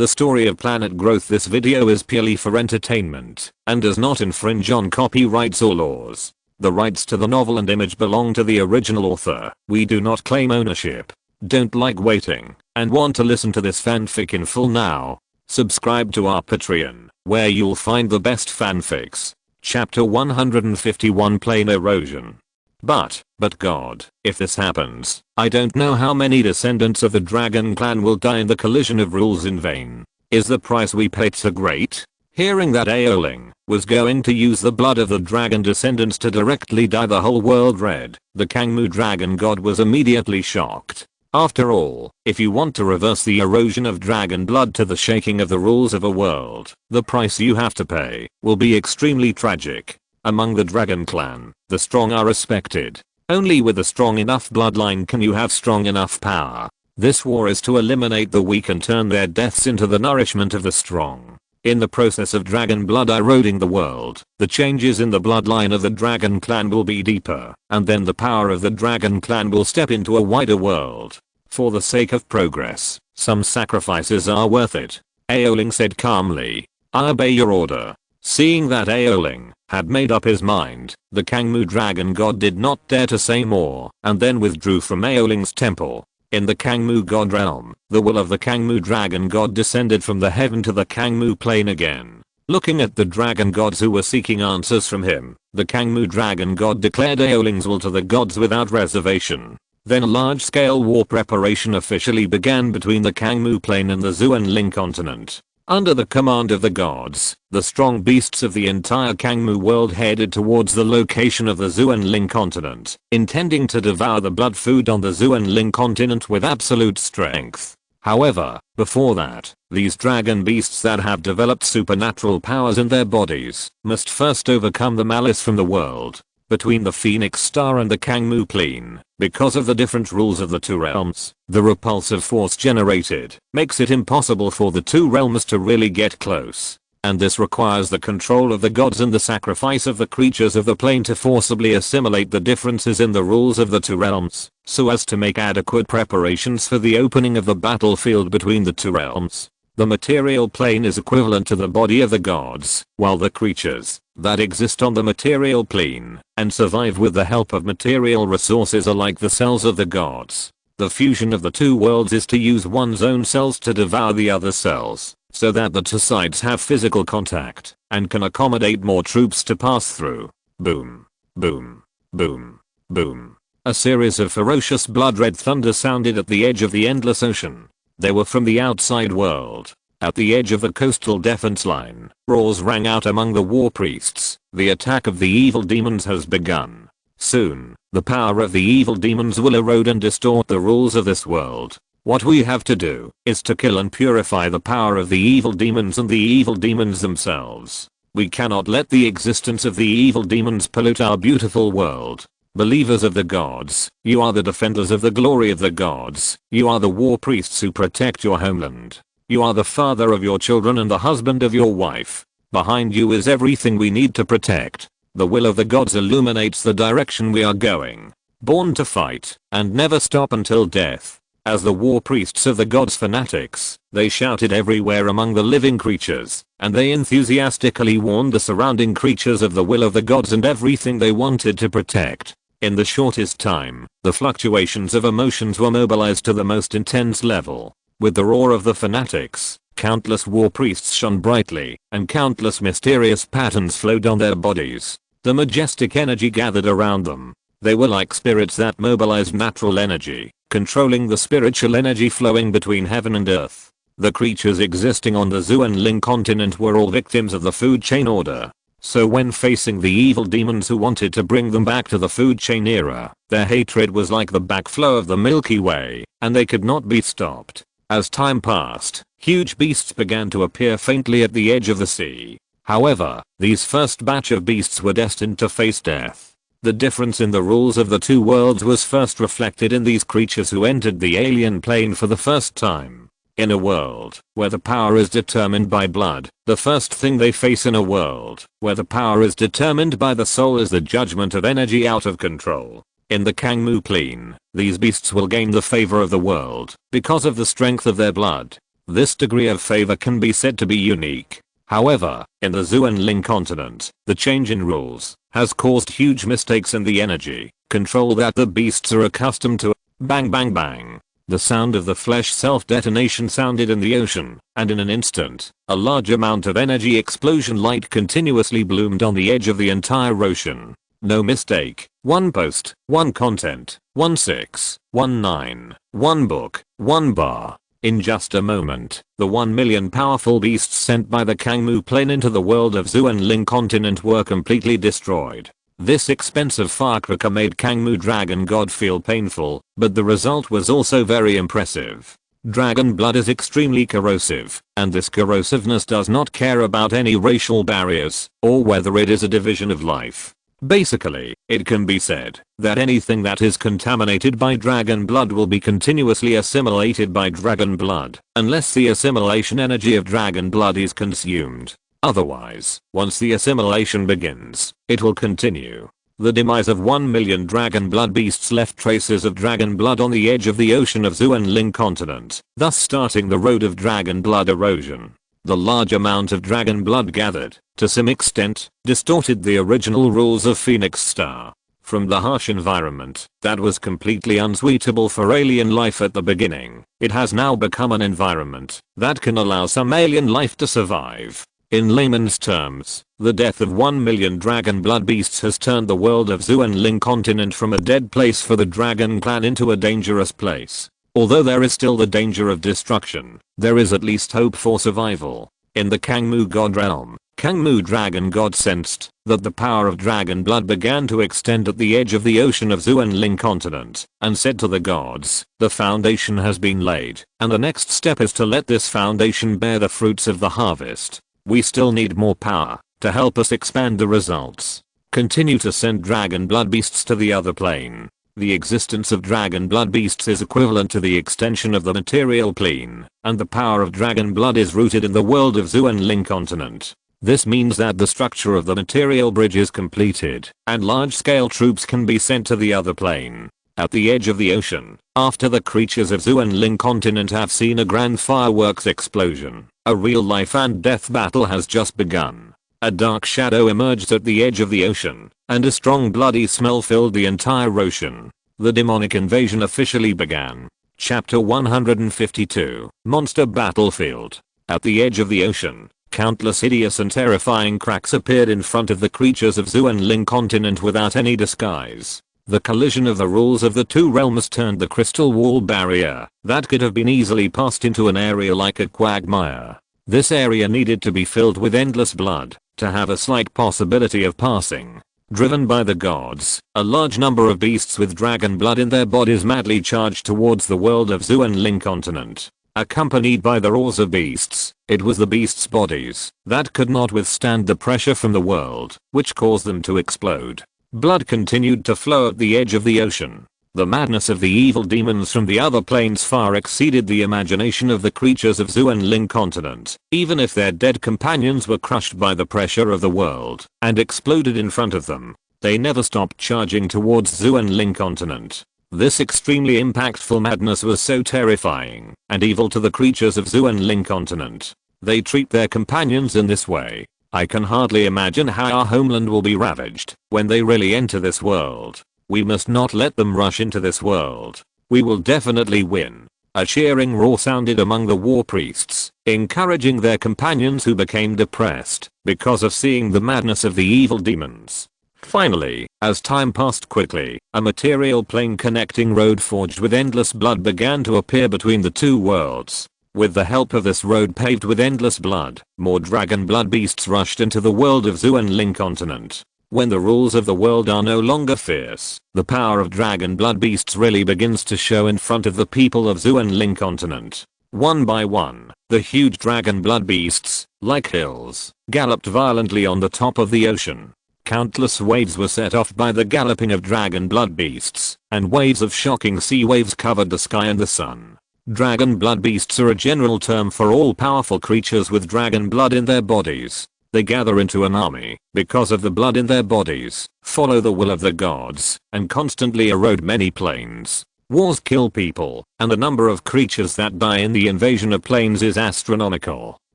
The story of planet growth. This video is purely for entertainment and does not infringe on copyrights or laws. The rights to the novel and image belong to the original author. We do not claim ownership. Don't like waiting and want to listen to this fanfic in full now? Subscribe to our Patreon, where you'll find the best fanfics. Chapter 151, Plane Erosion. But God, if this happens, I don't know how many descendants of the Dragon Clan will die in the collision of rules in vain. Is the price we paid so great? Hearing that Aoling was going to use the blood of the dragon descendants to directly dye the whole world red, the Kangmu dragon god was immediately shocked. After all, if you want to reverse the erosion of dragon blood to the shaking of the rules of a world, the price you have to pay will be extremely tragic. Among the Dragon Clan, the strong are respected. Only with a strong enough bloodline can you have strong enough power. This war is to eliminate the weak and turn their deaths into the nourishment of the strong. In the process of dragon blood eroding the world, the changes in the bloodline of the Dragon Clan will be deeper, and then the power of the Dragon Clan will step into a wider world. For the sake of progress, some sacrifices are worth it, Aoling said calmly. I obey your order. Seeing that Aoling had made up his mind, the Kangmu dragon god did not dare to say more, and then withdrew from Aoling's temple. In the Kangmu god realm, the will of the Kangmu dragon god descended from the heaven to the Kangmu plane again. Looking at the dragon gods who were seeking answers from him, the Kangmu dragon god declared Aoling's will to the gods without reservation. Then a large-scale war preparation officially began between the Kangmu plane and the Zuanling continent. Under the command of the gods, the strong beasts of the entire Kangmu world headed towards the location of the Zuanling continent, intending to devour the blood food on the Zuanling continent with absolute strength. However, before that, these dragon beasts that have developed supernatural powers in their bodies must first overcome the malice from the world. Between the Phoenix Star and the Kangmu plane, because of the different rules of the two realms, the repulsive force generated makes it impossible for the two realms to really get close. And this requires the control of the gods and the sacrifice of the creatures of the plane to forcibly assimilate the differences in the rules of the two realms, so as to make adequate preparations for the opening of the battlefield between the two realms. The material plane is equivalent to the body of the gods, while the creatures that exist on the material plane and survive with the help of material resources are like the cells of the gods. The fusion of the two worlds is to use one's own cells to devour the other cells, so that the two sides have physical contact and can accommodate more troops to pass through. Boom, boom, boom, boom. A series of ferocious blood-red thunder sounded at the edge of the endless ocean. They were from the outside world. At the edge of the coastal defense line, roars rang out among the war priests. The attack of the evil demons has begun. Soon, the power of the evil demons will erode and distort the rules of this world. What we have to do is to kill and purify the power of the evil demons and the evil demons themselves. We cannot let the existence of the evil demons pollute our beautiful world. Believers of the gods, you are the defenders of the glory of the gods. You are the war priests who protect your homeland. You are the father of your children and the husband of your wife. Behind you is everything we need to protect. The will of the gods illuminates the direction we are going. Born to fight and never stop until death. As the war priests of the gods fanatics, they shouted everywhere among the living creatures, and they enthusiastically warned the surrounding creatures of the will of the gods and everything they wanted to protect. In the shortest time, the fluctuations of emotions were mobilized to the most intense level. With the roar of the fanatics, countless war priests shone brightly, and countless mysterious patterns flowed on their bodies. The majestic energy gathered around them. They were like spirits that mobilized natural energy, controlling the spiritual energy flowing between heaven and earth. The creatures existing on the Zuanling continent were all victims of the food chain order. So when facing the evil demons who wanted to bring them back to the food chain era, their hatred was like the backflow of the Milky Way, and they could not be stopped. As time passed, huge beasts began to appear faintly at the edge of the sea. However, these first batch of beasts were destined to face death. The difference in the rules of the two worlds was first reflected in these creatures who entered the alien plane for the first time. In a world where the power is determined by blood, the first thing they face in a world where the power is determined by the soul is the judgment of energy out of control. In the Kangmu plane, these beasts will gain the favor of the world because of the strength of their blood. This degree of favor can be said to be unique. However, in the Zuanling continent, the change in rules has caused huge mistakes in the energy control that the beasts are accustomed to. Bang bang bang. The sound of the flesh self-detonation sounded in the ocean, and in an instant, a large amount of energy explosion light continuously bloomed on the edge of the entire ocean. No mistake, one post, one content, 1619, one book, one bar. In just a moment, the 1 million powerful beasts sent by the Kangmu plane into the world of Zuanling continent were completely destroyed. This expensive firecracker made Kangmu Dragon God feel painful, but the result was also very impressive. Dragon blood is extremely corrosive, and this corrosiveness does not care about any racial barriers, or whether it is a division of life. Basically, it can be said that anything that is contaminated by dragon blood will be continuously assimilated by dragon blood, unless the assimilation energy of dragon blood is consumed. Otherwise, once the assimilation begins, it will continue. The demise of 1 million dragon blood beasts left traces of dragon blood on the edge of the ocean of Zuanling continent, thus starting the road of dragon blood erosion. The large amount of dragon blood gathered, to some extent, distorted the original rules of Phoenix Star. From the harsh environment that was completely unsuitable for alien life at the beginning, it has now become an environment that can allow some alien life to survive. In layman's terms, the death of 1 million dragon blood beasts has turned the world of Zuanling continent from a dead place for the dragon clan into a dangerous place. Although there is still the danger of destruction, there is at least hope for survival. In the Kangmu God realm, Kangmu Dragon God sensed that the power of dragon blood began to extend at the edge of the ocean of Zuanling continent, and said to the gods, the foundation has been laid, and the next step is to let this foundation bear the fruits of the harvest. We still need more power to help us expand the results. Continue to send dragon blood beasts to the other plane. The existence of dragon blood beasts is equivalent to the extension of the material plane, and the power of dragon blood is rooted in the world of Zuanling continent. This means that the structure of the material bridge is completed, and large-scale troops can be sent to the other plane. At the edge of the ocean, after the creatures of Zuanling continent have seen a grand fireworks explosion, a real life and death battle has just begun. A dark shadow emerged at the edge of the ocean, and a strong bloody smell filled the entire ocean. The demonic invasion officially began. Chapter 152, Monster Battlefield. At the edge of the ocean, countless hideous and terrifying cracks appeared in front of the creatures of Zuanling continent without any disguise. The collision of the rules of the two realms turned the crystal wall barrier that could have been easily passed into an area like a quagmire. This area needed to be filled with endless blood to have a slight possibility of passing. Driven by the gods, a large number of beasts with dragon blood in their bodies madly charged towards the world of Zuanling continent. Accompanied by the roars of beasts, it was the beasts' bodies that could not withstand the pressure from the world, which caused them to explode. Blood continued to flow at the edge of the ocean. The madness of the evil demons from the other planes far exceeded the imagination of the creatures of Zuanling continent. Even if their dead companions were crushed by the pressure of the world and exploded in front of them, they never stopped charging towards Zuanling continent. This extremely impactful madness was so terrifying and evil to the creatures of Zuanling continent. They treat their companions in this way. I can hardly imagine how our homeland will be ravaged when they really enter this world. We must not let them rush into this world. We will definitely win. A cheering roar sounded among the war priests, encouraging their companions who became depressed because of seeing the madness of the evil demons. Finally, as time passed quickly, a material plane connecting road forged with endless blood began to appear between the two worlds. With the help of this road paved with endless blood, more dragon blood beasts rushed into the world of Zuanling continent. When the rules of the world are no longer fierce, the power of dragon blood beasts really begins to show in front of the people of Zuanling continent. One by one, the huge dragon blood beasts, like hills, galloped violently on the top of the ocean. Countless waves were set off by the galloping of dragon blood beasts, and waves of shocking sea waves covered the sky and the sun. Dragon blood beasts are a general term for all powerful creatures with dragon blood in their bodies. They gather into an army because of the blood in their bodies, follow the will of the gods, and constantly erode many planes. Wars kill people, and the number of creatures that die in the invasion of planes is astronomical.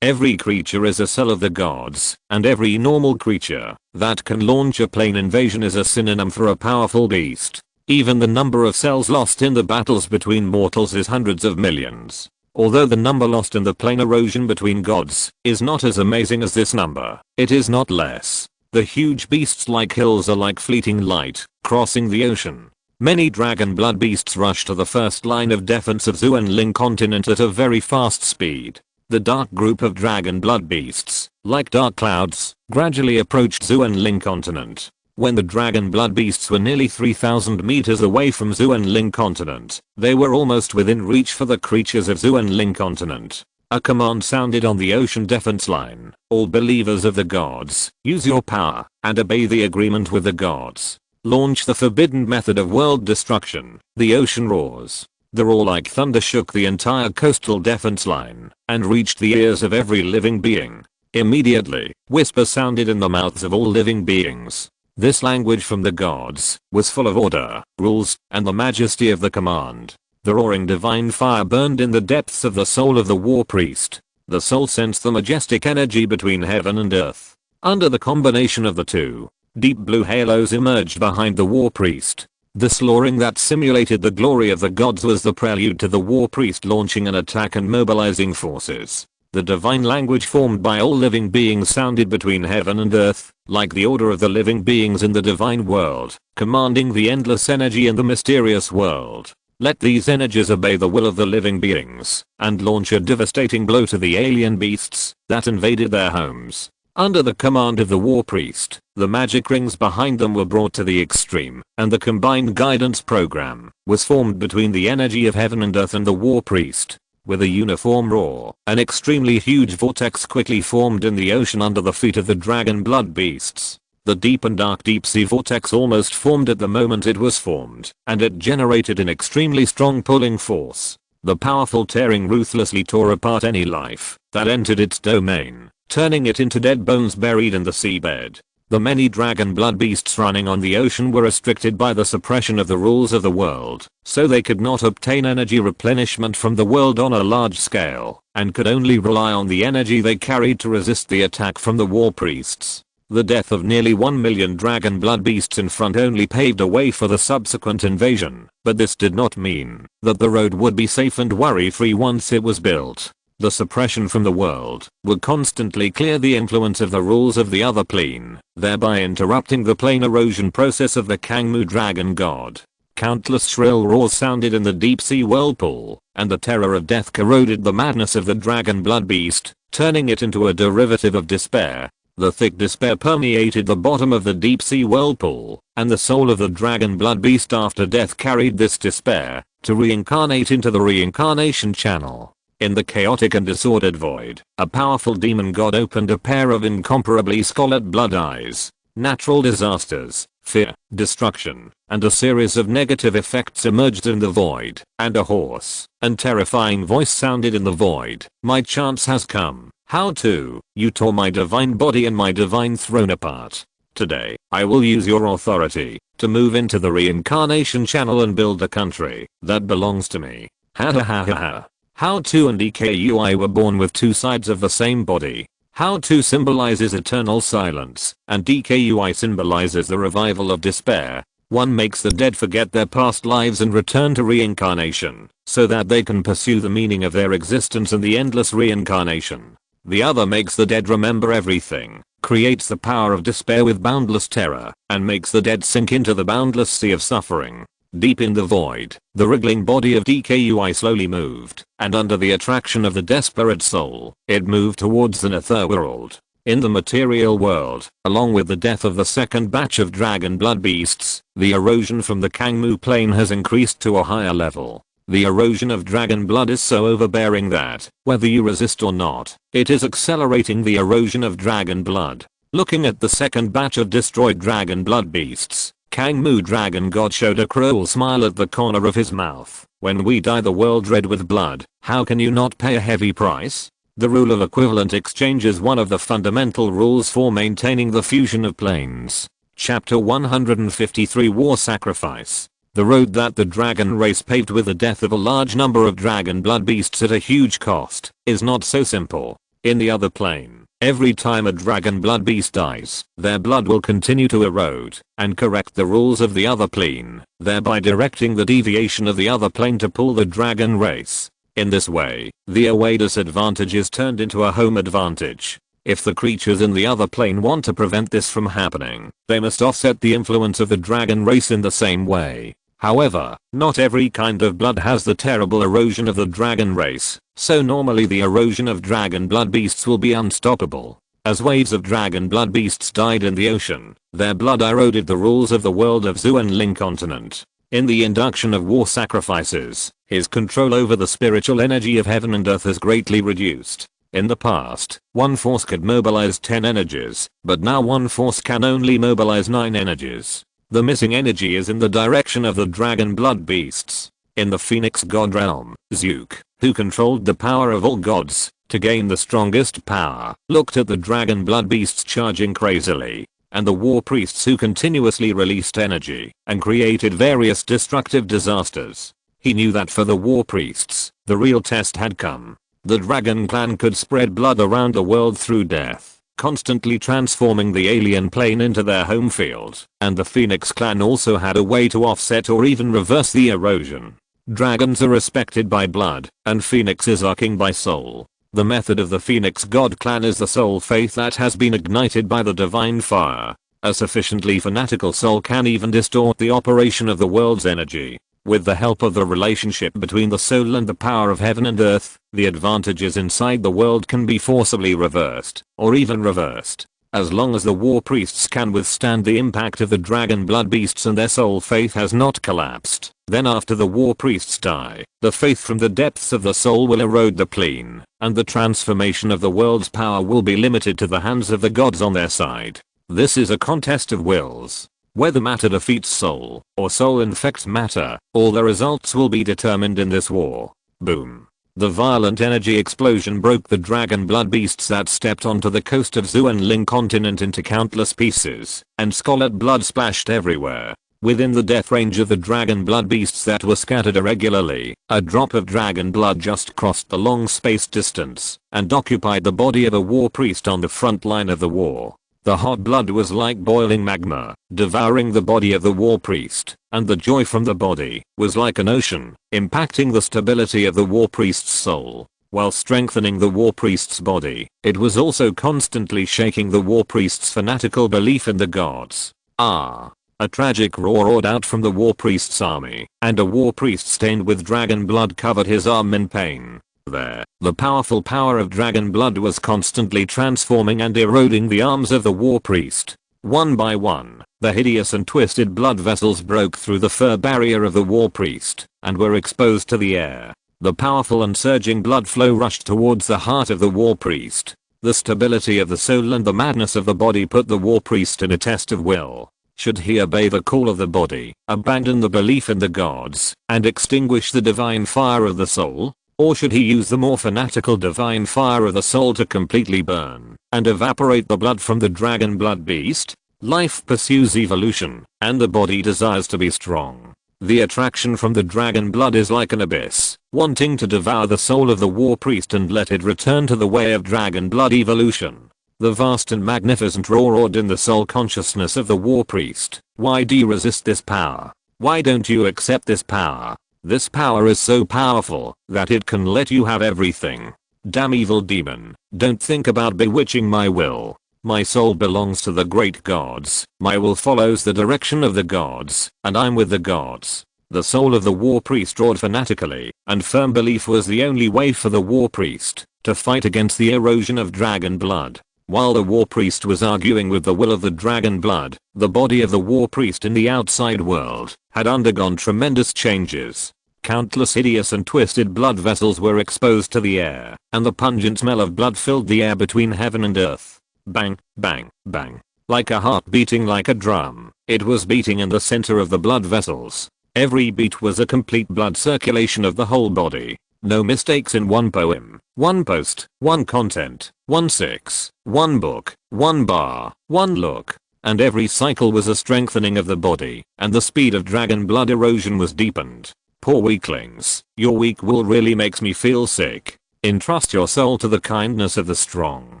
Every creature is a cell of the gods, and every normal creature that can launch a plane invasion is a synonym for a powerful beast. Even the number of cells lost in the battles between mortals is hundreds of millions. Although the number lost in the plane erosion between gods is not as amazing as this number, it is not less. The huge beasts like hills are like fleeting light, crossing the ocean. Many dragon blood beasts rush to the first line of defense of Zuenling continent at a very fast speed. The dark group of dragon blood beasts, like dark clouds, gradually approached Zuenling continent. When the dragon blood beasts were nearly 3,000 meters away from Zuenling continent, they were almost within reach for the creatures of Zuenling continent. A command sounded on the ocean defense line. All believers of the gods, use your power and obey the agreement with the gods. Launch the forbidden method of world destruction. The ocean roars. The roar like thunder shook the entire coastal defense line and reached the ears of every living being. Immediately, whispers sounded in the mouths of all living beings. This language from the gods was full of order, rules, and the majesty of the command. The roaring divine fire burned in the depths of the soul of the war priest. The soul sensed the majestic energy between heaven and earth. Under the combination of the two, deep blue halos emerged behind the war priest. This roaring that simulated the glory of the gods was the prelude to the war priest launching an attack and mobilizing forces. The divine language formed by all living beings sounded between heaven and earth, like the order of the living beings in the divine world, commanding the endless energy in the mysterious world. Let these energies obey the will of the living beings, and launch a devastating blow to the alien beasts that invaded their homes. Under the command of the war priest, the magic rings behind them were brought to the extreme, and the combined guidance program was formed between the energy of heaven and earth and the war priest. With a uniform roar, an extremely huge vortex quickly formed in the ocean under the feet of the dragon blood beasts. The deep and dark deep sea vortex almost formed at the moment it was formed, and it generated an extremely strong pulling force. The powerful tearing ruthlessly tore apart any life that entered its domain, turning it into dead bones buried in the seabed. The many dragon blood beasts running on the ocean were restricted by the suppression of the rules of the world, so they could not obtain energy replenishment from the world on a large scale, and could only rely on the energy they carried to resist the attack from the war priests. The death of nearly 1 million dragon blood beasts in front only paved a way for the subsequent invasion, but this did not mean that the road would be safe and worry-free once it was built. The suppression from the world would constantly clear the influence of the rules of the other plane, thereby interrupting the plane erosion process of the Kangmu dragon god. Countless shrill roars sounded in the deep sea whirlpool, and the terror of death corroded the madness of the dragon blood beast, turning it into a derivative of despair. The thick despair permeated the bottom of the deep sea whirlpool, and the soul of the dragon blood beast after death carried this despair to reincarnate into the reincarnation channel. In the chaotic and disordered void, a powerful demon god opened a pair of incomparably scarlet blood eyes. Natural disasters, fear, destruction, and a series of negative effects emerged in the void, and a hoarse and terrifying voice sounded in the void. My chance has come. How to? You tore my divine body and my divine throne apart. Today, I will use your authority to move into the reincarnation channel and build a country that belongs to me. Ha ha ha ha ha. How to and EKUI were born with two sides of the same body. How to symbolizes eternal silence, and DKUI symbolizes the revival of despair. One makes the dead forget their past lives and return to reincarnation, so that they can pursue the meaning of their existence and the endless reincarnation. The other makes the dead remember everything, creates the power of despair with boundless terror, and makes the dead sink into the boundless sea of suffering. Deep in the void, the wriggling body of DKUI slowly moved, and under the attraction of the desperate soul, it moved towards the netherworld. In the material world, along with the death of the second batch of dragon blood beasts, the erosion from the Kangmu plane has increased to a higher level. The erosion of dragon blood is so overbearing that, whether you resist or not, it is accelerating the erosion of dragon blood. Looking at the second batch of destroyed dragon blood beasts, Kangmu dragon god showed a cruel smile at the corner of his mouth. When we dye the world red with blood, how can you not pay a heavy price? The rule of equivalent exchange is one of the fundamental rules for maintaining the fusion of planes. Chapter 153 War Sacrifice. The road that the dragon race paved with the death of a large number of dragon blood beasts at a huge cost is not so simple. In the other plane, every time a dragon blood beast dies, their blood will continue to erode and correct the rules of the other plane, thereby directing the deviation of the other plane to pull the dragon race. In this way, the awakens advantage is turned into a home advantage. If the creatures in the other plane want to prevent this from happening, they must offset the influence of the dragon race in the same way. However, not every kind of blood has the terrible erosion of the dragon race, so normally the erosion of dragon blood beasts will be unstoppable. As waves of dragon blood beasts died in the ocean, their blood eroded the rules of the world of Zuan continent. In the induction of war sacrifices, his control over the spiritual energy of heaven and earth is greatly reduced. In the past, one force could mobilize 10 energies, but now one force can only mobilize 9 energies. The missing energy is in the direction of the dragon blood beasts. In the Phoenix god realm, Zook, who controlled the power of all gods, to gain the strongest power, looked at the dragon blood beasts charging crazily, and the war priests who continuously released energy and created various destructive disasters. He knew that for the war priests, the real test had come. The dragon clan could spread blood around the world through death, constantly transforming the alien plane into their home field, and the Phoenix clan also had a way to offset or even reverse the erosion. Dragons are respected by blood, and phoenixes are king by soul. The method of the Phoenix god clan is the soul faith that has been ignited by the divine fire. A sufficiently fanatical soul can even distort the operation of the world's energy. With the help of the relationship between the soul and the power of heaven and earth, the advantages inside the world can be forcibly reversed, or even reversed. As long as the war priests can withstand the impact of the dragon blood beasts and their soul faith has not collapsed, then after the war priests die, the faith from the depths of the soul will erode the plane, and the transformation of the world's power will be limited to the hands of the gods on their side. This is a contest of wills. Whether matter defeats soul, or soul infects matter, all the results will be determined in this war. Boom. The violent energy explosion broke the dragon blood beasts that stepped onto the coast of Zuan continent into countless pieces, and scarlet blood splashed everywhere. Within the death range of the dragon blood beasts that were scattered irregularly, a drop of dragon blood just crossed the long space distance, and occupied the body of a war priest on the front line of the war. The hot blood was like boiling magma, devouring the body of the war priest, and the joy from the body was like an ocean, impacting the stability of the war priest's soul. While strengthening the war priest's body, it was also constantly shaking the war priest's fanatical belief in the gods. A tragic roar roared out from the war priest's army, and a war priest stained with dragon blood covered his arm in pain. There, the powerful power of dragon blood was constantly transforming and eroding the arms of the war priest. One by one, the hideous and twisted blood vessels broke through the fur barrier of the war priest, and were exposed to the air. The powerful and surging blood flow rushed towards the heart of the war priest. The stability of the soul and the madness of the body put the war priest in a test of will. Should he obey the call of the body, abandon the belief in the gods, and extinguish the divine fire of the soul? Or should he use the more fanatical divine fire of the soul to completely burn and evaporate the blood from the dragon blood beast? Life pursues evolution, and the body desires to be strong. The attraction from the dragon blood is like an abyss, wanting to devour the soul of the war priest and let it return to the way of dragon blood evolution. The vast and magnificent roar roared in the soul consciousness of the war priest. Why do you resist this power? Why don't you accept this power? This power is so powerful that it can let you have everything. Damn evil demon, don't think about bewitching my will. My soul belongs to the great gods. My will follows the direction of the gods, and I'm with the gods. The soul of the war priest roared fanatically, and firm belief was the only way for the war priest to fight against the erosion of dragon blood. While the war priest was arguing with the will of the dragon blood, the body of the war priest in the outside world had undergone tremendous changes. Countless hideous and twisted blood vessels were exposed to the air, and the pungent smell of blood filled the air between heaven and earth. Bang, bang, bang. Like a heart beating like a drum, it was beating in the center of the blood vessels. Every beat was a complete blood circulation of the whole body. No mistakes in one poem, one post, one content, one six, one book, one bar, one look. and every cycle was a strengthening of the body, and the speed of dragon blood erosion was deepened. Poor weaklings, your weak will really makes me feel sick. Entrust your soul to the kindness of the strong,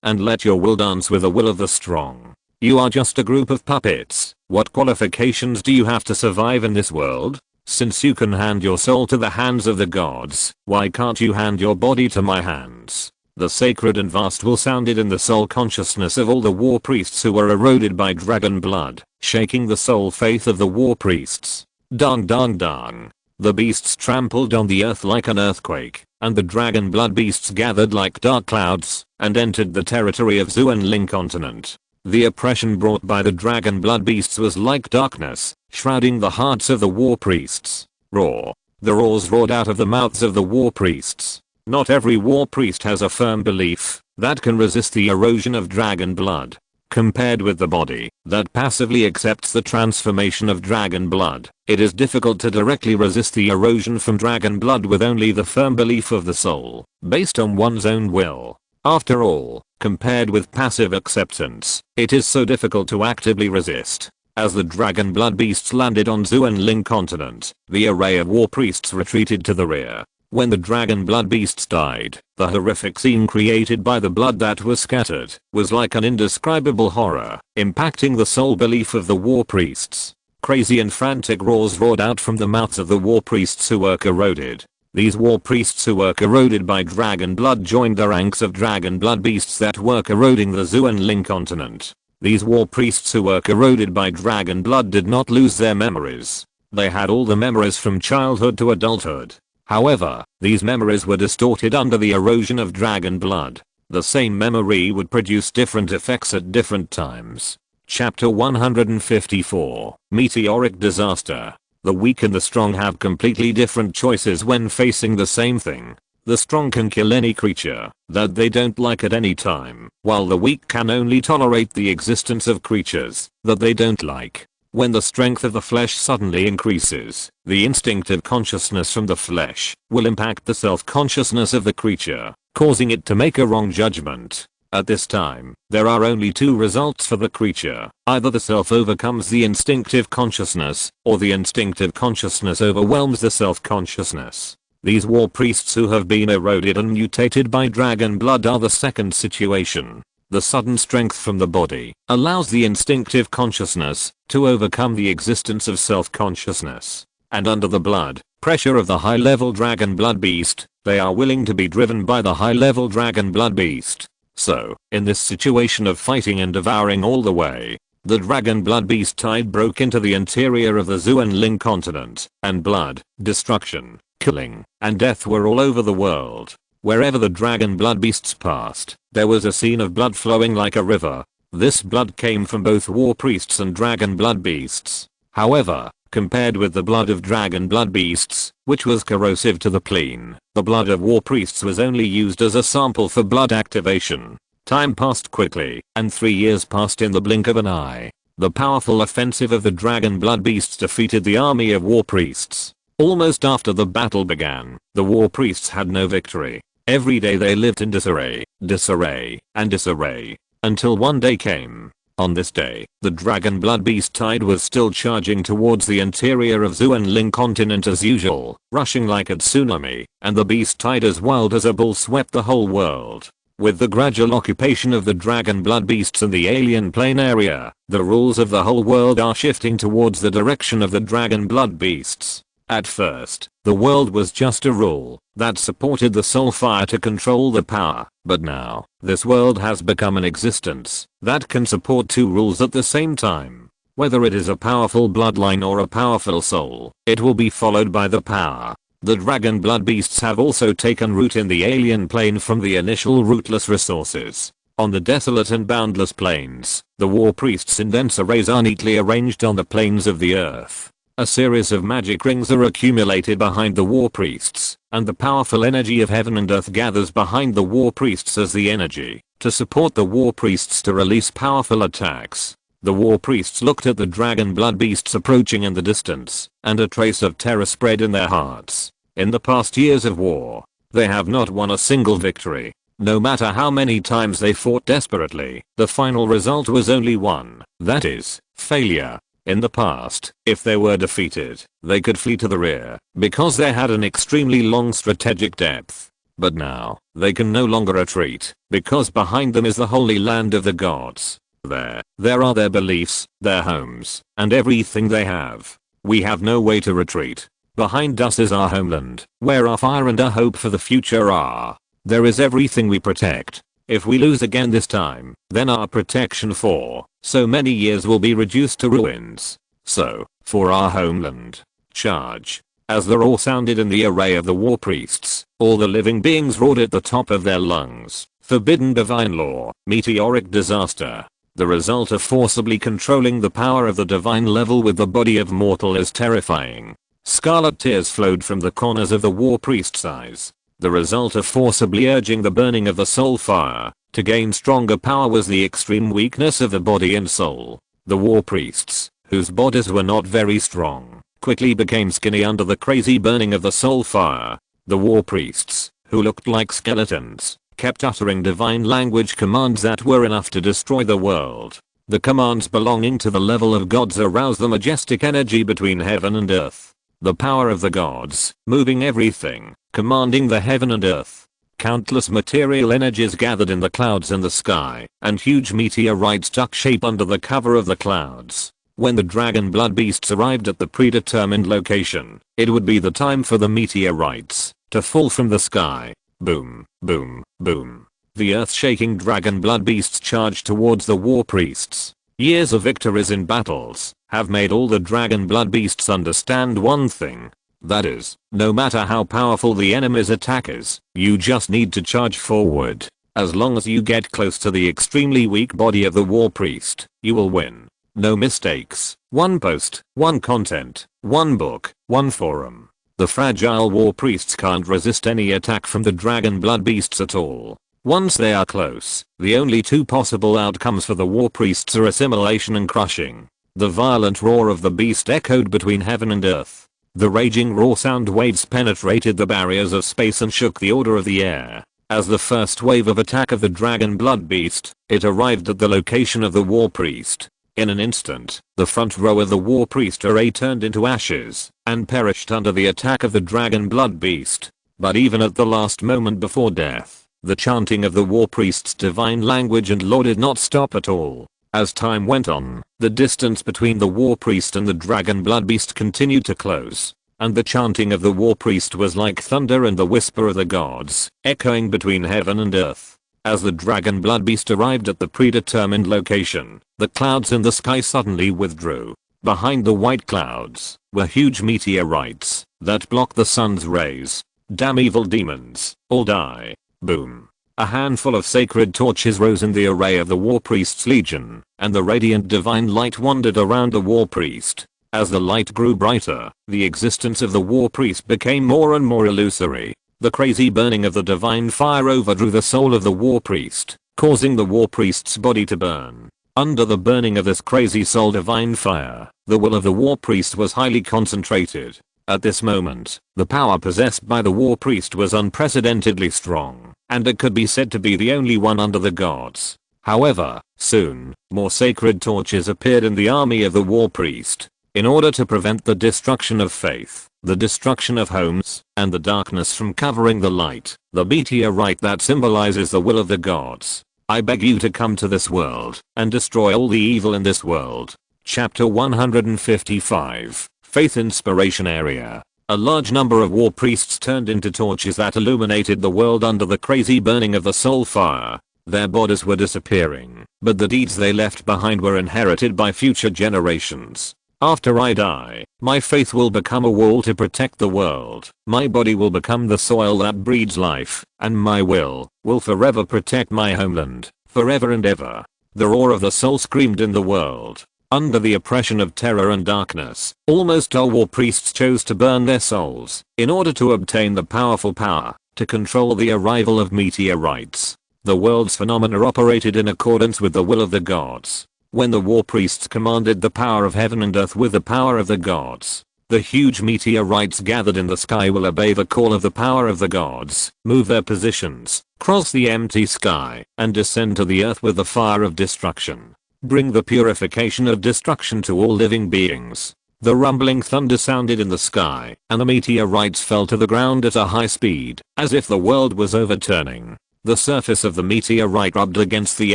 and let your will dance with the will of the strong. You are just a group of puppets. What qualifications do you have to survive in this world? Since you can hand your soul to the hands of the gods, why can't you hand your body to my hands? The sacred and vast will sounded in the soul consciousness of all the war priests who were eroded by dragon blood, shaking the soul faith of the war priests. Dang dang dang. The beasts trampled on the earth like an earthquake, and the dragon blood beasts gathered like dark clouds, and entered the territory of Zuenling continent. The oppression brought by the dragon blood beasts was like darkness, shrouding the hearts of the war priests. Roar. The roars roared out of the mouths of the war priests. Not every war priest has a firm belief that can resist the erosion of dragon blood. Compared with the body that passively accepts the transformation of dragon blood, it is difficult to directly resist the erosion from dragon blood with only the firm belief of the soul, based on one's own will. After all, compared with passive acceptance, it is so difficult to actively resist. As the dragon blood beasts landed on Zuenling continent, the array of war priests retreated to the rear. When the dragon blood beasts died, the horrific scene created by the blood that was scattered was like an indescribable horror, impacting the soul belief of the war priests. Crazy and frantic roars roared out from the mouths of the war priests who were corroded. These war priests who were corroded by dragon blood joined the ranks of dragon blood beasts that were corroding the Zuenling continent. These war priests who were corroded by dragon blood did not lose their memories. They had all the memories from childhood to adulthood. However, these memories were distorted under the erosion of dragon blood. The same memory would produce different effects at different times. Chapter 154, Meteoric Disaster. The weak and the strong have completely different choices when facing the same thing. The strong can kill any creature that they don't like at any time, while the weak can only tolerate the existence of creatures that they don't like. When the strength of the flesh suddenly increases, the instinctive consciousness from the flesh will impact the self-consciousness of the creature, causing it to make a wrong judgment. At this time, there are only two results for the creature. Either the self overcomes the instinctive consciousness, or the instinctive consciousness overwhelms the self-consciousness. These war priests who have been eroded and mutated by dragon blood are the second situation. The sudden strength from the body allows the instinctive consciousness to overcome the existence of self-consciousness. And under the blood pressure of the high-level dragon blood beast, they are willing to be driven by the high-level dragon blood beast. So, in this situation of fighting and devouring all the way, the dragon blood beast tide broke into the interior of the Zuenling continent, and blood, destruction, killing, and death were all over the world. Wherever the dragon blood beasts passed, there was a scene of blood flowing like a river. This blood came from both war priests and dragon blood beasts. However, compared with the blood of dragon blood beasts, which was corrosive to the spleen, the blood of war priests was only used as a sample for blood activation. Time passed quickly, and 3 years passed in the blink of an eye. The powerful offensive of the dragon blood beasts defeated the army of war priests. Almost after the battle began, the war priests had no victory. Every day they lived in disarray, and disarray, until one day came. On this day, the dragon blood beast tide was still charging towards the interior of Zuenling continent as usual, rushing like a tsunami, and the beast tide as wild as a bull swept the whole world. With the gradual occupation of the dragon blood beasts in the alien plane area, the rules of the whole world are shifting towards the direction of the dragon blood beasts. At first, the world was just a rule that supported the soul fire to control the power, but now, this world has become an existence that can support two rules at the same time. Whether it is a powerful bloodline or a powerful soul, it will be followed by the power. The dragon blood beasts have also taken root in the alien plane from the initial ruthless resources. On the desolate and boundless plains, the war priests in dense arrays are neatly arranged on the plains of the earth. A series of magic rings are accumulated behind the war priests, and the powerful energy of heaven and earth gathers behind the war priests as the energy to support the war priests to release powerful attacks. The war priests looked at the dragon blood beasts approaching in the distance, and a trace of terror spread in their hearts. In the past years of war, they have not won a single victory. No matter how many times they fought desperately, the final result was only one, that is, failure. In the past, if they were defeated, they could flee to the rear, because they had an extremely long strategic depth. But now, they can no longer retreat, because behind them is the holy land of the gods. There are their beliefs, their homes, and everything they have. We have no way to retreat. Behind us is our homeland, where our fire and our hope for the future are. There is everything we protect. If we lose again this time, then our protection for so many years will be reduced to ruins. So, for our homeland, charge. As the roar sounded in the array of the war priests, all the living beings roared at the top of their lungs. Forbidden divine law, meteoric disaster. The result of forcibly controlling the power of the divine level with the body of mortal is terrifying. Scarlet tears flowed from the corners of the war priest's eyes. The result of forcibly urging the burning of the soul fire to gain stronger power was the extreme weakness of the body and soul. The war priests, whose bodies were not very strong, quickly became skinny under the crazy burning of the soul fire. The war priests, who looked like skeletons, kept uttering divine language commands that were enough to destroy the world. The commands belonging to the level of gods aroused the majestic energy between heaven and earth. The power of the gods, moving everything, commanding the heaven and earth. Countless material energies gathered in the clouds and the sky, and huge meteorites took shape under the cover of the clouds. When the dragon blood beasts arrived at the predetermined location, it would be the time for the meteorites to fall from the sky. Boom, boom, boom. The earth-shaking dragon blood beasts charged towards the war priests. Years of victories in battles have made all the dragon blood beasts understand one thing. That is, no matter how powerful the enemy's attack is, you just need to charge forward. As long as you get close to the extremely weak body of the war priest, you will win. No mistakes. One post, one content, one book, one forum. The fragile war priests can't resist any attack from the dragon blood beasts at all. Once they are close, the only two possible outcomes for the war priests are assimilation and crushing. The violent roar of the beast echoed between heaven and earth. The raging raw sound waves penetrated the barriers of space and shook the order of the air. As the first wave of attack of the dragon blood beast, it arrived at the location of the war priest. In an instant, the front row of the war priest array turned into ashes and perished under the attack of the dragon blood beast. But even at the last moment before death, the chanting of the war priest's divine language and law did not stop at all. As time went on, the distance between the war priest and the dragon blood beast continued to close, and the chanting of the war priest was like thunder and the whisper of the gods, echoing between heaven and earth. As the dragon blood beast arrived at the predetermined location, the clouds in the sky suddenly withdrew. Behind the white clouds were huge meteorites that blocked the sun's rays. Damn evil demons, all die. Boom. A handful of sacred torches rose in the array of the war priest's legion, and the radiant divine light wandered around the war priest. As the light grew brighter, the existence of the war priest became more and more illusory. The crazy burning of the divine fire overdrew the soul of the war priest, causing the war priest's body to burn. Under the burning of this crazy soul divine fire, the will of the war priest was highly concentrated. At this moment, the power possessed by the war priest was unprecedentedly strong, and it could be said to be the only one under the gods. However, soon, more sacred torches appeared in the army of the war priest. In order to prevent the destruction of faith, the destruction of homes, and the darkness from covering the light, the meteorite that symbolizes the will of the gods, I beg you to come to this world and destroy all the evil in this world. Chapter 155, Faith Inspiration Area. A large number of war priests turned into torches that illuminated the world under the crazy burning of the soul fire. Their bodies were disappearing, but the deeds they left behind were inherited by future generations. After I die, my faith will become a wall to protect the world. My body will become the soil that breeds life, and my will forever protect my homeland, forever and ever. The roar of the soul screamed in the world. Under the oppression of terror and darkness, almost all war priests chose to burn their souls in order to obtain the powerful power to control the arrival of meteorites. The world's phenomena operated in accordance with the will of the gods. When the war priests commanded the power of heaven and earth with the power of the gods, The huge meteorites gathered in the sky will obey the call of the power of the gods, move their positions, cross the empty sky, and descend to the earth with the fire of destruction. Bring the purification of destruction to all living beings. The rumbling thunder sounded in the sky, and the meteorites fell to the ground at a high speed, as if the world was overturning. The surface of the meteorite rubbed against the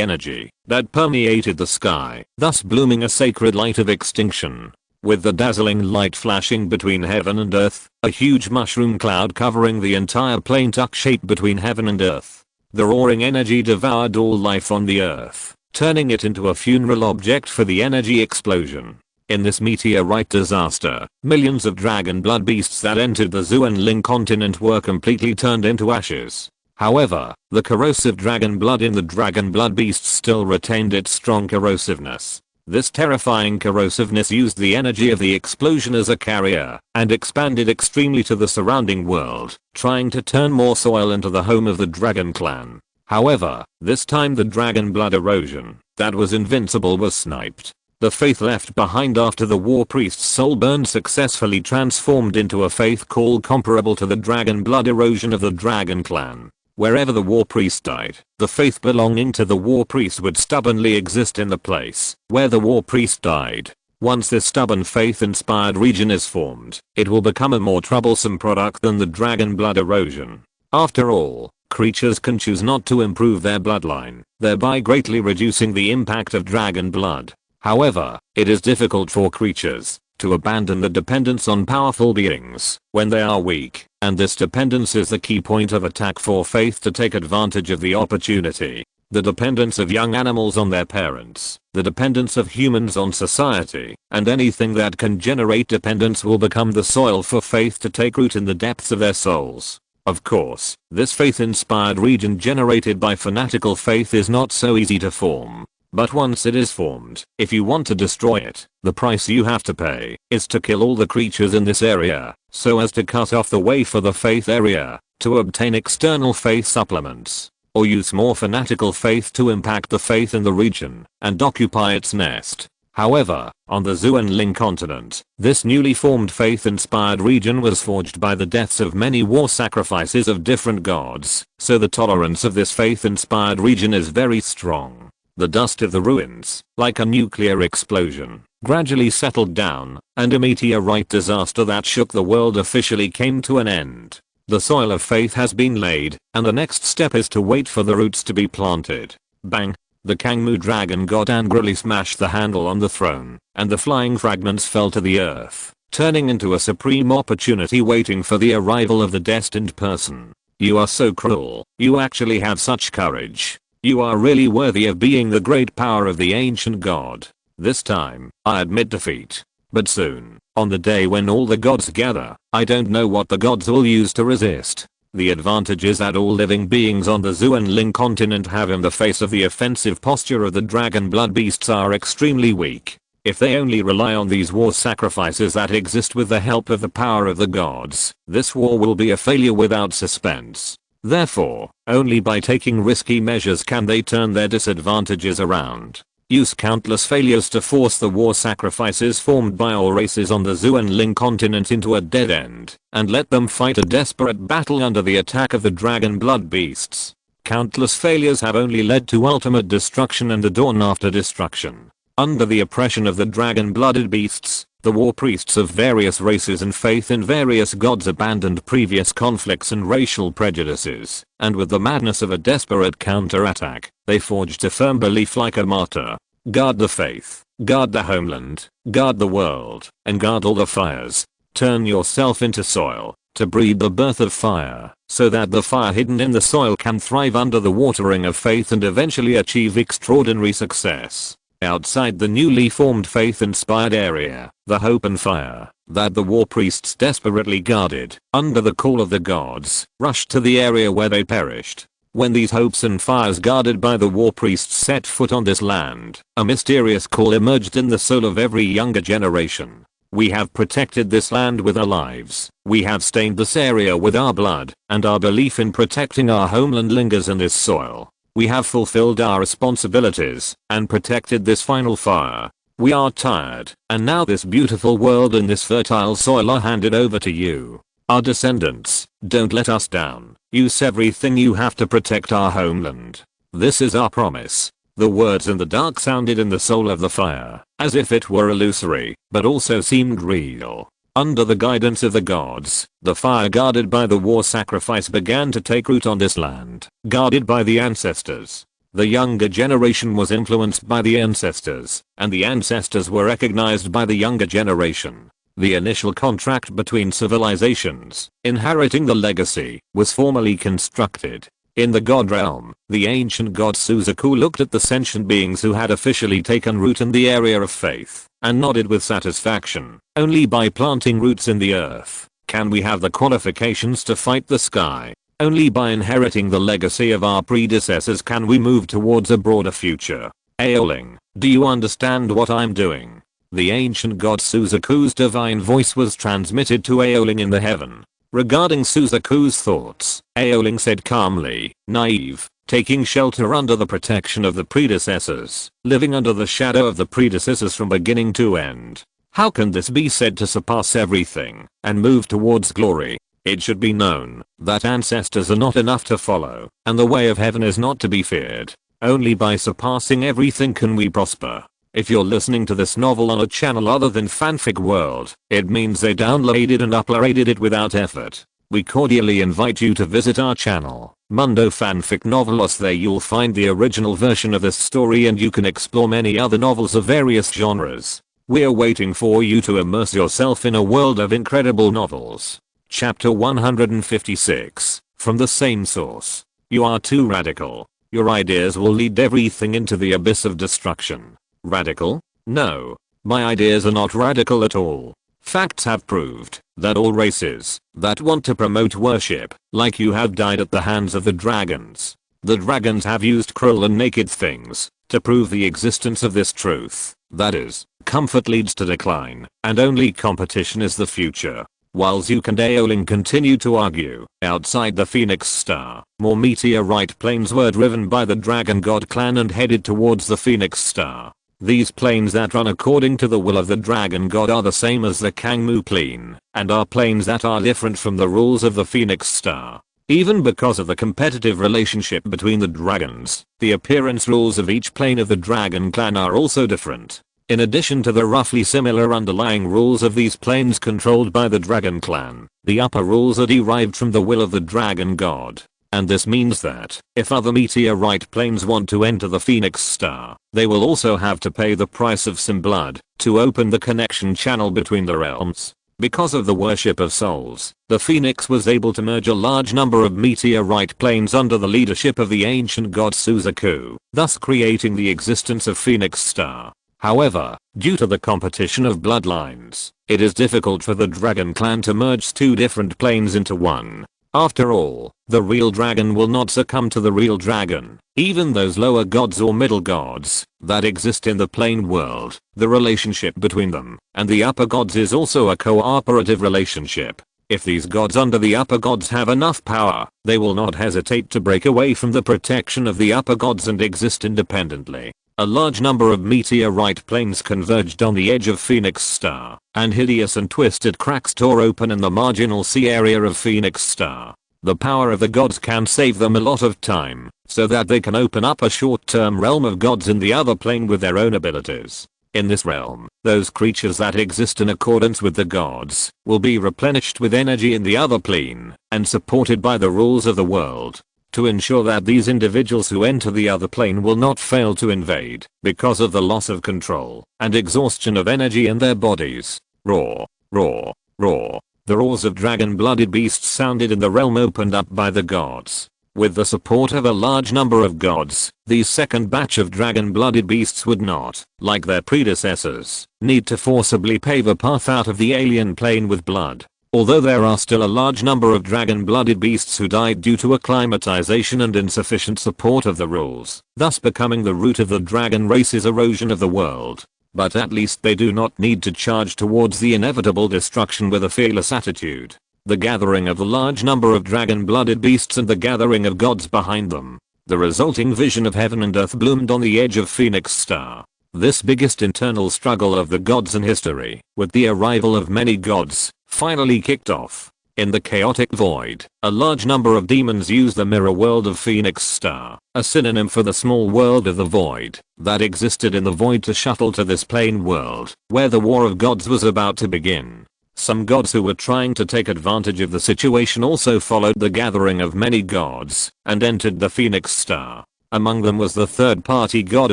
energy that permeated the sky, thus blooming a sacred light of extinction. With the dazzling light flashing between heaven and earth, a huge mushroom cloud covering the entire plane tuck shape between heaven and earth. The roaring energy devoured all life on the earth, turning it into a funeral object for the energy explosion. In this meteorite disaster, millions of dragon blood beasts that entered the Zuenling continent were completely turned into ashes. However, the corrosive dragon blood in the dragon blood beasts still retained its strong corrosiveness. This terrifying corrosiveness used the energy of the explosion as a carrier and expanded extremely to the surrounding world, trying to turn more soil into the home of the dragon clan. However, this time the dragon blood erosion that was invincible was sniped. The faith left behind after the war priest's soul burn successfully transformed into a faith call comparable to the dragon blood erosion of the dragon clan. Wherever the war priest died, the faith belonging to the war priest would stubbornly exist in the place where the war priest died. Once this stubborn faith-inspired region is formed, it will become a more troublesome product than the dragon blood erosion. After all, creatures can choose not to improve their bloodline, thereby greatly reducing the impact of dragon blood. However, it is difficult for creatures to abandon the dependence on powerful beings when they are weak, and this dependence is the key point of attack for faith to take advantage of the opportunity. The dependence of young animals on their parents, the dependence of humans on society, and anything that can generate dependence will become the soil for faith to take root in the depths of their souls. Of course, this faith-inspired region generated by fanatical faith is not so easy to form. But once it is formed, if you want to destroy it, the price you have to pay is to kill all the creatures in this area, so as to cut off the way for the faith area to obtain external faith supplements, or use more fanatical faith to impact the faith in the region and occupy its nest. However, on the Zuenling continent, this newly formed faith-inspired region was forged by the deaths of many war sacrifices of different gods, so the tolerance of this faith-inspired region is very strong. The dust of the ruins, like a nuclear explosion, gradually settled down, and a meteorite disaster that shook the world officially came to an end. The soil of faith has been laid, and the next step is to wait for the roots to be planted. Bang! The Kangmu dragon god angrily smashed the handle on the throne, and the flying fragments fell to the earth, turning into a supreme opportunity waiting for the arrival of the destined person. You are so cruel. You actually have such courage. You are really worthy of being the great power of the ancient god. This time, I admit defeat. But soon, on the day when all the gods gather, I don't know what the gods will use to resist. The advantages that all living beings on the Zuenling continent have in the face of the offensive posture of the dragon blood beasts are extremely weak. If they only rely on these war sacrifices that exist with the help of the power of the gods, this war will be a failure without suspense. Therefore, only by taking risky measures can they turn their disadvantages around. Use countless failures to force the war sacrifices formed by all races on the Zuenling continent into a dead end, and let them fight a desperate battle under the attack of the dragon blood beasts. Countless failures have only led to ultimate destruction and the dawn after destruction. Under the oppression of the dragon-blooded beasts, the war priests of various races and faith in various gods abandoned previous conflicts and racial prejudices, and with the madness of a desperate counterattack, they forged a firm belief like a martyr. Guard the faith, guard the homeland, guard the world, and guard all the fires. Turn yourself into soil, to breed the birth of fire, so that the fire hidden in the soil can thrive under the watering of faith and eventually achieve extraordinary success. Outside the newly formed faith-inspired area, the hope and fire that the war priests desperately guarded under the call of the gods rushed to the area where they perished. When these hopes and fires guarded by the war priests set foot on this land, a mysterious call emerged in the soul of every younger generation. We have protected this land with our lives. We have stained this area with our blood, and our belief in protecting our homeland lingers in this soil. We have fulfilled our responsibilities and protected this final fire. We are tired, and now this beautiful world and this fertile soil are handed over to you. Our descendants, don't let us down. Use everything you have to protect our homeland. This is our promise. The words in the dark sounded in the soul of the fire, as if it were illusory, but also seemed real. Under the guidance of the gods, the fire guarded by the war sacrifice began to take root on this land, guarded by the ancestors. The younger generation was influenced by the ancestors, and the ancestors were recognized by the younger generation. The initial contract between civilizations, inheriting the legacy, was formally constructed. In the god realm, the ancient god Suzaku looked at the sentient beings who had officially taken root in the area of faith, and nodded with satisfaction. Only by planting roots in the earth can we have the qualifications to fight the sky. Only by inheriting the legacy of our predecessors can we move towards a broader future. Aeoling, do you understand what I'm doing? The ancient god Suzaku's divine voice was transmitted to Aeoling in the heaven. Regarding Suzaku's thoughts, Aeoling said calmly, naive, taking shelter under the protection of the predecessors, living under the shadow of the predecessors from beginning to end. How can this be said to surpass everything and move towards glory? It should be known that ancestors are not enough to follow, and the way of heaven is not to be feared. Only by surpassing everything can we prosper. If you're listening to this novel on a channel other than Fanfic World, it means they downloaded and uploaded it without effort. We cordially invite you to visit our channel, Mundo Fanfic Novelos. There you'll find the original version of this story and you can explore many other novels of various genres. We're waiting for you to immerse yourself in a world of incredible novels. Chapter 156, from the same source. You are too radical. Your ideas will lead everything into the abyss of destruction. Radical? No. My ideas are not radical at all. Facts have proved that all races that want to promote worship, like you, have died at the hands of the dragons. The dragons have used cruel and naked things to prove the existence of this truth. That is, comfort leads to decline, and only competition is the future. While Zook and Aeoling continued to argue, outside the Phoenix Star, more meteorite planes were driven by the Dragon God clan and headed towards the Phoenix Star. These planes that run according to the will of the Dragon God are the same as the Kangmu plane, and are planes that are different from the rules of the Phoenix Star. Even because of the competitive relationship between the dragons, the appearance rules of each plane of the Dragon clan are also different. In addition to the roughly similar underlying rules of these planes controlled by the Dragon Clan, the upper rules are derived from the will of the Dragon God. And this means that, if other meteorite planes want to enter the Phoenix Star, they will also have to pay the price of some blood to open the connection channel between the realms. Because of the worship of souls, the Phoenix was able to merge a large number of meteorite planes under the leadership of the ancient god Suzaku, thus creating the existence of Phoenix Star. However, due to the competition of bloodlines, it is difficult for the Dragon Clan to merge two different planes into one. After all, the real dragon will not succumb to the real dragon. Even those lower gods or middle gods that exist in the plane world, the relationship between them and the upper gods is also a cooperative relationship. If these gods under the upper gods have enough power, they will not hesitate to break away from the protection of the upper gods and exist independently. A large number of meteorite planes converged on the edge of Phoenix Star, and hideous and twisted cracks tore open in the marginal sea area of Phoenix Star. The power of the gods can save them a lot of time, so that they can open up a short-term realm of gods in the other plane with their own abilities. In this realm, those creatures that exist in accordance with the gods will be replenished with energy in the other plane, and supported by the rules of the world. To ensure that these individuals who enter the other plane will not fail to invade because of the loss of control and exhaustion of energy in their bodies. Roar, roar, roar. The roars of dragon-blooded beasts sounded in the realm opened up by the gods. With the support of a large number of gods, the second batch of dragon-blooded beasts would not, like their predecessors, need to forcibly pave a path out of the alien plane with blood. Although there are still a large number of dragon-blooded beasts who died due to acclimatization and insufficient support of the rules, thus becoming the root of the dragon race's erosion of the world. But at least they do not need to charge towards the inevitable destruction with a fearless attitude. The gathering of a large number of dragon-blooded beasts and the gathering of gods behind them. The resulting vision of heaven and earth bloomed on the edge of Phoenix Star. This biggest internal struggle of the gods in history, with the arrival of many gods, finally kicked off. In the chaotic void, a large number of demons use the mirror world of Phoenix Star, a synonym for the small world of the void, that existed in the void to shuttle to this plane world, where the war of gods was about to begin. Some gods who were trying to take advantage of the situation also followed the gathering of many gods, and entered the Phoenix Star. Among them was the third-party god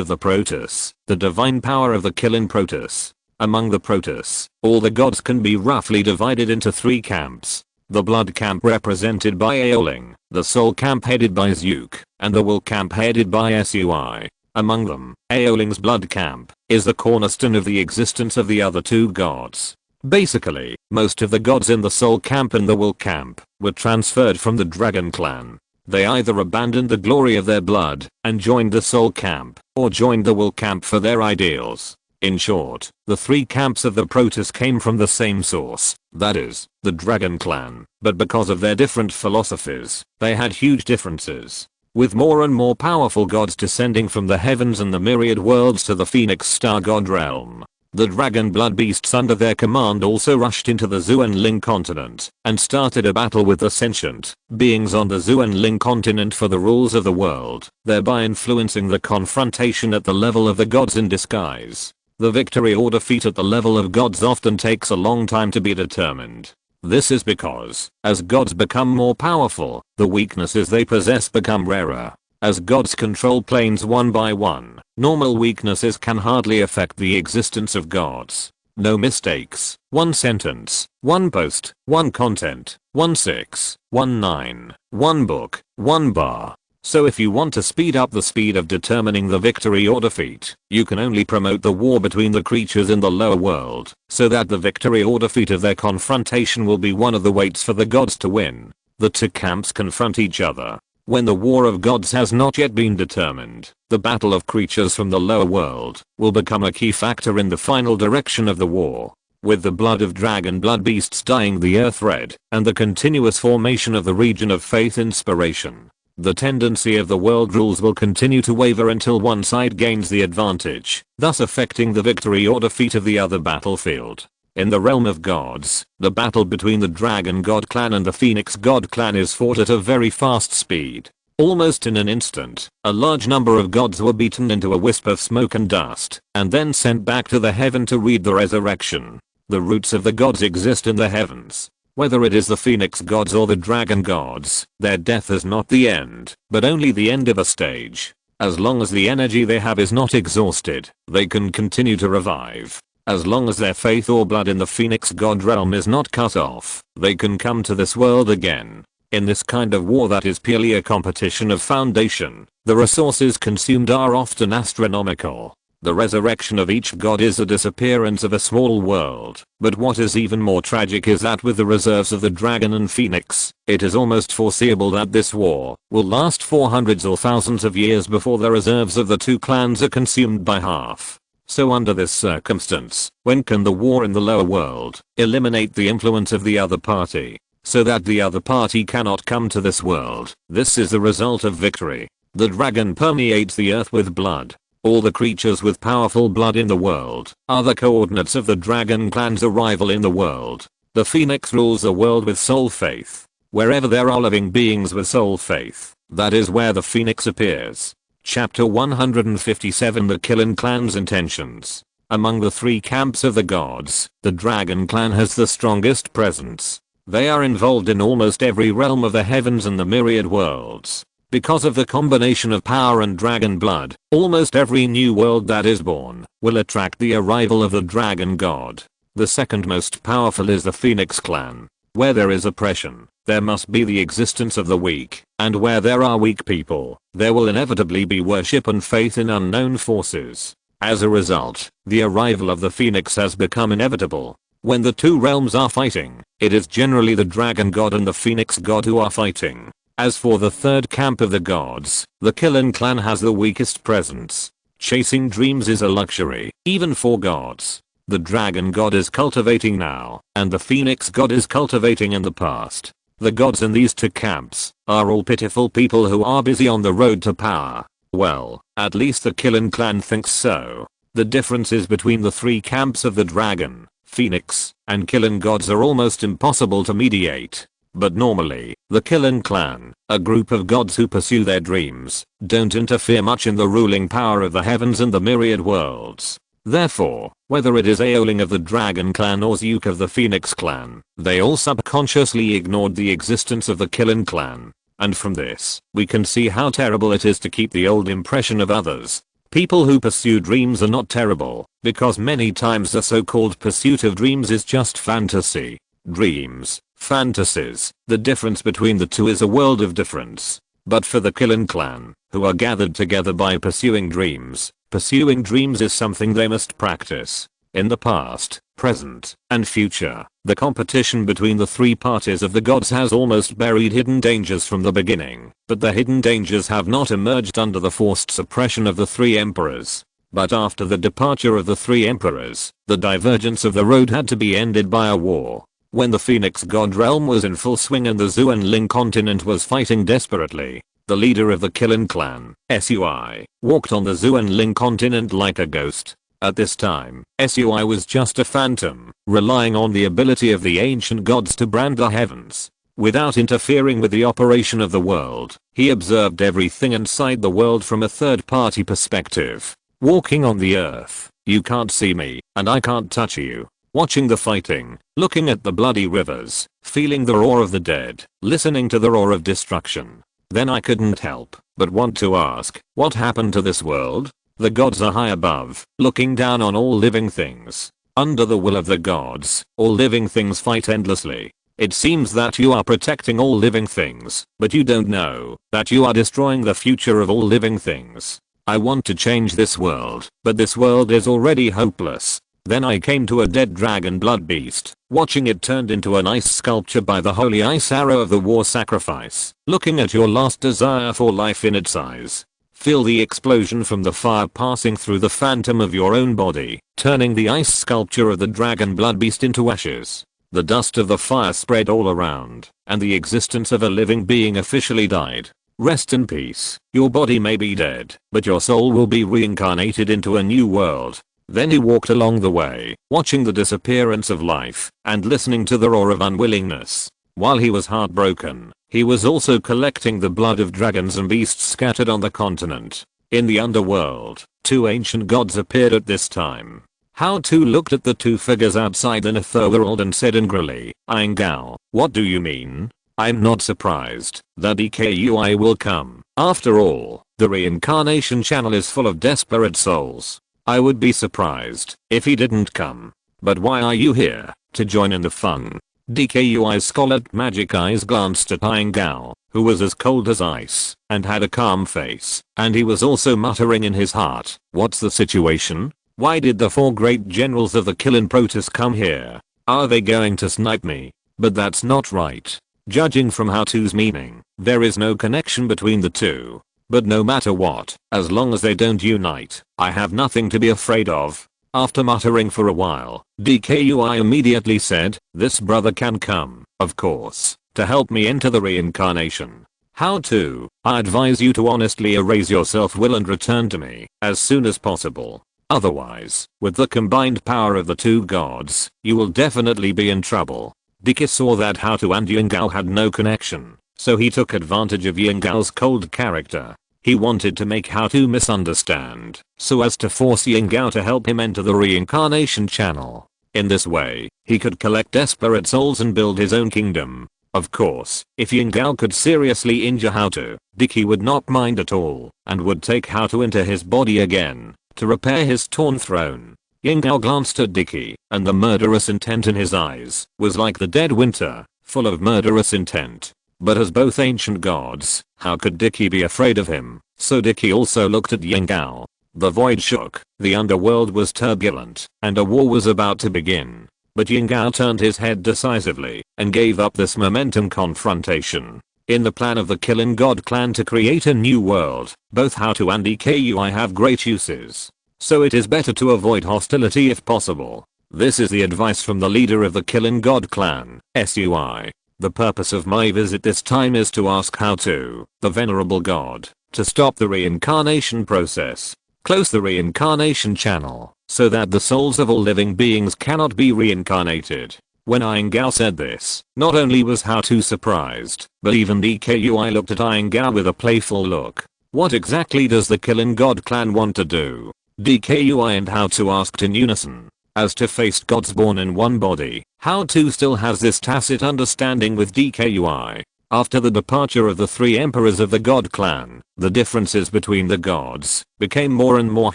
of the Proteus, the divine power of the killing Proteus. Among the Proteus, all the gods can be roughly divided into 3 camps. The blood camp represented by Aoling, the soul camp headed by Zeuk, and the will camp headed by Sui. Among them, Aoling's blood camp is the cornerstone of the existence of the other 2 gods. Basically, most of the gods in the soul camp and the will camp were transferred from the dragon clan. They either abandoned the glory of their blood and joined the soul camp, or joined the will camp for their ideals. In short, the 3 camps of the Proteus came from the same source, that is, the Dragon Clan, but because of their different philosophies, they had huge differences. With more and more powerful gods descending from the heavens and the myriad worlds to the Phoenix Star god realm, the dragon blood beasts under their command also rushed into the Zuenling continent and started a battle with the sentient beings on the Zuenling continent for the rules of the world, thereby influencing the confrontation at the level of the gods in disguise. The victory or defeat at the level of gods often takes a long time to be determined. This is because, as gods become more powerful, the weaknesses they possess become rarer. As gods control planes one by one, normal weaknesses can hardly affect the existence of gods. No mistakes, 1 sentence, 1 post, 1 content, 1 6, 1 9, 1 book, 1 bar. So if you want to speed up the speed of determining the victory or defeat, you can only promote the war between the creatures in the lower world, so that the victory or defeat of their confrontation will be one of the weights for the gods to win. The 2 camps confront each other. When the war of gods has not yet been determined, the battle of creatures from the lower world will become a key factor in the final direction of the war. With the blood of dragon blood beasts dyeing the earth red, and the continuous formation of the region of faith inspiration, the tendency of the world rules will continue to waver until one side gains the advantage, thus affecting the victory or defeat of the other battlefield. In the realm of gods, the battle between the Dragon God Clan and the Phoenix God Clan is fought at a very fast speed. Almost in an instant, a large number of gods were beaten into a wisp of smoke and dust, and then sent back to the heaven to read the resurrection. The roots of the gods exist in the heavens. Whether it is the Phoenix gods or the Dragon gods, their death is not the end, but only the end of a stage. As long as the energy they have is not exhausted, they can continue to revive. As long as their faith or blood in the Phoenix god realm is not cut off, they can come to this world again. In this kind of war that is purely a competition of foundation, the resources consumed are often astronomical. The resurrection of each god is the disappearance of a small world, but what is even more tragic is that with the reserves of the dragon and phoenix, it is almost foreseeable that this war will last for hundreds or thousands of years before the reserves of the 2 clans are consumed by half. So under this circumstance, when can the war in the lower world eliminate the influence of the other party, so that the other party cannot come to this world? This is the result of victory. The dragon permeates the earth with blood. All the creatures with powerful blood in the world are the coordinates of the dragon clan's arrival in the world. The phoenix rules the world with soul faith. Wherever there are living beings with soul faith, that is where the phoenix appears. Chapter 157 The Killing Clan's Intentions. Among the 3 camps of the gods, the Dragon Clan has the strongest presence. They are involved in almost every realm of the heavens and the myriad worlds. Because of the combination of power and dragon blood, almost every new world that is born will attract the arrival of the dragon god. The second most powerful is the Phoenix clan. Where there is oppression, there must be the existence of the weak, and where there are weak people, there will inevitably be worship and faith in unknown forces. As a result, the arrival of the Phoenix has become inevitable. When the 2 realms are fighting, it is generally the dragon god and the Phoenix god who are fighting. As for the 3rd camp of the gods, the Killing clan has the weakest presence. Chasing dreams is a luxury, even for gods. The dragon god is cultivating now, and the Phoenix god is cultivating in the past. The gods in these 2 camps are all pitiful people who are busy on the road to power. Well, at least the Killing clan thinks so. The differences between the three camps of the dragon, phoenix, and killing gods are almost impossible to mediate. But normally, the Killing clan, a group of gods who pursue their dreams, don't interfere much in the ruling power of the heavens and the myriad worlds. Therefore, whether it is Aoling of the Dragon clan or Zeuk of the Phoenix clan, they all subconsciously ignored the existence of the Killing clan. And from this, we can see how terrible it is to keep the old impression of others. People who pursue dreams are not terrible, because many times the so-called pursuit of dreams is just fantasy. Dreams, fantasies, the difference between the two is a world of difference. But for the Killing clan, who are gathered together by pursuing dreams is something they must practice. In the past, present, and future, the competition between the three parties of the gods has almost buried hidden dangers from the beginning, but the hidden dangers have not emerged under the forced suppression of the three emperors. But after the departure of the three emperors, the divergence of the road had to be ended by a war. When the Phoenix god realm was in full swing and the Zuanling continent was fighting desperately, the leader of the Killing clan, SUI, walked on the Zuanling continent like a ghost. At this time, SUI was just a phantom, relying on the ability of the ancient gods to brand the heavens. Without interfering with the operation of the world, he observed everything inside the world from a third-party perspective. Walking on the earth, you can't see me, and I can't touch you. Watching the fighting, looking at the bloody rivers, feeling the roar of the dead, listening to the roar of destruction. Then I couldn't help but want to ask, what happened to this world? The gods are high above, looking down on all living things. Under the will of the gods, all living things fight endlessly. It seems that you are protecting all living things, but you don't know that you are destroying the future of all living things. I want to change this world, but this world is already hopeless. Then I came to a dead dragon blood beast, watching it turned into an ice sculpture by the holy ice arrow of the war sacrifice, looking at your last desire for life in its eyes. Feel the explosion from the fire passing through the phantom of your own body, turning the ice sculpture of the dragon blood beast into ashes. The dust of the fire spread all around, and the existence of a living being officially died. Rest in peace. Your body may be dead, but your soul will be reincarnated into a new world. Then he walked along the way, watching the disappearance of life, and listening to the roar of unwillingness. While he was heartbroken, he was also collecting the blood of dragons and beasts scattered on the continent. In the underworld, two ancient gods appeared at this time. How-To looked at the two figures outside the netherworld and said angrily, "Ingao, what do you mean? I'm not surprised that DKUI will come. After all, the reincarnation channel is full of desperate souls. I would be surprised if he didn't come. But why are you here? To join in the fun?" DKUI's scarlet magic eyes glanced at Ingao, who was as cold as ice and had a calm face, and he was also muttering in his heart, "What's the situation? Why did the four great generals of the Killing protest come here? Are they going to snipe me? But that's not right. Judging from How-To's meaning, there is no connection between the two. But no matter what, as long as they don't unite, I have nothing to be afraid of." After muttering for a while, DKUI immediately said, "This brother can come, of course, to help me enter the reincarnation. How-To, I advise you to honestly erase your self-will and return to me as soon as possible. Otherwise, with the combined power of the two gods, you will definitely be in trouble." Diki saw that How-To and Yingao had no connection, so he took advantage of Yingao's cold character. He wanted to make How-To misunderstand, so as to force Yingao to help him enter the reincarnation channel. In this way, he could collect desperate souls and build his own kingdom. Of course, if Yingao could seriously injure How-To, Diki would not mind at all, and would take How-To into his body again, to repair his torn throne. Yingao glanced at Diki, and the murderous intent in his eyes was like the dead winter, full of murderous intent. But as both ancient gods, how could Diki be afraid of him? So Diki also looked at Yingao. The void shook, the underworld was turbulent, and a war was about to begin. But Yingao turned his head decisively, and gave up this momentum confrontation. In the plan of the Killing God clan to create a new world, both How-To and DKUI have great uses. So it is better to avoid hostility if possible. This is the advice from the leader of the Killing God clan, SUI. The purpose of my visit this time is to ask How-To, the venerable god, to stop the reincarnation process. Close the reincarnation channel, so that the souls of all living beings cannot be reincarnated. When Iengao said this, not only was How-To surprised, but even DKUI looked at Iengao with a playful look. What exactly does the Killing God clan want to do? DKUI and How-To asked in unison. As to face gods born in one body, How-To still has this tacit understanding with DKUI. After the departure of the 3 emperors of the God clan, the differences between the gods became more and more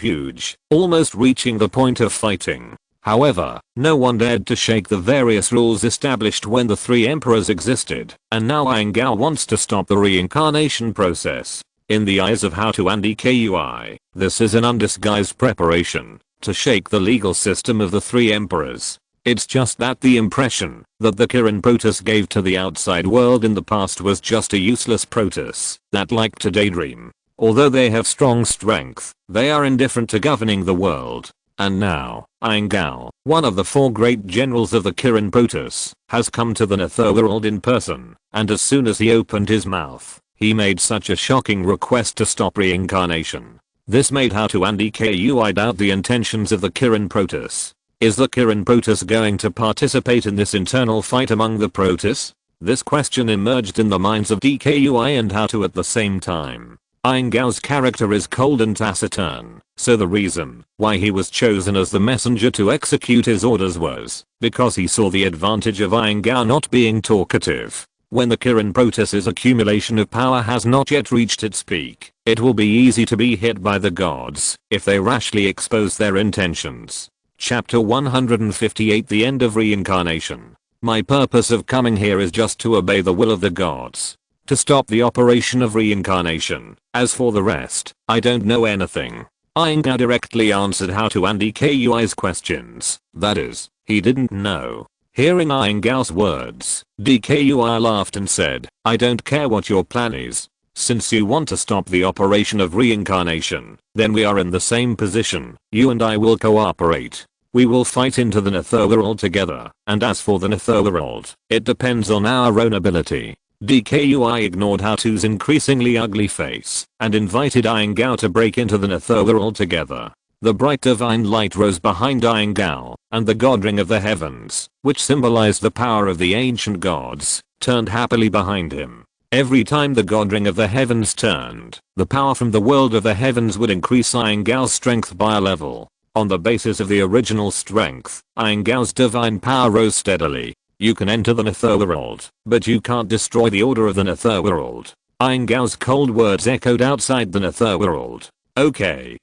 huge, almost reaching the point of fighting. However, no one dared to shake the various rules established when the 3 emperors existed, and now Iengao wants to stop the reincarnation process. In the eyes of How-To and DKUI, this is an undisguised preparation to shake the legal system of the 3 emperors. It's just that the impression that the Kirin Protoss gave to the outside world in the past was just a useless Protoss that liked to daydream. Although they have strong strength, they are indifferent to governing the world. And now, Iengao, one of the 4 great generals of the Kirin Protoss, has come to the Netherworld in person, and as soon as he opened his mouth, he made such a shocking request to stop reincarnation. This made How-To and DKUI doubt the intentions of the Kirin Protoss. Is the Kirin Protoss going to participate in this internal fight among the Protoss? This question emerged in the minds of DKUI and How-To at the same time. Iengao's character is cold and taciturn, so the reason why he was chosen as the messenger to execute his orders was because he saw the advantage of Iengao not being talkative. When the Kirin Protoss's accumulation of power has not yet reached its peak, it will be easy to be hit by the gods if they rashly expose their intentions. Chapter 158, The End of Reincarnation. My purpose of coming here is just to obey the will of the gods, to stop the operation of reincarnation. As for the rest, I don't know anything. Iengao directly answered How-To and DKUI's questions. That is, he didn't know. Hearing Iengao's words, DKUI laughed and said, I don't care what your plan is. Since you want to stop the operation of reincarnation, then we are in the same position. You and I will cooperate. We will fight into the Netherworld together, and as for the Netherworld, it depends on our own ability. DKUI ignored How-To's increasingly ugly face and invited Iengao to break into the Netherworld together. The bright divine light rose behind Iengao, and the god ring of the heavens, which symbolized the power of the ancient gods, turned happily behind him. Every time the god ring of the heavens turned, the power from the world of the heavens would increase Iengao's strength by a level. On the basis of the original strength, Iengao's divine power rose steadily. You can enter the Netherworld, but you can't destroy the order of the Netherworld. Iengao's cold words echoed outside the Netherworld. Okay,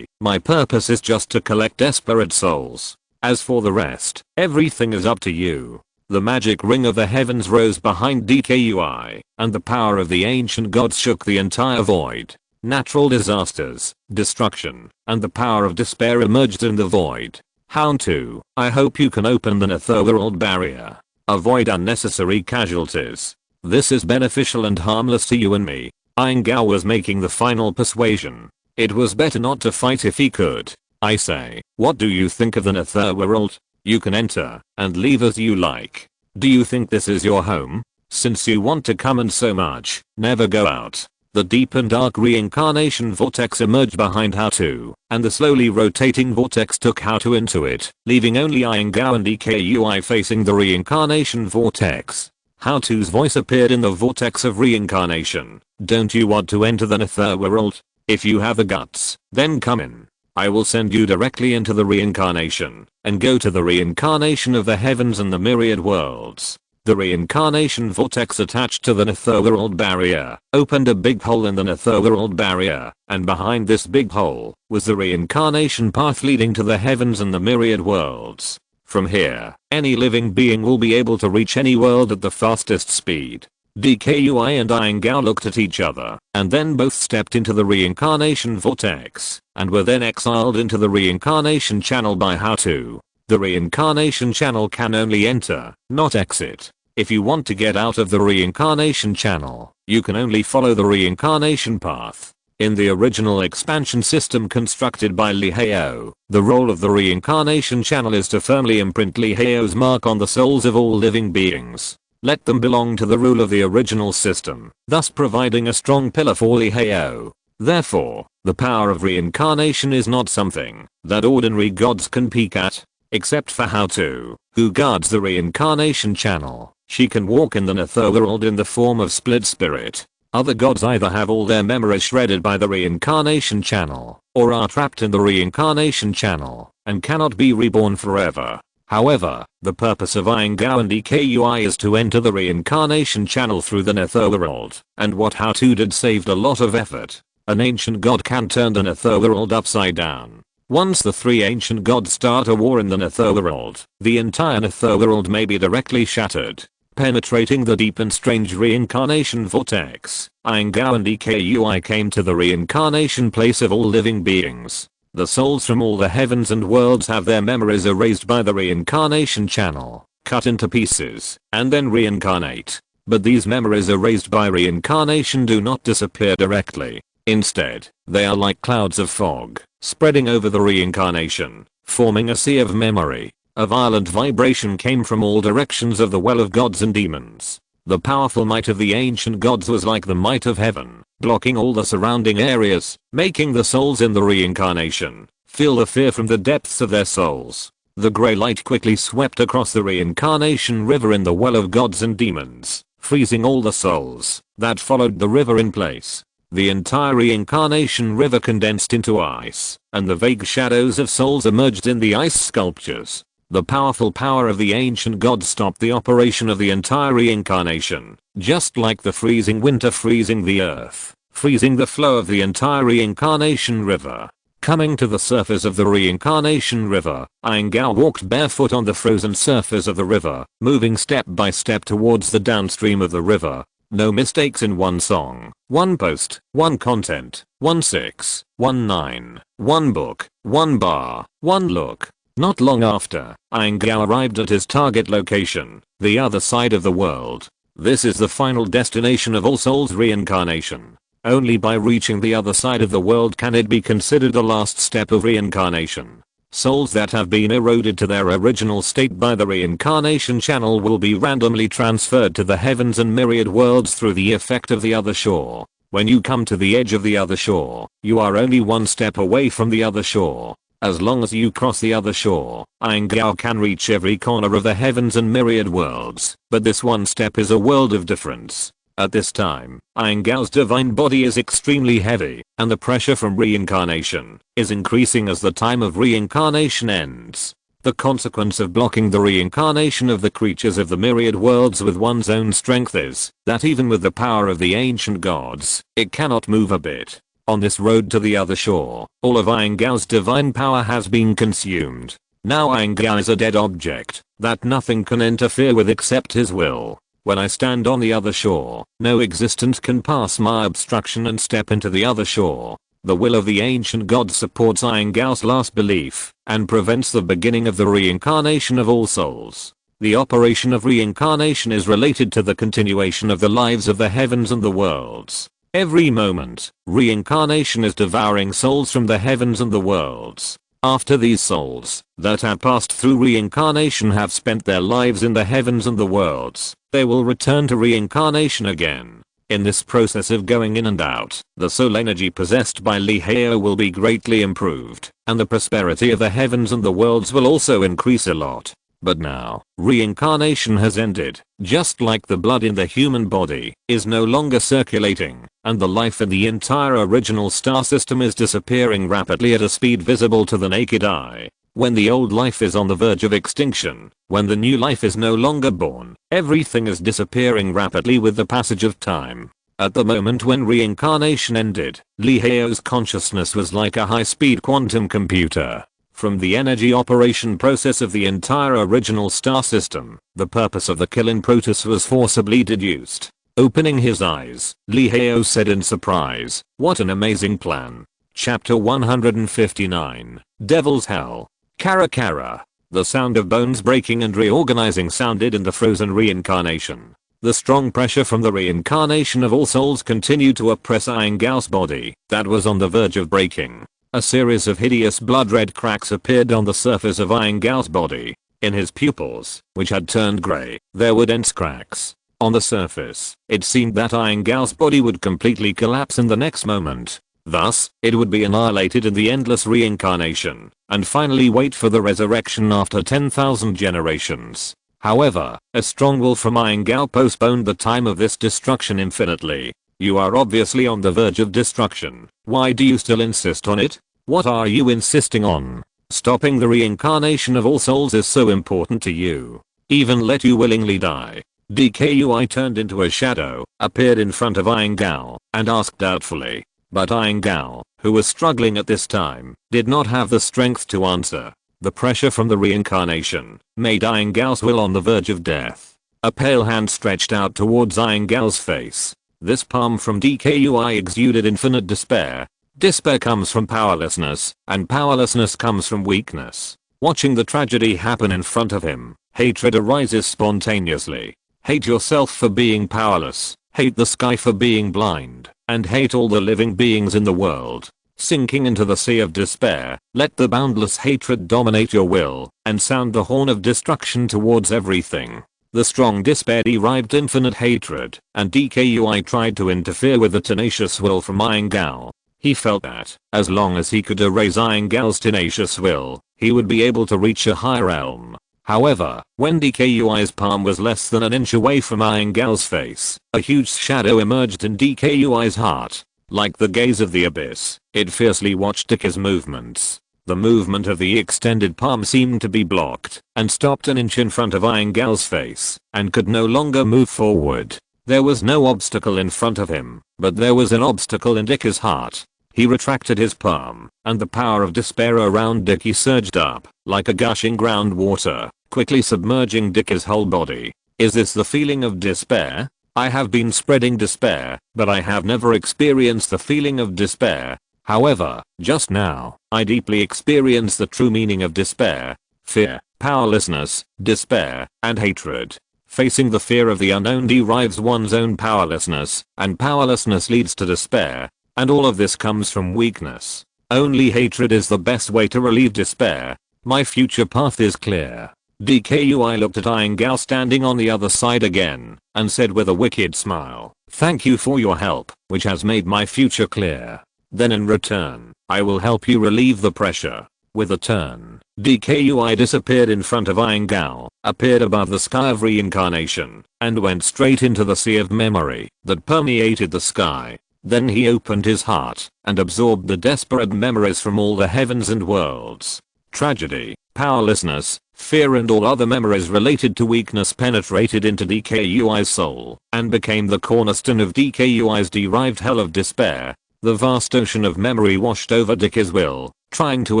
my purpose is just to collect desperate souls. As for the rest, everything is up to you. The magic ring of the heavens rose behind DKUI, and the power of the ancient gods shook the entire void. Natural disasters, destruction, and the power of despair emerged in the void. How-To, I hope you can open the Netherworld barrier. Avoid unnecessary casualties. This is beneficial and harmless to you and me. Iengao was making the final persuasion. It was better not to fight if he could. I say, what do you think of the Netherworld? You can enter and leave as you like. Do you think this is your home? Since you want to come in so much, never go out. The deep and dark reincarnation vortex emerged behind How-To, and the slowly rotating vortex took How-To into it, leaving only Iengao and DKUI facing the reincarnation vortex. How-To's voice appeared in the vortex of reincarnation. Don't you want to enter the Netherworld? If you have the guts, then come in. I will send you directly into the reincarnation, and go to the reincarnation of the heavens and the myriad worlds. The reincarnation vortex attached to the Netherworld barrier opened a big hole in the Netherworld barrier, and behind this big hole was the reincarnation path leading to the heavens and the myriad worlds. From here, any living being will be able to reach any world at the fastest speed. DKUI and Iengao looked at each other, and then both stepped into the reincarnation vortex, and were then exiled into the reincarnation channel by How-To. The reincarnation channel can only enter, not exit. If you want to get out of the reincarnation channel, you can only follow the reincarnation path. In the original expansion system constructed by Lee Heo, the role of the reincarnation channel is to firmly imprint Lee Heo's mark on the souls of all living beings. Let them belong to the rule of the original system, thus providing a strong pillar for Lee Heo. Therefore, the power of reincarnation is not something that ordinary gods can peek at. Except for How-To, who guards the reincarnation channel. She can walk in the netherworld in the form of split spirit. Other gods either have all their memories shredded by the reincarnation channel, or are trapped in the reincarnation channel, and cannot be reborn forever. However, the purpose of Iangao and EKUI is to enter the reincarnation channel through the netherworld, and what How-To did saved a lot of effort. An ancient god can turn the netherworld upside down. Once the three ancient gods start a war in the netherworld, the entire netherworld may be directly shattered, penetrating the deep and strange reincarnation vortex. Iangao and EKUI came to the reincarnation place of all living beings. The souls from all the heavens and worlds have their memories erased by the reincarnation channel, cut into pieces, and then reincarnate. But these memories erased by reincarnation do not disappear directly. Instead, they are like clouds of fog, spreading over the reincarnation, forming a sea of memory. A violent vibration came from all directions of the well of gods and demons. The powerful might of the ancient gods was like the might of heaven, blocking all the surrounding areas, making the souls in the reincarnation feel the fear from the depths of their souls. The grey light quickly swept across the reincarnation river in the well of gods and demons, freezing all the souls that followed the river in place. The entire reincarnation river condensed into ice, and the vague shadows of souls emerged in the ice sculptures. The powerful power of the ancient gods stopped the operation of the entire reincarnation, just like the freezing winter freezing the earth, freezing the flow of the entire reincarnation river. Coming to the surface of the reincarnation river, Iangao walked barefoot on the frozen surface of the river, moving step by step towards the downstream of the river. No mistakes in one song, one post, one content, 1619, one book, one bar, one look. Not long after, Iangao arrived at his target location, the other side of the world. This is the final destination of all souls' reincarnation. Only by reaching the other side of the world can it be considered the last step of reincarnation. Souls that have been eroded to their original state by the reincarnation channel will be randomly transferred to the heavens and myriad worlds through the effect of the other shore. When you come to the edge of the other shore, you are only one step away from the other shore. As long as you cross the other shore, Iangao can reach every corner of the heavens and myriad worlds, but this one step is a world of difference. At this time, Iangao's divine body is extremely heavy, and the pressure from reincarnation is increasing as the time of reincarnation ends. The consequence of blocking the reincarnation of the creatures of the myriad worlds with one's own strength is that even with the power of the ancient gods, it cannot move a bit. On this road to the other shore, all of Iangao's divine power has been consumed. Now Iangao is a dead object that nothing can interfere with except his will. When I stand on the other shore, no existence can pass my obstruction and step into the other shore. The will of the ancient gods supports Iangao's last belief and prevents the beginning of the reincarnation of all souls. The operation of reincarnation is related to the continuation of the lives of the heavens and the worlds. Every moment, reincarnation is devouring souls from the heavens and the worlds. After these souls that have passed through reincarnation have spent their lives in the heavens and the worlds, they will return to reincarnation again. In this process of going in and out, the soul energy possessed by Li Hao will be greatly improved, and the prosperity of the heavens and the worlds will also increase a lot. But now, reincarnation has ended, just like the blood in the human body is no longer circulating, and the life in the entire original star system is disappearing rapidly at a speed visible to the naked eye. When the old life is on the verge of extinction, when the new life is no longer born, everything is disappearing rapidly with the passage of time. At the moment when reincarnation ended, Li Hao's consciousness was like a high-speed quantum computer. From the energy operation process of the entire original star system, the purpose of the killing Proteus was forcibly deduced. Opening his eyes, Li Hao said in surprise, "What an amazing plan." Chapter 159, Devil's Hell. Kara Kara. The sound of bones breaking and reorganizing sounded in the frozen reincarnation. The strong pressure from the reincarnation of all souls continued to oppress Iangao's body that was on the verge of breaking. A series of hideous blood-red cracks appeared on the surface of Iangao's body. In his pupils, which had turned grey, there were dense cracks. On the surface, it seemed that Iangao's body would completely collapse in the next moment. Thus, it would be annihilated in the endless reincarnation, and finally wait for the resurrection after 10,000 generations. However, a strong will from Iyengar postponed the time of this destruction infinitely. You are obviously on the verge of destruction. Why do you still insist on it? What are you insisting on? Stopping the reincarnation of all souls is so important to you. Even let you willingly die. DKUI turned into a shadow, appeared in front of Iyengar, and asked doubtfully. But Iyengar, who was struggling at this time, did not have the strength to answer. The pressure from the reincarnation made Iyengar's will on the verge of death. A pale hand stretched out towards Iyengar's face. This palm from DKUI exuded infinite despair. Despair comes from powerlessness, and powerlessness comes from weakness. Watching the tragedy happen in front of him, hatred arises spontaneously. Hate yourself for being powerless, hate the sky for being blind, and hate all the living beings in the world. Sinking into the sea of despair, let the boundless hatred dominate your will, and sound the horn of destruction towards everything. The strong despair derived infinite hatred, and DKUI tried to interfere with the tenacious will from Iyengar. He felt that, as long as he could erase Iyengar's tenacious will, he would be able to reach a higher realm. However, when DKUI's palm was less than an inch away from Iyengar's face, a huge shadow emerged in DKUI's heart. Like the gaze of the abyss, it fiercely watched Dicky's movements. The movement of the extended palm seemed to be blocked, and stopped an inch in front of Iyengar's face, and could no longer move forward. There was no obstacle in front of him, but there was an obstacle in Dicky's heart. He retracted his palm, and the power of despair around Dicky surged up, like a gushing groundwater, quickly submerging Dicky's whole body. Is this the feeling of despair? I have been spreading despair, but I have never experienced the feeling of despair. However, just now, I deeply experienced the true meaning of despair. Fear, powerlessness, despair, and hatred. Facing the fear of the unknown derives one's own powerlessness, and powerlessness leads to despair. And all of this comes from weakness. Only hatred is the best way to relieve despair. My future path is clear. DKUI looked at Iyengar standing on the other side again, and said with a wicked smile, "Thank you for your help, which has made my future clear. Then in return, I will help you relieve the pressure." With a turn, DKUI disappeared in front of Iyengar, appeared above the sky of reincarnation, and went straight into the sea of memory that permeated the sky. Then he opened his heart, and absorbed the desperate memories from all the heavens and worlds. Tragedy, powerlessness, fear and all other memories related to weakness penetrated into DKUI's soul, and became the cornerstone of DKUI's derived hell of despair. The vast ocean of memory washed over Dicky's will, trying to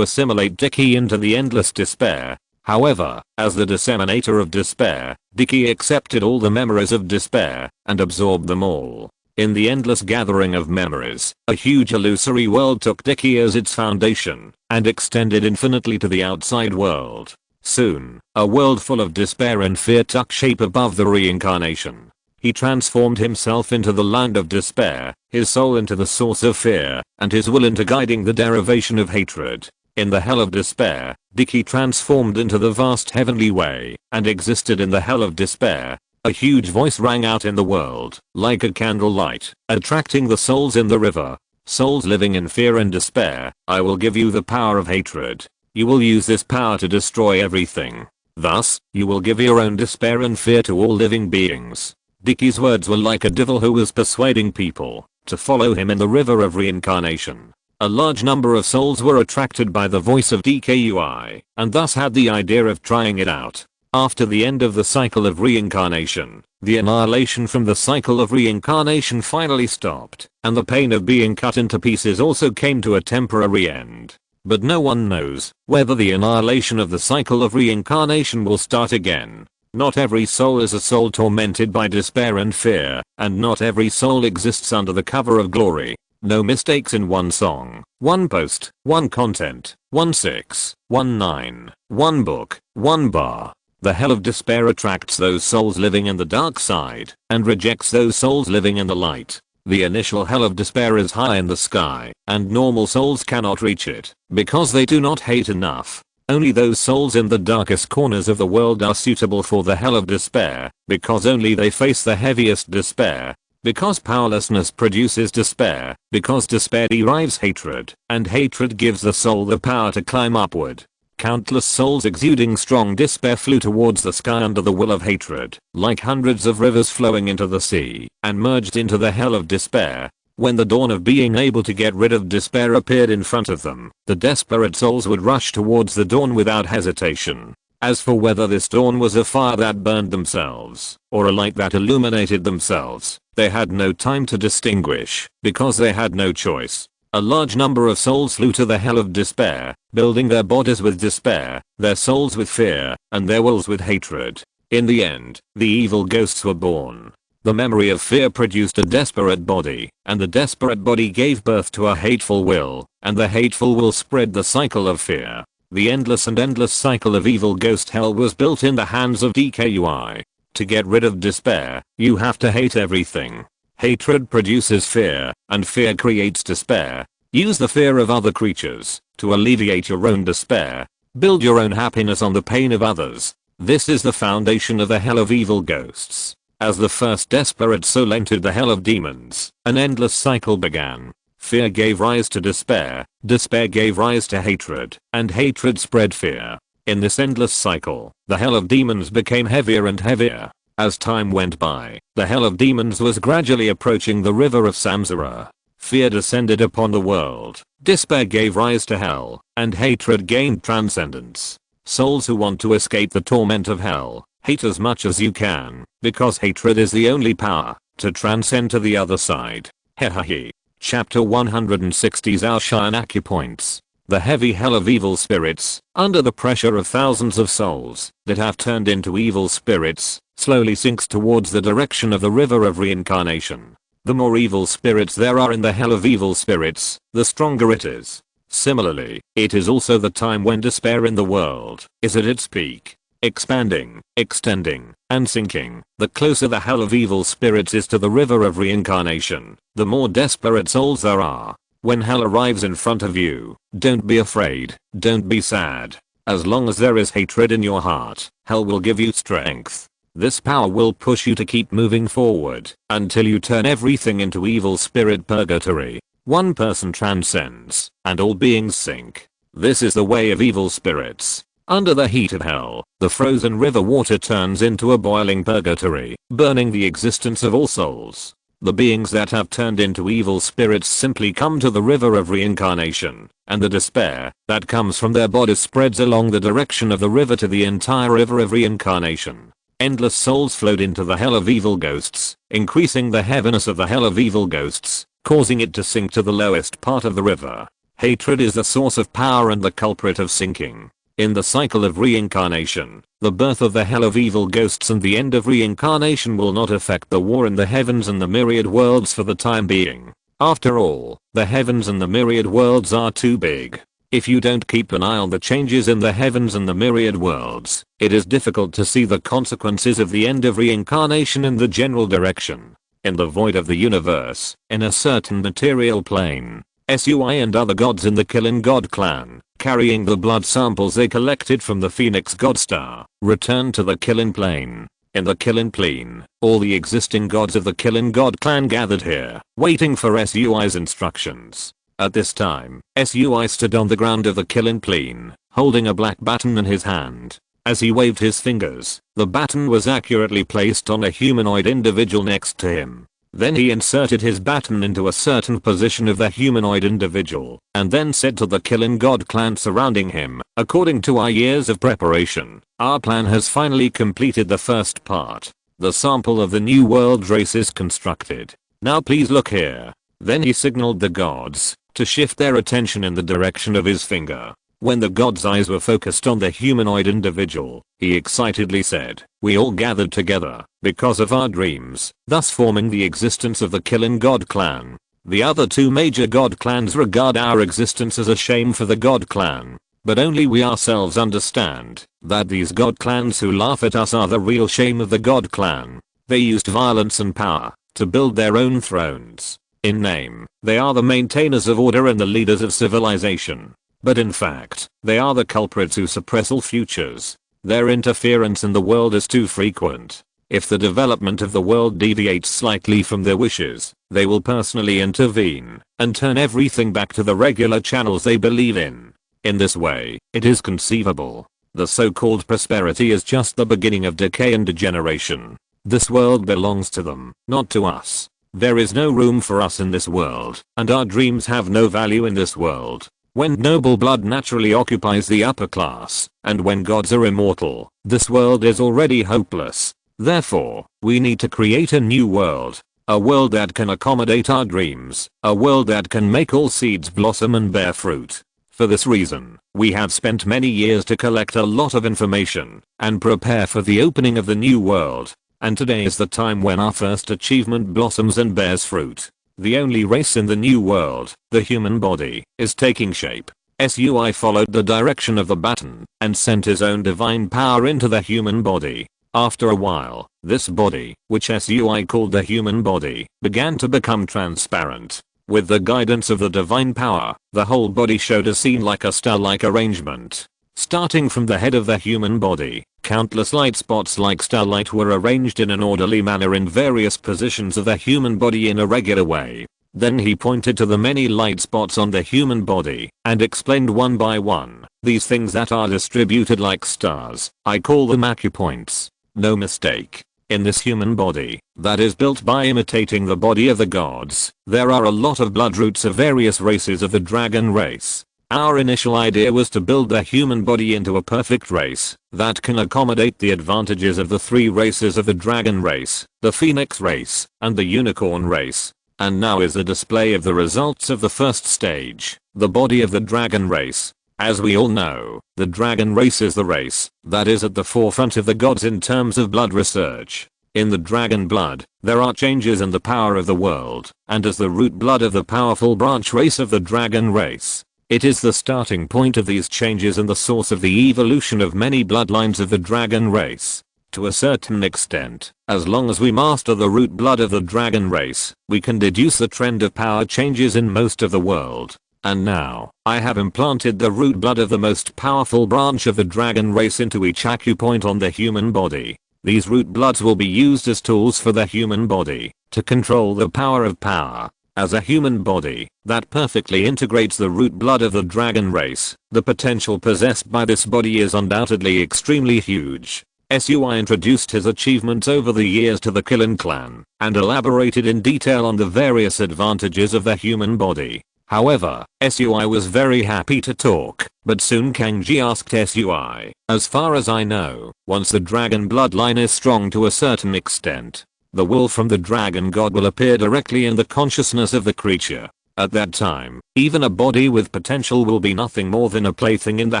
assimilate Dicky into the endless despair. However, as the disseminator of despair, Dicky accepted all the memories of despair, and absorbed them all. In the endless gathering of memories, a huge illusory world took Dicky as its foundation, and extended infinitely to the outside world. Soon, a world full of despair and fear took shape above the reincarnation. He transformed himself into the land of despair, his soul into the source of fear, and his will into guiding the derivation of hatred. In the hell of despair, Dicky transformed into the vast heavenly way, and existed in the hell of despair. A huge voice rang out in the world, like a candlelight, attracting the souls in the river. Souls living in fear and despair, I will give you the power of hatred. You will use this power to destroy everything. Thus, you will give your own despair and fear to all living beings. Dicky's words were like a devil who was persuading people to follow him in the river of reincarnation. A large number of souls were attracted by the voice of DKUI, and thus had the idea of trying it out. After the end of the cycle of reincarnation, the annihilation from the cycle of reincarnation finally stopped, and the pain of being cut into pieces also came to a temporary end. But no one knows whether the annihilation of the cycle of reincarnation will start again. Not every soul is a soul tormented by despair and fear, and not every soul exists under the cover of glory. No mistakes in one song, one post, one content, 1619, one book, one bar. The hell of despair attracts those souls living in the dark side, and rejects those souls living in the light. The initial hell of despair is high in the sky, and normal souls cannot reach it, because they do not hate enough. Only those souls in the darkest corners of the world are suitable for the hell of despair, because only they face the heaviest despair. because powerlessness produces despair, because despair derives hatred, and hatred gives the soul the power to climb upward. Countless souls exuding strong despair flew towards the sky under the will of hatred, like hundreds of rivers flowing into the sea, and merged into the hell of despair. When the dawn of being able to get rid of despair appeared in front of them, the desperate souls would rush towards the dawn without hesitation. As for whether this dawn was a fire that burned themselves, or a light that illuminated themselves, they had no time to distinguish, because they had no choice. A large number of souls flew to the hell of despair, building their bodies with despair, their souls with fear, and their wills with hatred. In the end, the evil ghosts were born. The memory of fear produced a desperate body, and the desperate body gave birth to a hateful will, and the hateful will spread the cycle of fear. The endless and endless cycle of evil ghost hell was built in the hands of DKUI. To get rid of despair, you have to hate everything. Hatred produces fear, and fear creates despair. Use the fear of other creatures to alleviate your own despair. Build your own happiness on the pain of others. This is the foundation of the hell of evil ghosts. As the first desperate soul entered the hell of demons, an endless cycle began. Fear gave rise to despair, despair gave rise to hatred, and hatred spread fear. In this endless cycle, the hell of demons became heavier and heavier. As time went by, the hell of demons was gradually approaching the river of Samsara. Fear descended upon the world, despair gave rise to hell, and hatred gained transcendence. Souls who want to escape the torment of hell, hate as much as you can, because hatred is the only power to transcend to the other side. Hehehe. Chapter 160's Our Shine Acupoints. The heavy hell of evil spirits, under the pressure of thousands of souls that have turned into evil spirits, slowly sinks towards the direction of the river of reincarnation. The more evil spirits there are in the hell of evil spirits, the stronger it is. Similarly, it is also the time when despair in the world is at its peak, expanding, extending, and sinking. The closer the hell of evil spirits is to the river of reincarnation, the more desperate souls there are. When hell arrives in front of you, don't be afraid, don't be sad. As long as there is hatred in your heart, hell will give you strength. This power will push you to keep moving forward until you turn everything into evil spirit purgatory. One person transcends, and all beings sink. This is the way of evil spirits. Under the heat of hell, the frozen river water turns into a boiling purgatory, burning the existence of all souls. The beings that have turned into evil spirits simply come to the river of reincarnation, and the despair that comes from their bodies spreads along the direction of the river to the entire river of reincarnation. Endless souls flowed into the hell of evil ghosts, increasing the heaviness of the hell of evil ghosts, causing it to sink to the lowest part of the river. Hatred is the source of power and the culprit of sinking. In the cycle of reincarnation, the birth of the hell of evil ghosts and the end of reincarnation will not affect the war in the heavens and the myriad worlds for the time being. After all, the heavens and the myriad worlds are too big. If you don't keep an eye on the changes in the heavens and the myriad worlds, it is difficult to see the consequences of the end of reincarnation in the general direction. In the void of the universe, in a certain material plane, SUI and other gods in the Killing God clan, carrying the blood samples they collected from the Phoenix God Star, returned to the Killing plane. In the Killing plane, all the existing gods of the Killing God clan gathered here, waiting for SUI's instructions. At this time, SUI stood on the ground of the Killing plane, holding a black baton in his hand. As he waved his fingers, the baton was accurately placed on a humanoid individual next to him. Then he inserted his baton into a certain position of the humanoid individual, and then said to the Killing God clan surrounding him, "According to our years of preparation, our plan has finally completed the first part. The sample of the new world race is constructed. Now please look here." Then he signaled the gods to shift their attention in the direction of his finger. When the god's eyes were focused on the humanoid individual, he excitedly said, "We all gathered together because of our dreams, thus forming the existence of the Killing God clan. The other two major god clans regard our existence as a shame for the god clan. But only we ourselves understand that these god clans who laugh at us are the real shame of the god clan. They used violence and power to build their own thrones. In name, they are the maintainers of order and the leaders of civilization. But in fact, they are the culprits who suppress all futures. Their interference in the world is too frequent. If the development of the world deviates slightly from their wishes, they will personally intervene and turn everything back to the regular channels they believe in. In this way, it is conceivable the so-called prosperity is just the beginning of decay and degeneration. This world belongs to them, not to us. There is no room for us in this world, and our dreams have no value in this world. When noble blood naturally occupies the upper class, and when gods are immortal, this world is already hopeless. Therefore, we need to create a new world. A world that can accommodate our dreams. A world that can make all seeds blossom and bear fruit. For this reason, we have spent many years to collect a lot of information and prepare for the opening of the new world. And today is the time when our first achievement blossoms and bears fruit. The only race in the new world, the human body, is taking shape. SUI followed the direction of the baton and sent his own divine power into the human body. After a while, this body, which SUI called the human body, began to become transparent. With the guidance of the divine power, the whole body showed a scene like a star-like arrangement. Starting from the head of the human body, countless light spots like starlight were arranged in an orderly manner in various positions of the human body in a regular way. Then he pointed to the many light spots on the human body and explained one by one these things that are distributed like stars. I call them acupoints. No mistake. In this human body, that is built by imitating the body of the gods, there are a lot of blood roots of various races of the dragon race. Our initial idea was to build the human body into a perfect race that can accommodate the advantages of the three races of the dragon race, the phoenix race, and the unicorn race. And now is a display of the results of the first stage, the body of the dragon race. As we all know, the dragon race is the race that is at the forefront of the gods in terms of blood research. In the dragon blood, there are changes in the power of the world, and as the root blood of the powerful branch race of the dragon race, it is the starting point of these changes and the source of the evolution of many bloodlines of the dragon race. To a certain extent, as long as we master the root blood of the dragon race, we can deduce the trend of power changes in most of the world. And now, I have implanted the root blood of the most powerful branch of the dragon race into each acupoint on the human body. These root bloods will be used as tools for the human body to control the power of power. As a human body that perfectly integrates the root blood of the dragon race, the potential possessed by this body is undoubtedly extremely huge. SUI introduced his achievements over the years to the Kilin clan and elaborated in detail on the various advantages of the human body. However, SUI was very happy to talk, but soon Kangji asked SUI, as far as I know, once the dragon bloodline is strong to a certain extent, the will from the dragon god will appear directly in the consciousness of the creature. At that time, even a body with potential will be nothing more than a plaything in the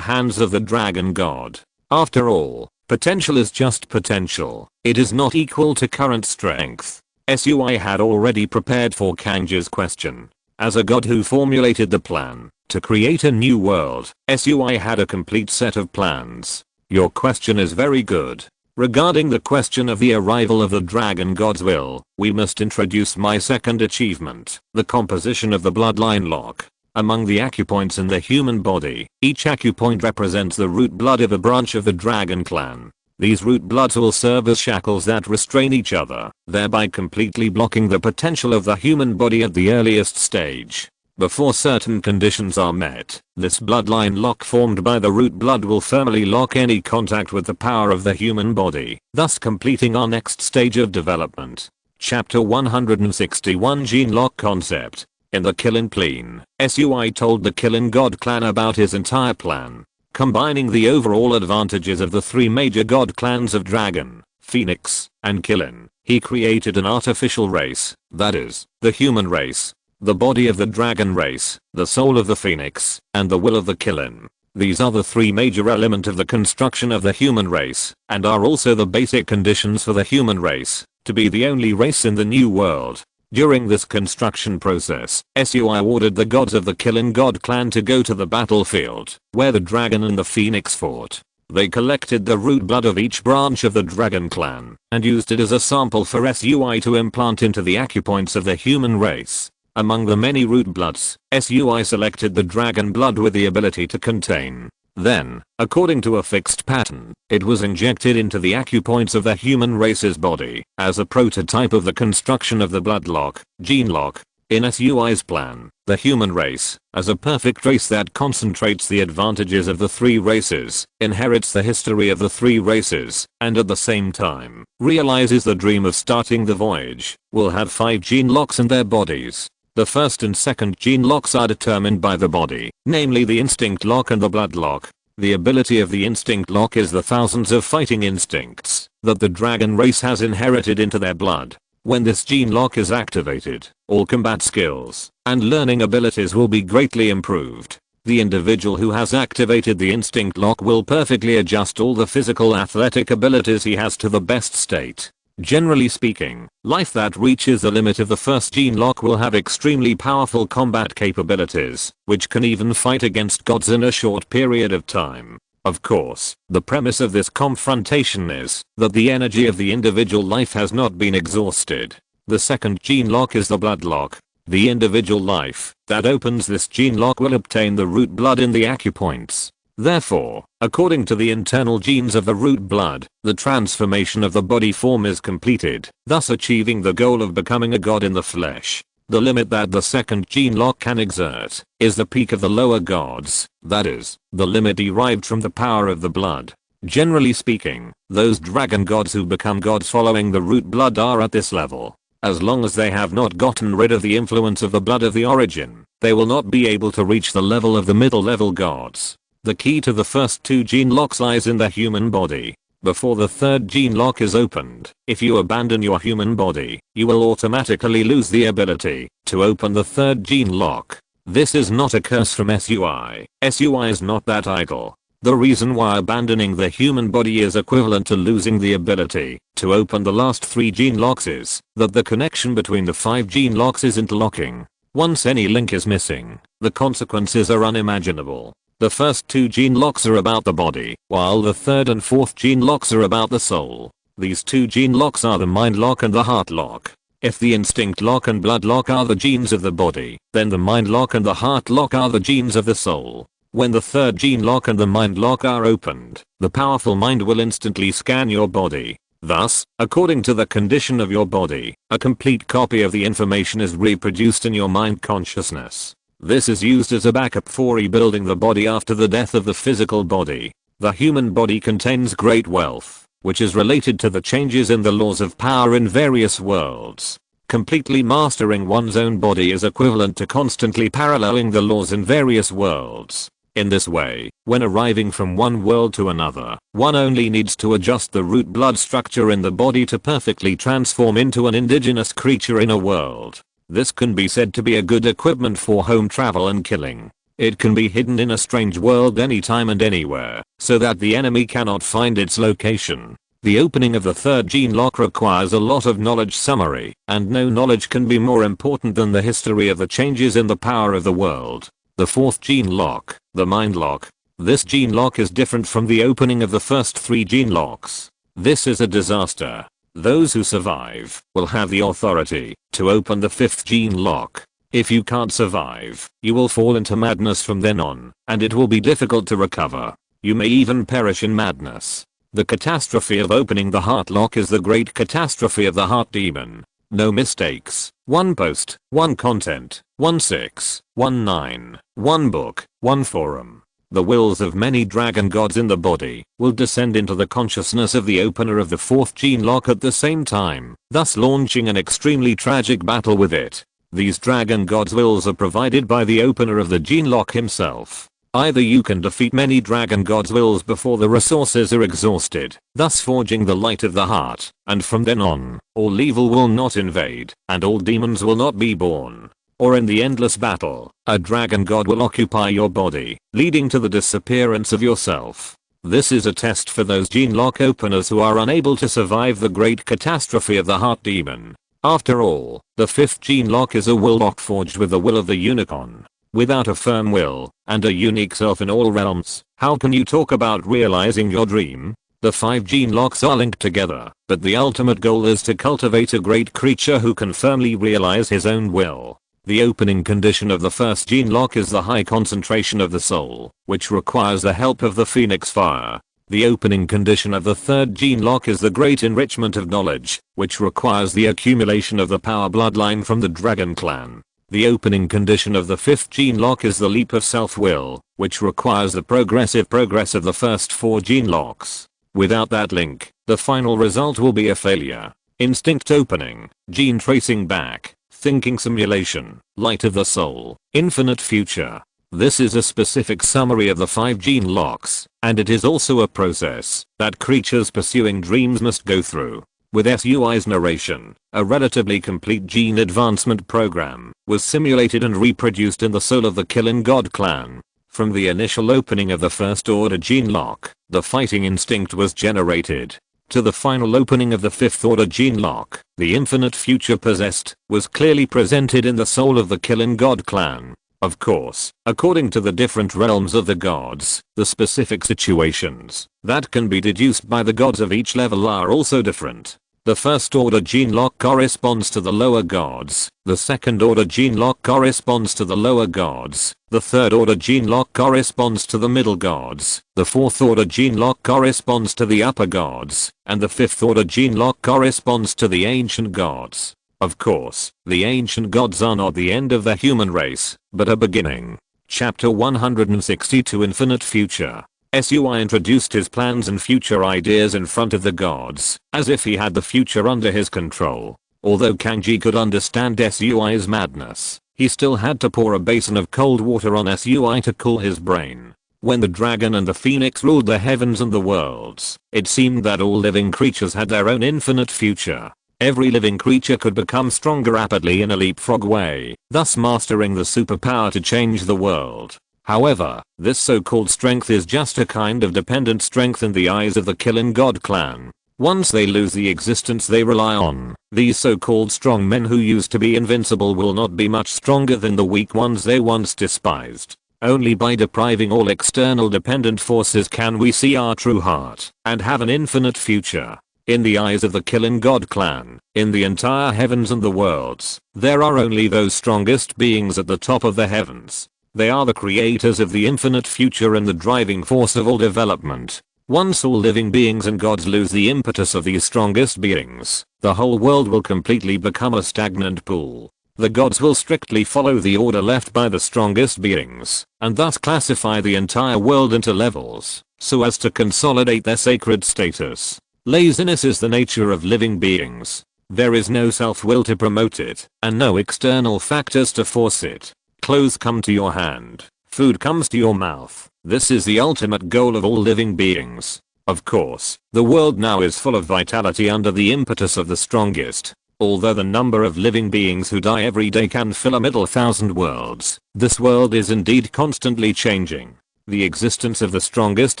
hands of the dragon god. After all, potential is just potential. It is not equal to current strength. SUI had already prepared for Kangji's question. As a god who formulated the plan to create a new world, SUI had a complete set of plans. Your question is very good. Regarding the question of the arrival of the dragon god's will, we must introduce my second achievement, the composition of the bloodline lock. Among the acupoints in the human body, each acupoint represents the root blood of a branch of the dragon clan. These root bloods will serve as shackles that restrain each other, thereby completely blocking the potential of the human body at the earliest stage. Before certain conditions are met, this bloodline lock formed by the root blood will firmly lock any contact with the power of the human body, thus completing our next stage of development. Chapter 161 Gene Lock Concept. In the Kilin Plane, SUI told the Kilin God clan about his entire plan. Combining the overall advantages of the three major god clans of Dragon, Phoenix, and Kilin, he created an artificial race, that is, the human race, the body of the dragon race, the soul of the Phoenix, and the will of the Kilin. These are the three major elements of the construction of the human race, and are also the basic conditions for the human race to be the only race in the new world. During this construction process, SUI ordered the gods of the Kilin God clan to go to the battlefield, where the dragon and the phoenix fought. They collected the root blood of each branch of the dragon clan, and used it as a sample for SUI to implant into the acupoints of the human race. Among the many root bloods, SUI selected the dragon blood with the ability to contain Then, according to a fixed pattern, it was injected into the acupoints of the human race's body as a prototype of the construction of the blood lock, gene lock. In SYNOPSIS plan, the human race, as a perfect race that concentrates the advantages of the three races, inherits the history of the three races, and at the same time, realizes the dream of starting the voyage, will have 5 gene locks in their bodies. The first and second gene locks are determined by the body, namely the instinct lock and the blood lock. The ability of the instinct lock is the thousands of fighting instincts that the dragon race has inherited into their blood. When this gene lock is activated, all combat skills and learning abilities will be greatly improved. The individual who has activated the instinct lock will perfectly adjust all the physical athletic abilities he has to the best state. Generally speaking, life that reaches the limit of the first gene lock will have extremely powerful combat capabilities, which can even fight against gods in a short period of time. Of course, the premise of this confrontation is that the energy of the individual life has not been exhausted. The second gene lock is the blood lock. The individual life that opens this gene lock will obtain the root blood in the acupoints. Therefore, according to the internal genes of the root blood, the transformation of the body form is completed, thus achieving the goal of becoming a god in the flesh. The limit that the second gene lock can exert is the peak of the lower gods, that is, the limit derived from the power of the blood. Generally speaking, those dragon gods who become gods following the root blood are at this level. As long as they have not gotten rid of the influence of the blood of the origin, they will not be able to reach the level of the middle level gods. The key to the first 2 gene locks lies in the human body. Before the third gene lock is opened, if you abandon your human body, you will automatically lose the ability to open the third gene lock. This is not a curse from SUI. SUI is not that idle. The reason why abandoning the human body is equivalent to losing the ability to open the last 3 gene locks is that the connection between the 5 gene locks is interlocking. Once any link is missing, the consequences are unimaginable. The first 2 gene locks are about the body, while the third and fourth gene locks are about the soul. These 2 gene locks are the mind lock and the heart lock. If the instinct lock and blood lock are the genes of the body, then the mind lock and the heart lock are the genes of the soul. When the third gene lock and the mind lock are opened, the powerful mind will instantly scan your body. Thus, according to the condition of your body, a complete copy of the information is reproduced in your mind consciousness. This is used as a backup for rebuilding the body after the death of the physical body. The human body contains great wealth, which is related to the changes in the laws of power in various worlds. Completely mastering one's own body is equivalent to constantly paralleling the laws in various worlds. In this way, when arriving from one world to another, one only needs to adjust the root blood structure in the body to perfectly transform into an indigenous creature in a world. This can be said to be a good equipment for home travel and killing. It can be hidden in a strange world anytime and anywhere, so that the enemy cannot find its location. The opening of the third gene lock requires a lot of knowledge summary, and no knowledge can be more important than the history of the changes in the power of the world. The fourth gene lock, the mind lock. This gene lock is different from the opening of the first 3 gene locks. This is a disaster. Those who survive will have the authority to open the 5th gene lock. If you can't survive, you will fall into madness from then on, and it will be difficult to recover. You may even perish in madness. The catastrophe of opening the heart lock is the great catastrophe of the heart demon. No mistakes. 1 post, 1 content, 1 6, 1 9, 1 book, 1 forum. The wills of many dragon gods in the body will descend into the consciousness of the opener of the 4th gene lock at the same time, thus launching an extremely tragic battle with it. These dragon gods' wills are provided by the opener of the gene lock himself. Either you can defeat many dragon gods' wills before the resources are exhausted, thus forging the light of the heart, and from then on, all evil will not invade, and all demons will not be born. Or in the endless battle, a dragon god will occupy your body, leading to the disappearance of yourself. This is a test for those gene lock openers who are unable to survive the great catastrophe of the heart demon. After all, the 5th gene lock is a will lock forged with the will of the unicorn. Without a firm will, and a unique self in all realms, how can you talk about realizing your dream? The 5 gene locks are linked together, but the ultimate goal is to cultivate a great creature who can firmly realize his own will. The opening condition of the first gene lock is the high concentration of the soul, which requires the help of the phoenix fire. The opening condition of the third gene lock is the great enrichment of knowledge, which requires the accumulation of the power bloodline from the dragon clan. The opening condition of the fifth gene lock is the leap of self-will, which requires the progressive progress of the first 4 gene locks. Without that link, the final result will be a failure. Instinct opening, gene tracing back, thinking simulation, light of the soul, infinite future. This is a specific summary of the 5 gene locks, and it is also a process that creatures pursuing dreams must go through. With SUI's narration, a relatively complete gene advancement program was simulated and reproduced in the soul of the Killing God clan. From the initial opening of the first order gene lock, the fighting instinct was generated. To the final opening of the 5th order gene lock, the infinite future possessed was clearly presented in the soul of the Killing God clan. Of course, according to the different realms of the gods, the specific situations that can be deduced by the gods of each level are also different. The first order gene lock corresponds to the lower gods, the second order gene lock corresponds to the lower gods, the third order gene lock corresponds to the middle gods, the fourth order gene lock corresponds to the upper gods, and the fifth order gene lock corresponds to the ancient gods. Of course, the ancient gods are not the end of the human race, but a beginning. Chapter 162 Infinite Future. SUI introduced his plans and future ideas in front of the gods, as if he had the future under his control. Although Kanji could understand SUI's madness, he still had to pour a basin of cold water on SUI to cool his brain. When the dragon and the phoenix ruled the heavens and the worlds, it seemed that all living creatures had their own infinite future. Every living creature could become stronger rapidly in a leapfrog way, thus mastering the superpower to change the world. However, this so-called strength is just a kind of dependent strength in the eyes of the Killing God clan. Once they lose the existence they rely on, these so-called strong men who used to be invincible will not be much stronger than the weak ones they once despised. Only by depriving all external dependent forces can we see our true heart and have an infinite future. In the eyes of the Killing God clan, in the entire heavens and the worlds, there are only those strongest beings at the top of the heavens. They are the creators of the infinite future and the driving force of all development. Once all living beings and gods lose the impetus of these strongest beings, the whole world will completely become a stagnant pool. The gods will strictly follow the order left by the strongest beings, and thus classify the entire world into levels, so as to consolidate their sacred status. Laziness is the nature of living beings. There is no self-will to promote it, and no external factors to force it. Clothes come to your hand, food comes to your mouth. This is the ultimate goal of all living beings. Of course, the world now is full of vitality under the impetus of the strongest. Although the number of living beings who die every day can fill a middle 1,000 worlds, this world is indeed constantly changing. The existence of the strongest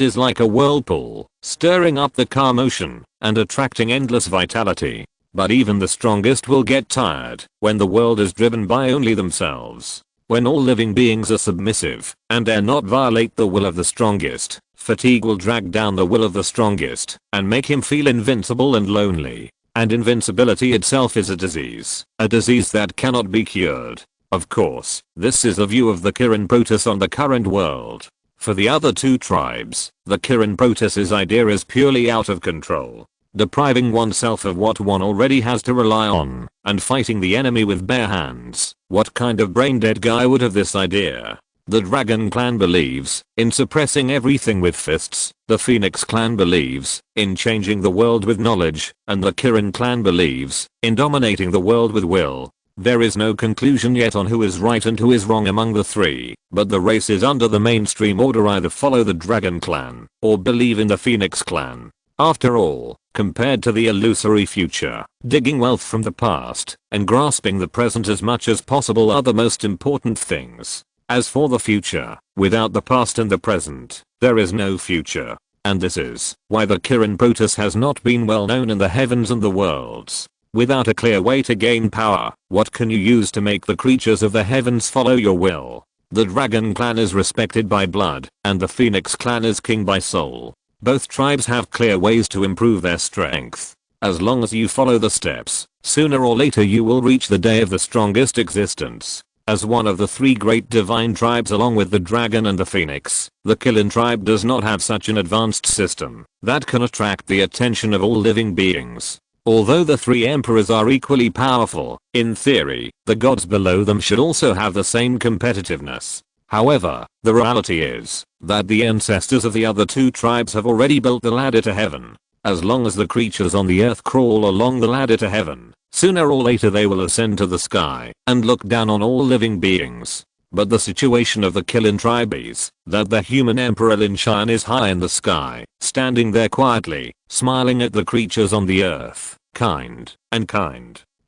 is like a whirlpool, stirring up the calm ocean and attracting endless vitality. But even the strongest will get tired when the world is driven by only themselves. When all living beings are submissive and dare not violate the will of the strongest, fatigue will drag down the will of the strongest and make him feel invincible and lonely. And invincibility itself is a disease that cannot be cured. Of course, this is the view of the Kirin Protoss on the current world. For the other 2 tribes, the Kirin Protoss's idea is purely out of control. Depriving oneself of what one already has to rely on, and fighting the enemy with bare hands. What kind of brain-dead guy would have this idea? The Dragon clan believes in suppressing everything with fists, the Phoenix clan believes in changing the world with knowledge, and the Kirin clan believes in dominating the world with will. There is no conclusion yet on who is right and who is wrong among the 3, but the races under the mainstream order either follow the Dragon clan or believe in the Phoenix clan. After all, compared to the illusory future, digging wealth from the past and grasping the present as much as possible are the most important things. As for the future, without the past and the present, there is no future. And this is why the Kirin Protoss has not been well known in the heavens and the worlds. Without a clear way to gain power, what can you use to make the creatures of the heavens follow your will? The Dragon clan is respected by blood, and the Phoenix clan is king by soul. Both tribes have clear ways to improve their strength. As long as you follow the steps, sooner or later you will reach the day of the strongest existence. As one of the three great divine tribes along with the dragon and the phoenix, the Killin tribe does not have such an advanced system that can attract the attention of all living beings. Although the three emperors are equally powerful, in theory, the gods below them should also have the same competitiveness. However, the reality is that the ancestors of the other two tribes have already built the ladder to heaven. As long as the creatures on the earth crawl along the ladder to heaven, sooner or later they will ascend to the sky and look down on all living beings. But the situation of the Killin tribe is that the human emperor Lin Shan is high in the sky, standing there quietly, smiling at the creatures on the earth, kind.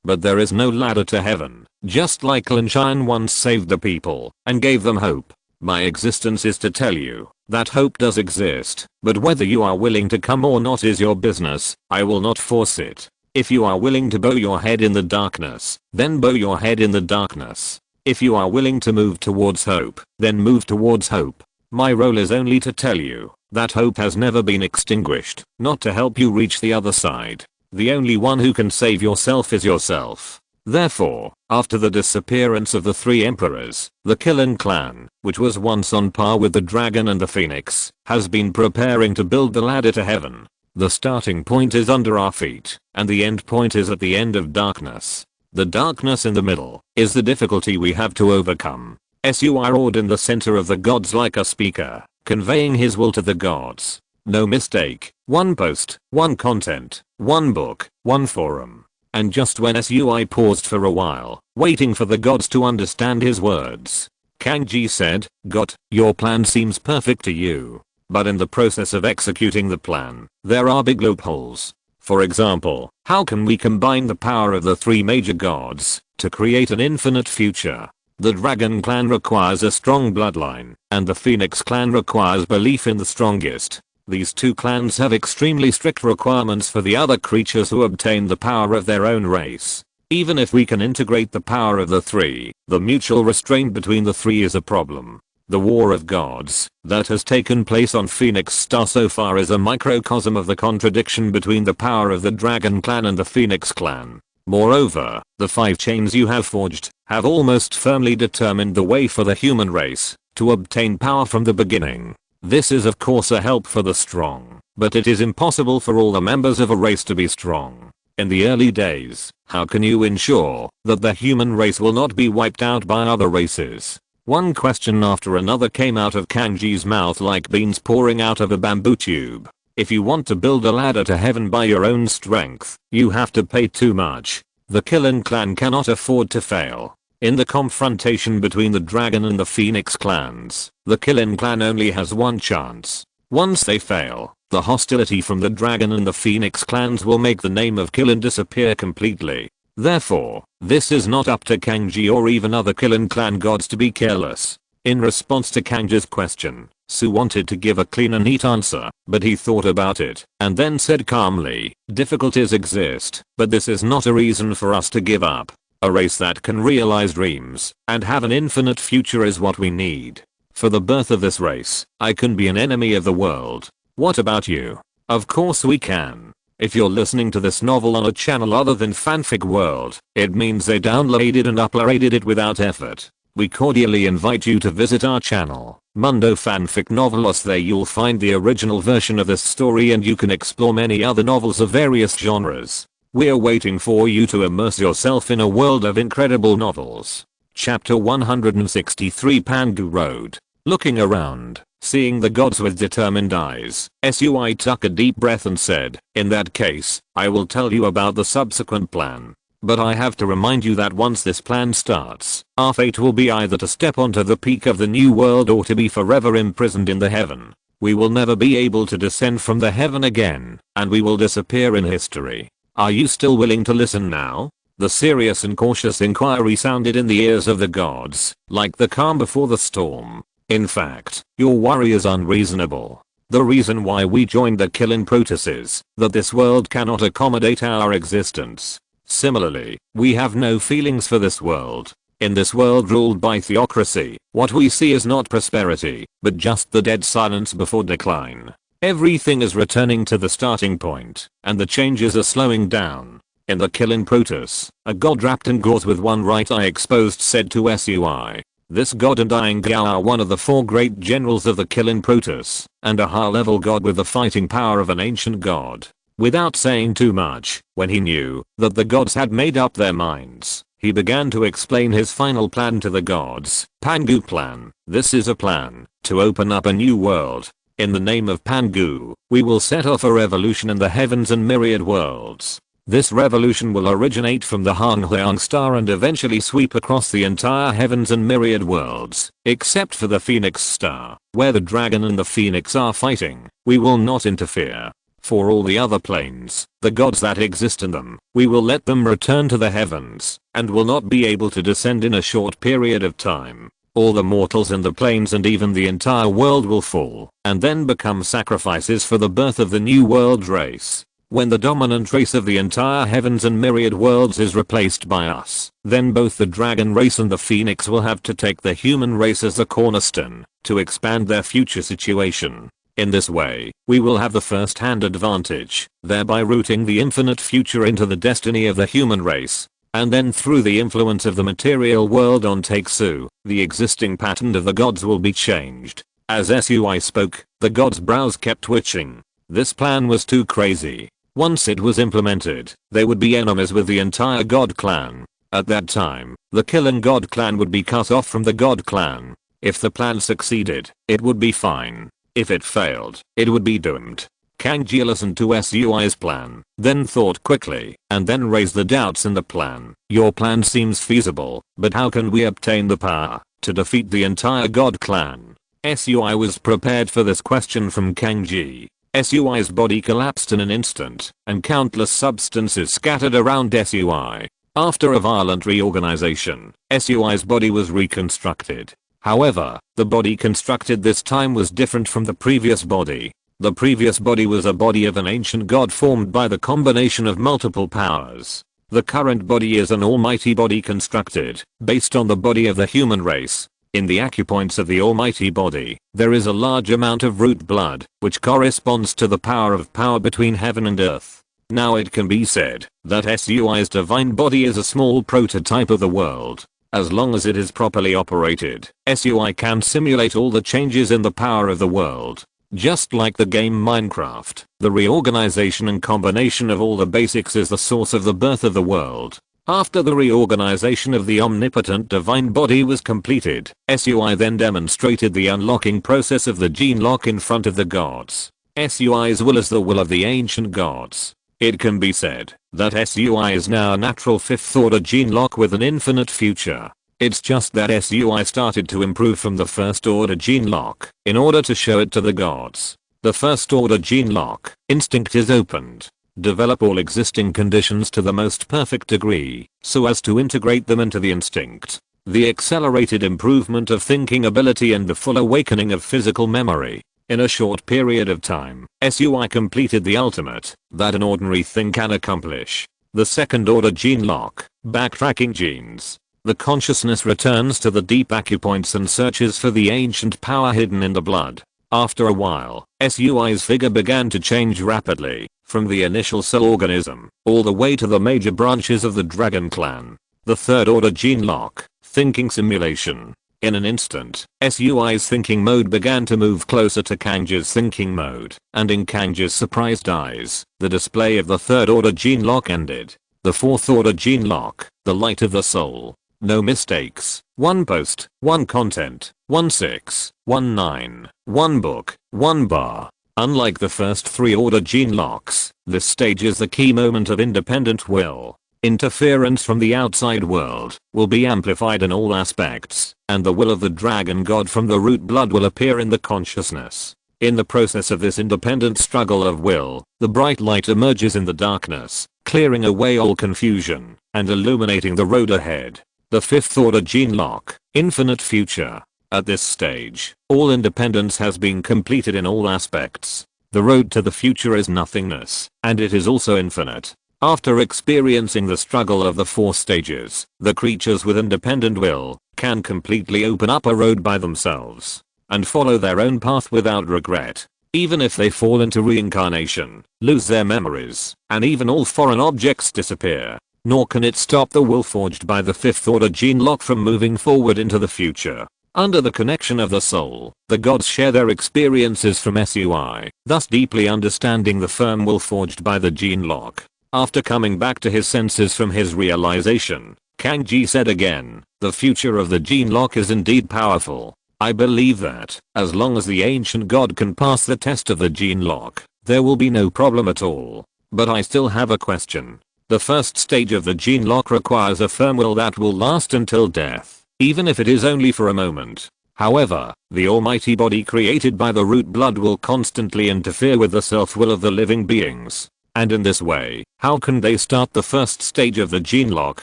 But there is no ladder to heaven, just like Lin Shan once saved the people and gave them hope. My existence is to tell you that hope does exist, but whether you are willing to come or not is your business. I will not force it. If you are willing to bow your head in the darkness, then bow your head in the darkness. If you are willing to move towards hope, then move towards hope. My role is only to tell you that hope has never been extinguished, not to help you reach the other side. The only one who can save yourself is yourself. Therefore, after the disappearance of the three emperors, the Killin clan, which was once on par with the dragon and the phoenix, has been preparing to build the ladder to heaven. The starting point is under our feet, and the end point is at the end of darkness. The darkness in the middle is the difficulty we have to overcome. SYNOPSIS in the center of the gods like a speaker, conveying his will to the gods. No mistake, one post, one content, one book, one forum. And just when SYNOPSIS paused for a while, waiting for the gods to understand his words, Kangji said, "God, your plan seems perfect to you. But in the process of executing the plan, there are big loopholes. For example, how can we combine the power of the three major gods to create an infinite future? The dragon clan requires a strong bloodline, and the phoenix clan requires belief in the strongest. These two clans have extremely strict requirements for the other creatures who obtain the power of their own race. Even if we can integrate the power of the three, the mutual restraint between the three is a problem. The war of gods that has taken place on Phoenix Star so far is a microcosm of the contradiction between the power of the Dragon Clan and the Phoenix Clan. Moreover, the 5 chains you have forged have almost firmly determined the way for the human race to obtain power from the beginning. This is of course a help for the strong, but it is impossible for all the members of a race to be strong. In the early days, how can you ensure that the human race will not be wiped out by other races? One question after another came out of Kangji's mouth like beans pouring out of a bamboo tube. If you want to build a ladder to heaven by your own strength, you have to pay too much. The Killin clan cannot afford to fail. In the confrontation between the Dragon and the Phoenix clans, the Killin clan only has one chance. Once they fail, the hostility from the Dragon and the Phoenix clans will make the name of Killin disappear completely. Therefore, this is not up to Kangji or even other Killin clan gods to be careless. In response to Kangji's question, Su wanted to give a clean and neat answer, but he thought about it and then said calmly, "Difficulties exist, but this is not a reason for us to give up. A race that can realize dreams and have an infinite future is what we need. For the birth of this race, I can be an enemy of the world. What about you?" Of course we can. If you're listening to this novel on a channel other than Fanfic World, it means they downloaded and uploaded it without effort. We cordially invite you to visit our channel, Mundo Fanfic Novelos. There you'll find the original version of this story and you can explore many other novels of various genres. We're waiting for you to immerse yourself in a world of incredible novels. Chapter 163 Pangu Road. Looking around, seeing the gods with determined eyes, Sui took a deep breath and said, "In that case, I will tell you about the subsequent plan. But I have to remind you that once this plan starts, our fate will be either to step onto the peak of the new world or to be forever imprisoned in the heaven. We will never be able to descend from the heaven again, and we will disappear in history. Are you still willing to listen now?" The serious and cautious inquiry sounded in the ears of the gods, like the calm before the storm. "In fact, your worry is unreasonable. The reason why we joined the Killin Protoss is that this world cannot accommodate our existence. Similarly, we have no feelings for this world. In this world ruled by theocracy, what we see is not prosperity, but just the dead silence before decline. Everything is returning to the starting point, and the changes are slowing down. In the killing Proteus, a god wrapped in gauze with one right eye exposed said to SUI. This god Undying Gao are one of the 4 great generals of the killing Proteus, and a high-level god with the fighting power of an ancient god. Without saying too much, when he knew that the gods had made up their minds, he began to explain his final plan to the gods. Pangu plan. This is a plan to open up a new world. In the name of Pangu, we will set off a revolution in the heavens and myriad worlds. This revolution will originate from the Honghyang star and eventually sweep across the entire heavens and myriad worlds, except for the Phoenix star, where the dragon and the phoenix are fighting. We will not interfere. For all the other planes, the gods that exist in them, we will let them return to the heavens, and will not be able to descend in a short period of time. All the mortals in the planes and even the entire world will fall, and then become sacrifices for the birth of the new world race. When the dominant race of the entire heavens and myriad worlds is replaced by us, then both the dragon race and the phoenix will have to take the human race as the cornerstone to expand their future situation. In this way, we will have the first-hand advantage, thereby rooting the infinite future into the destiny of the human race. And then through the influence of the material world on Takesu, the existing pattern of the gods will be changed. As SUI spoke, the gods' brows kept twitching. This plan was too crazy. Once it was implemented, they would be enemies with the entire god clan. At that time, the killing god clan would be cut off from the god clan. If the plan succeeded, it would be fine. If it failed, it would be doomed. Kangji listened to SUI's plan, then thought quickly, and then raised the doubts in the plan. Your plan seems feasible, but how can we obtain the power to defeat the entire god clan? SUI was prepared for this question from Kangji. SUI's body collapsed in an instant, and countless substances scattered around SUI. After a violent reorganization, SUI's body was reconstructed. However, the body constructed this time was different from the previous body. The previous body was a body of an ancient god formed by the combination of multiple powers. The current body is an almighty body constructed based on the body of the human race. In the acupoints of the almighty body, there is a large amount of root blood, which corresponds to the power of power between heaven and earth. Now it can be said that SUI's divine body is a small prototype of the world. As long as it is properly operated, SUI can simulate all the changes in the power of the world. Just like the game Minecraft, the reorganization and combination of all the basics is the source of the birth of the world. After the reorganization of the omnipotent divine body was completed, SUI then demonstrated the unlocking process of the gene lock in front of the gods. SUI's will is the will of the ancient gods. It can be said that SUI is now a natural 5th order gene lock with an infinite future. It's just that SUI started to improve from the 1st order gene lock in order to show it to the gods. The 1st order gene lock instinct is opened. Develop all existing conditions to the most perfect degree, so as to integrate them into the instinct. The accelerated improvement of thinking ability and the full awakening of physical memory. In a short period of time, SUI completed the ultimate that an ordinary thing can accomplish. The 2nd order gene lock, backtracking genes. The consciousness returns to the deep acupoints and searches for the ancient power hidden in the blood. After a while, SUI's figure began to change rapidly, from the initial cell organism, all the way to the major branches of the dragon clan. The 3rd order gene lock, thinking simulation. In an instant, SUI's thinking mode began to move closer to Kangji's thinking mode, and in Kangji's surprised eyes, the display of the 3rd order gene lock ended. The 4th order gene lock, the light of the soul. No mistakes, 1 post, 1 content, 1619, 1 book, 1 bar. Unlike the first 3 order gene locks, this stage is the key moment of independent will. Interference from the outside world will be amplified in all aspects, and the will of the dragon god from the root blood will appear in the consciousness. In the process of this independent struggle of will, the bright light emerges in the darkness, clearing away all confusion and illuminating the road ahead. The 5th order gene lock, infinite future. At this stage, all independence has been completed in all aspects. The road to the future is nothingness, and it is also infinite. After experiencing the struggle of the 4 stages, the creatures with independent will can completely open up a road by themselves and follow their own path without regret. Even if they fall into reincarnation, lose their memories, and even all foreign objects disappear, nor can it stop the will forged by the fifth order gene lock from moving forward into the future. Under the connection of the soul, the gods share their experiences from SUI, thus deeply understanding the firm will forged by the gene lock. After coming back to his senses from his realization, Kangji said again, the future of the gene lock is indeed powerful. I believe that, as long as the ancient god can pass the test of the gene lock, there will be no problem at all. But I still have a question. The first stage of the gene lock requires a firm will that will last until death, even if it is only for a moment. However, the almighty body created by the root blood will constantly interfere with the self-will of the living beings. And in this way, how can they start the first stage of the gene lock?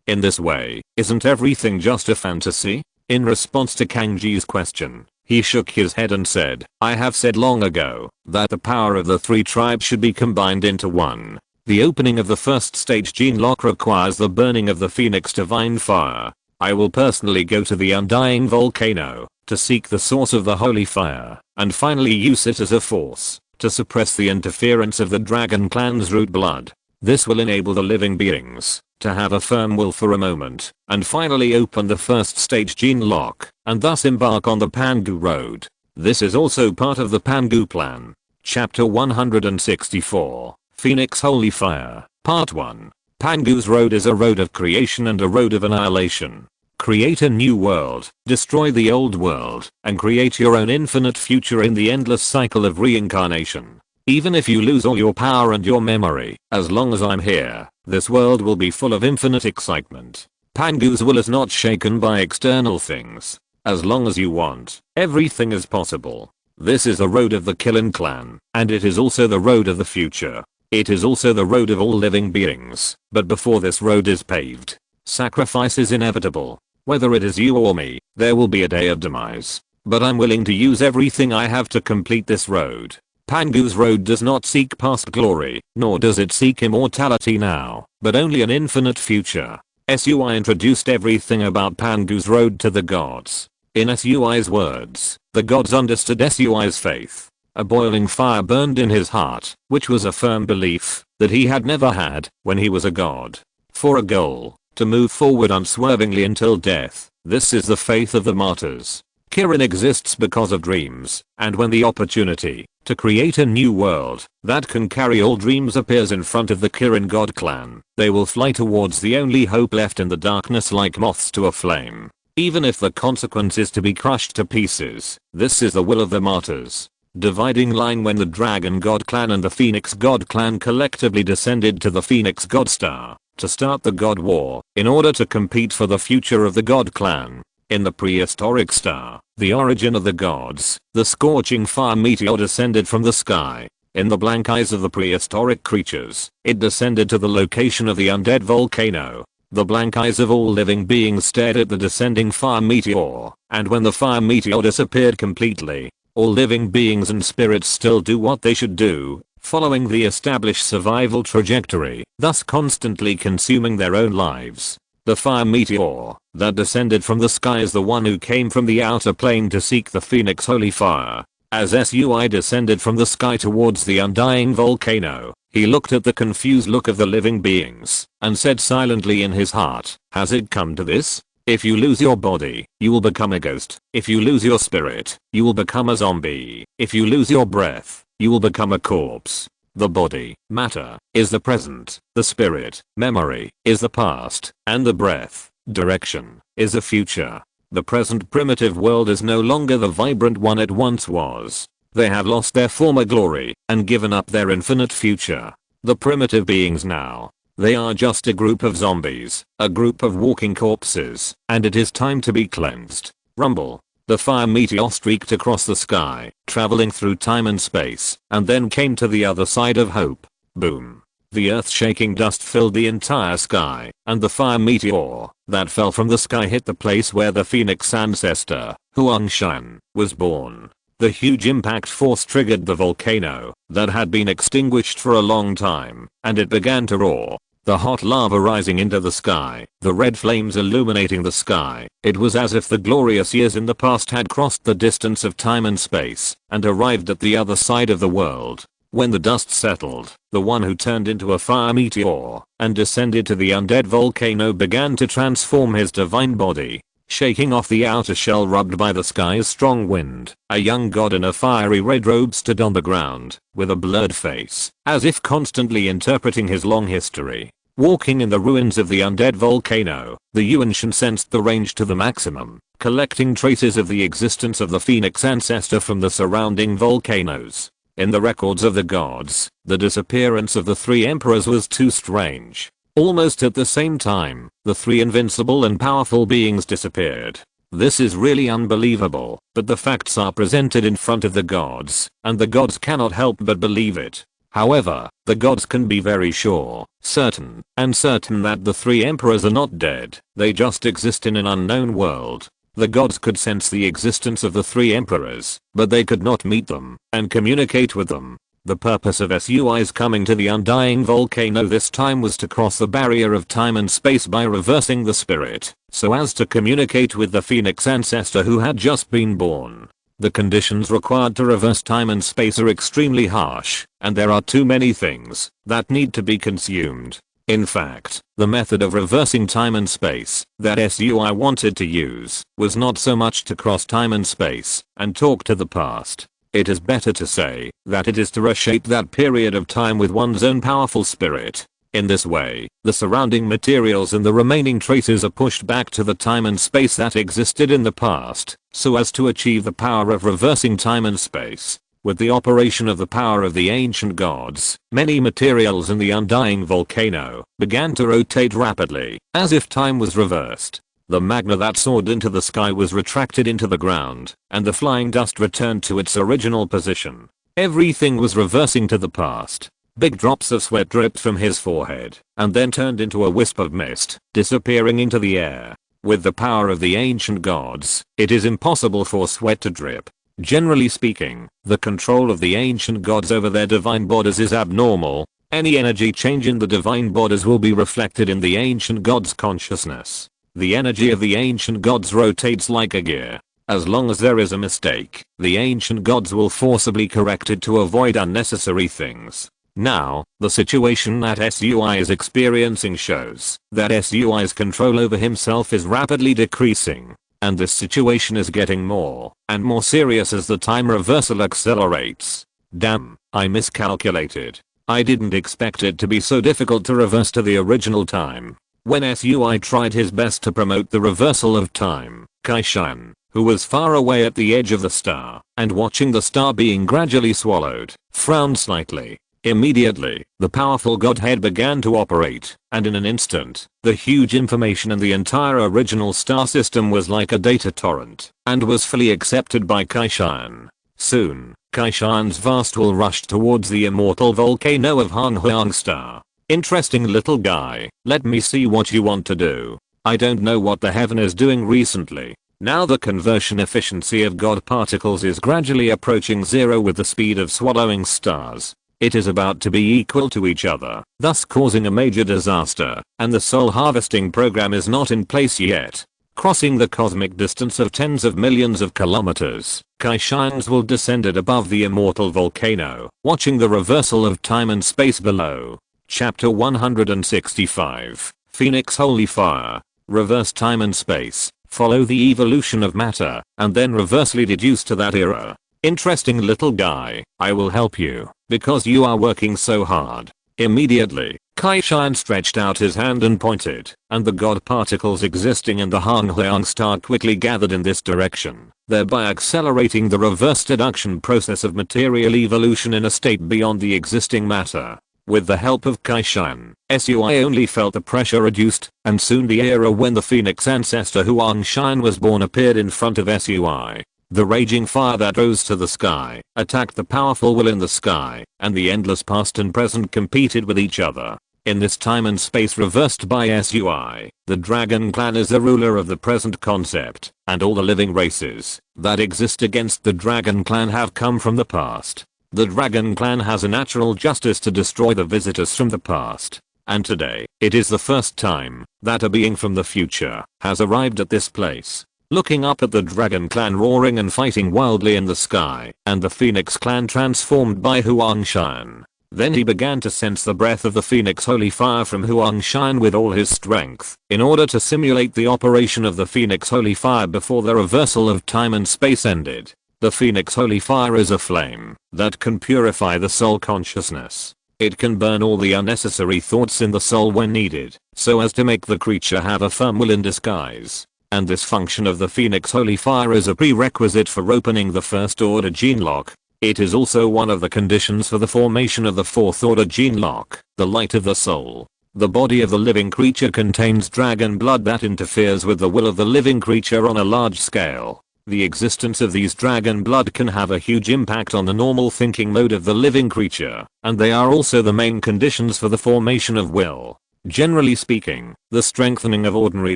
In this way, isn't everything just a fantasy? In response to Kangji's question, he shook his head and said, I have said long ago that the power of the three tribes should be combined into one. The opening of the first stage gene lock requires the burning of the phoenix divine fire. I will personally go to the undying volcano to seek the source of the holy fire and finally use it as a force to suppress the interference of the dragon clan's root blood. This will enable the living beings to have a firm will for a moment and finally open the first stage gene lock and thus embark on the Pangu road. This is also part of the Pangu plan. Chapter 164, Phoenix Holy Fire, Part 1. Pangu's road is a road of creation and a road of annihilation. Create a new world, destroy the old world, and create your own infinite future in the endless cycle of reincarnation. Even if you lose all your power and your memory, as long as I'm here, this world will be full of infinite excitement. Pangu's will is not shaken by external things. As long as you want, everything is possible. This is the road of the Kilin clan, and it is also the road of the future. It is also the road of all living beings, but before this road is paved, sacrifice is inevitable. Whether it is you or me, there will be a day of demise. But I'm willing to use everything I have to complete this road. Pangu's road does not seek past glory, nor does it seek immortality now, but only an infinite future. SUI introduced everything about Pangu's road to the gods. In SUI's words, the gods understood SUI's faith. A boiling fire burned in his heart, which was a firm belief that he had never had when he was a god. For a goal, to move forward unswervingly until death, this is the faith of the martyrs. Kirin exists because of dreams, and when the opportunity to create a new world that can carry all dreams appears in front of the Kirin god clan, they will fly towards the only hope left in the darkness like moths to a flame. Even if the consequence is to be crushed to pieces, this is the will of the martyrs. Dividing line when the Dragon God clan and the Phoenix God clan collectively descended to the Phoenix God Star to start the God War in order to compete for the future of the God clan. In the prehistoric star, the origin of the gods, the scorching fire meteor descended from the sky. In the blank eyes of the prehistoric creatures, it descended to the location of the undead volcano. The blank eyes of all living beings stared at the descending fire meteor, and when the fire meteor disappeared completely, all living beings and spirits still do what they should do, following the established survival trajectory, thus constantly consuming their own lives. The fire meteor that descended from the sky is the one who came from the outer plane to seek the Phoenix Holy Fire. As SUI descended from the sky towards the undying volcano, he looked at the confused look of the living beings and said silently in his heart, "Has it come to this? If you lose your body, you will become a ghost. If you lose your spirit, you will become a zombie. If you lose your breath, you will become a corpse." The body, matter, is the present, the spirit, memory, is the past, and the breath, direction, is the future. The present primitive world is no longer the vibrant one it once was. They have lost their former glory and given up their infinite future. The primitive beings now, they are just a group of zombies, a group of walking corpses, and it is time to be cleansed. Rumble. The fire meteor streaked across the sky, traveling through time and space, and then came to the other side of hope. Boom. The earth-shaking dust filled the entire sky, and the fire meteor that fell from the sky hit the place where the Phoenix ancestor, Huangshan, was born. The huge impact force triggered the volcano that had been extinguished for a long time, and it began to roar. the hot lava rising into the sky, the red flames illuminating the sky. It was as if the glorious years in the past had crossed the distance of time and space and arrived at the other side of the world. When the dust settled, the one who turned into a fire meteor and descended to the undead volcano began to transform his divine body. Shaking off the outer shell rubbed by the sky's strong wind, a young god in a fiery red robe stood on the ground, with a blurred face, as if constantly interpreting his long history. Walking in the ruins of the undead volcano, the Yuanshan sensed the range to the maximum, collecting traces of the existence of the phoenix ancestor from the surrounding volcanoes. In the records of the gods, the disappearance of the three emperors was too strange. Almost at the same time, the three invincible and powerful beings disappeared. This is really unbelievable, but the facts are presented in front of the gods, and the gods cannot help but believe it. However, the gods can be very sure, certain that the three emperors are not dead, they just exist in an unknown world. The gods could sense the existence of the three emperors, but they could not meet them and communicate with them. The purpose of SYNOPSIS coming to the undying volcano this time was to cross the barrier of time and space by reversing the spirit, so as to communicate with the phoenix ancestor who had just been born. The conditions required to reverse time and space are extremely harsh, and there are too many things that need to be consumed. In fact, the method of reversing time and space that SYNOPSIS wanted to use was not so much to cross time and space and talk to the past. It is better to say that it is to reshape that period of time with one's own powerful spirit. In this way, the surrounding materials and the remaining traces are pushed back to the time and space that existed in the past, so as to achieve the power of reversing time and space. With the operation of the power of the ancient gods, many materials in the undying volcano began to rotate rapidly, as if time was reversed. The magma that soared into the sky was retracted into the ground, and the flying dust returned to its original position. Everything was reversing to the past. Big drops of sweat dripped from his forehead, and then turned into a wisp of mist, disappearing into the air. With the power of the ancient gods, it is impossible for sweat to drip. Generally speaking, the control of the ancient gods over their divine bodies is abnormal. Any energy change in the divine bodies will be reflected in the ancient gods' consciousness. The energy of the ancient gods rotates like a gear. As long as there is a mistake, the ancient gods will forcibly correct it to avoid unnecessary things. Now, the situation that SYNOPSIS is experiencing shows that SYNOPSIS' control over himself is rapidly decreasing. And this situation is getting more and more serious as the time reversal accelerates. Damn, I miscalculated. I didn't expect it to be so difficult to reverse to the original time. When SYNOPSIS tried his best to promote the reversal of time, Kaishan, who was far away at the edge of the star and watching the star being gradually swallowed, frowned slightly. Immediately, the powerful godhead began to operate, and in an instant, the huge information in the entire original star system was like a data torrent, and was fully accepted by Kaishan. Soon, Kaishan's vast will rushed towards the immortal volcano of Honghuang Star. Interesting little guy, let me see what you want to do. I don't know what the heaven is doing recently. Now the conversion efficiency of God particles is gradually approaching zero with the speed of swallowing stars. It is about to be equal to each other, thus causing a major disaster, and the soul harvesting program is not in place yet. Crossing the cosmic distance of tens of millions of kilometers, Kaishan's will descended above the immortal volcano, watching the reversal of time and space below. Chapter 165, Phoenix Holy Fire. Reverse time and space, follow the evolution of matter, and then reversely deduce to that era. Interesting little guy, I will help you, because you are working so hard. Immediately, Kaishan stretched out his hand and pointed, and the god particles existing in the Honghuang star quickly gathered in this direction, thereby accelerating the reverse deduction process of material evolution in a state beyond the existing matter. With the help of Kaishan, SYNOPSIS only felt the pressure reduced, and soon the era when the phoenix ancestor Huangshan was born appeared in front of SYNOPSIS. The raging fire that rose to the sky attacked the powerful will in the sky, and the endless past and present competed with each other. In this time and space reversed by SYNOPSIS, the Dragon Clan is the ruler of the present concept, and all the living races that exist against the Dragon Clan have come from the past. The Dragon Clan has a natural justice to destroy the visitors from the past. And today, it is the first time that a being from the future has arrived at this place. Looking up at the dragon clan roaring and fighting wildly in the sky, and the phoenix clan transformed by Huangshan. Then he began to sense the breath of the phoenix holy fire from Huangshan with all his strength, in order to simulate the operation of the phoenix holy fire before the reversal of time and space ended. The phoenix holy fire is a flame that can purify the soul consciousness. It can burn all the unnecessary thoughts in the soul when needed, so as to make the creature have a firm will in disguise. And this function of the phoenix holy fire is a prerequisite for opening the first order gene lock. It is also one of the conditions for the formation of the fourth order gene lock, the light of the soul. The body of the living creature contains dragon blood that interferes with the will of the living creature on a large scale. The existence of these dragon blood can have a huge impact on the normal thinking mode of the living creature, and they are also the main conditions for the formation of will. Generally speaking, the strengthening of ordinary